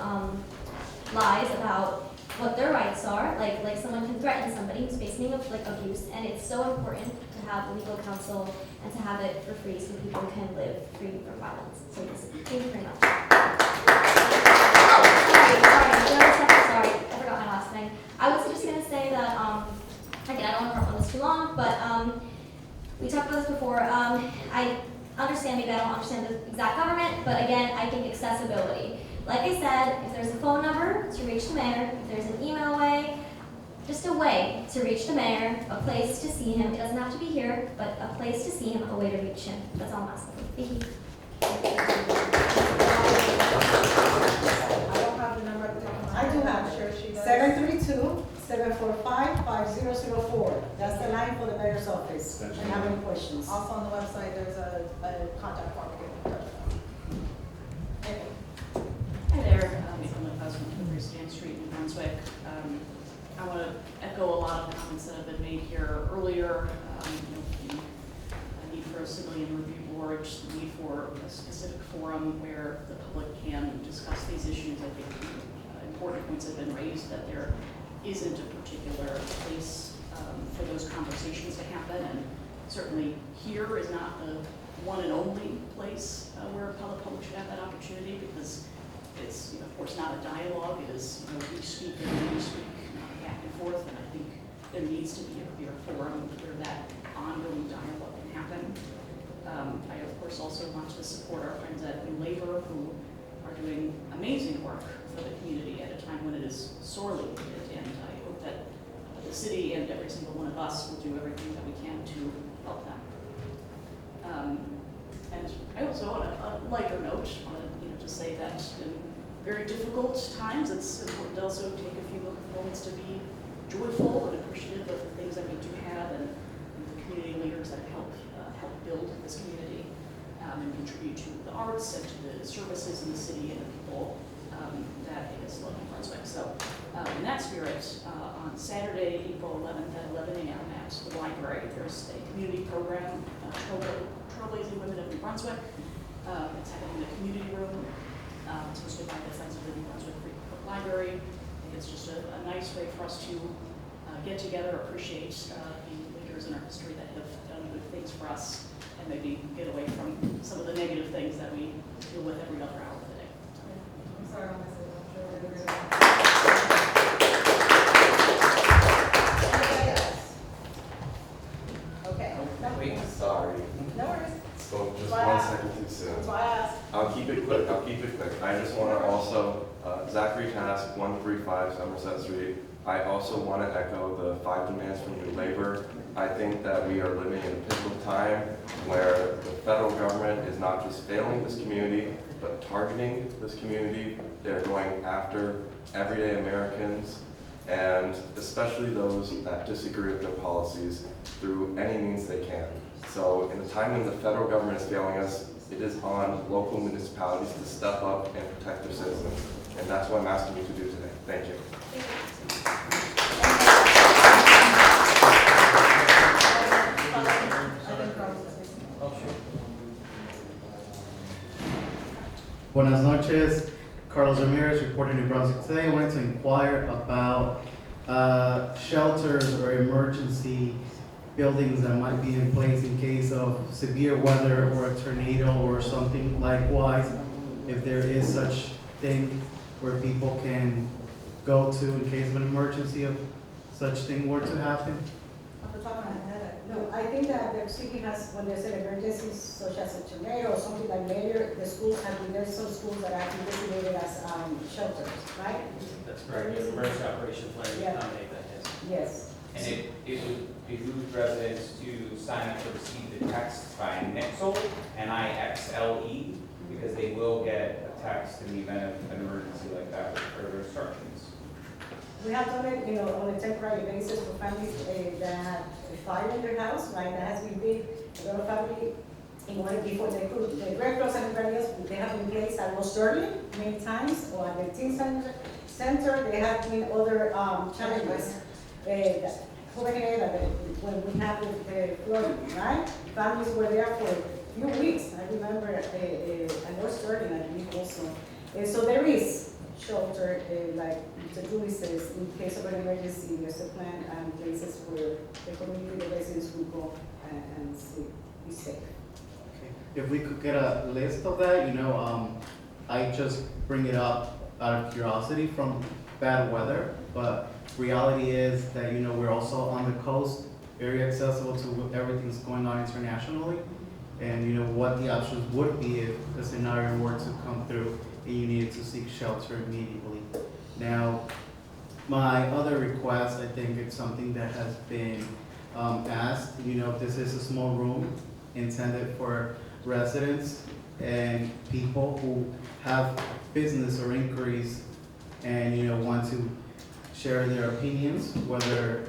lies about what their rights are, like someone can threaten somebody who's facing abuse, and it's so important to have legal counsel and to have it for free so people can live free from violence. So yes, thank you very much. Sorry, I forgot my last thing. I was just gonna say that, again, I don't want to harp on this too long, but we talked about this before. I understand, maybe I don't understand the exact government, but again, I think accessibility. Like I said, if there's a phone number to reach the mayor, if there's an email way, just a way to reach the mayor, a place to see him. It doesn't have to be here, but a place to see him, a way to reach him. That's all I'm asking. Thank you. I don't have the number at the top of my I head. do have I'm sure it. she does. 732-745-5004. That's the line for the mayor's office. And have any questions? Also on the website, there's a contact form to get in touch with them. Thank you. Hi there, I'm the president of Stan Street in Brunswick. I want to echo a lot of the comments that have been made here earlier. The need for a civilian review board, the need for a specific forum where the public can discuss these issues. I think important points have been raised that there isn't a particular place for those conversations to happen, and certainly here is not the one and only place where the public should have that opportunity, because it's, of course, not a dialogue. It is, we speak and we speak back and forth, and I think there needs to be a forum where that ongoing dialogue can happen. I, of course, also want to support our friends at New Labor, who are doing amazing work for the community at a time when it is sorely needed, and I hope that the city and every single one of us will do everything that we can to help them. And I also, on a lighter note, want to just say that in very difficult times, it's important to also take a few moments to be joyful and appreciative of the things that we do have, and the community leaders that help build this community and contribute to the arts and to the services in the city and the people that make us love New Brunswick. So in that spirit, on Saturday, April 11th at 11 a.m. at the library, there's a community program, Trailblazing Women of New Brunswick. It's happening in the community room. It's hosted by the Friends of the New Brunswick Free Public Library. I think it's just a nice way for us to get together, appreciate the leaders in our history that have done good things for us, and maybe get away from some of the negative things that we deal with every other hour of the day. I'm sorry, I'm Okay. Wait, sorry. No worries. So just That's why I 1 asked. second too soon. That's why I asked. I'll keep it quick. I just want to also, Zachary Task, 135 Somerset Street. I also want to echo the 5 demands from New Labor. I think that we are living in a pivotal time where the federal government is not just failing this community, but targeting this community. They're going after everyday Americans, and especially those that disagree with their policies, through any means they can. So in a time when the federal government is failing us, it is on local municipalities to step up and protect their citizens. And that's what I'm asking you to do today. Thank you. Buenas noches, Carlos Ramirez, reporting New Brunswick today. I wanted to inquire about shelters or emergency buildings that might be in place in case of severe weather or a tornado or something likewise. If there is such thing where people can go to in case of an emergency of such thing were to happen. Off the top of my head, no, I think that the city has, when there's an emergency such as a tornado or something like later, the schools have been, there's some schools that have been designated as shelters, right? That's correct, the emergency operation plan, we Yeah. nominate that, yes. Yes. And it would behoove residents to sign up to receive the text by Nixle, Nixle, because they will get a text in the event of an emergency like that with further instructions. We have done it, on a temporary basis for families that have a fire in their house, right? That has been big. A lot of family, in order before they could, the Red Cross and everybody else, they have been placed at Los Sterling many times, or at the teen center. They have been other challenges. When we have the flooding, right? Families were there for a few weeks. I remember at Los Sterling, I believe also. So there is shelter, like Mr. Julie says, in case of an emergency, there's a plan and places where the community, the residents will go and be safe. If we could get a list of that, I just bring it up out of curiosity from bad weather, but reality is that, we're also on the coast, very accessible to everything's going on internationally, and what the options would be if a scenario were to come through and you needed to seek shelter immediately. Now, my other request, I think it's something that has been asked. This is a small room intended for residents and people who have business or inquiries and want to share their opinions, whether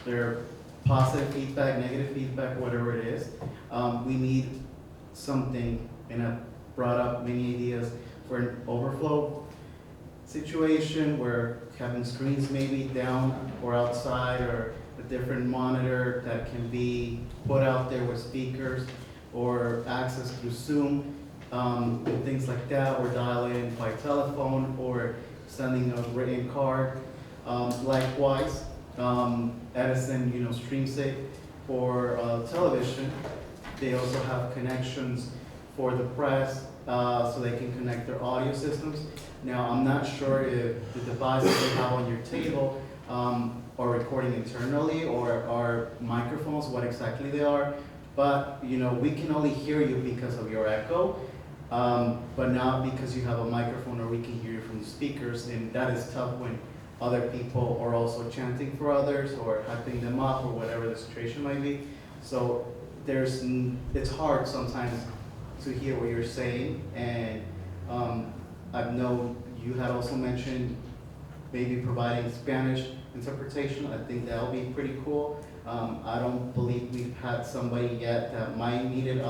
they're positive feedback, negative feedback, whatever it is. We need something, and I've brought up many ideas for an overflow situation where having screens maybe down or outside, or a different monitor that can be put out there with speakers or access through Zoom, and things like that, or dial in by telephone or sending a written card. Likewise, Edison, StreamSafe for television. They also have connections for the press, so they can connect their audio systems. Now, I'm not sure if the devices they have on your table are recording internally or are microphones, what exactly they are, but we can only hear you because of your echo, but not because you have a microphone, or we can hear you from the speakers, and that is tough when other people are also chanting for others or hyping them up or whatever the situation might be. So it's hard sometimes to hear what you're saying, and I know you had also mentioned maybe providing Spanish interpretation. I think that'll be pretty cool. I don't believe we've had somebody yet that might need it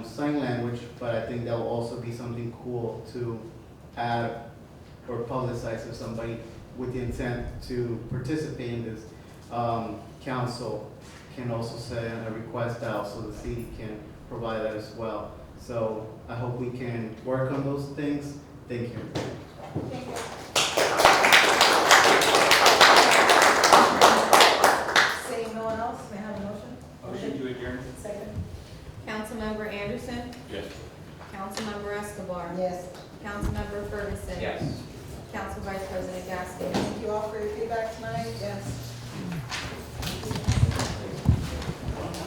sign language, but I think that will also be something cool to add or publicize if somebody with the intent to participate in this council can also send a request out so the city can provide that as well. So I hope we can work on those things. Thank you. Thank you. Seeing no one else, may I have a motion? Motion to adjourn? Second. Councilmember Anderson, Yes. Councilmember Escobar, Yes. Councilmember Ferguson. Yes. Council Vice President Gaskin. Thank you all for your feedback tonight. Yes.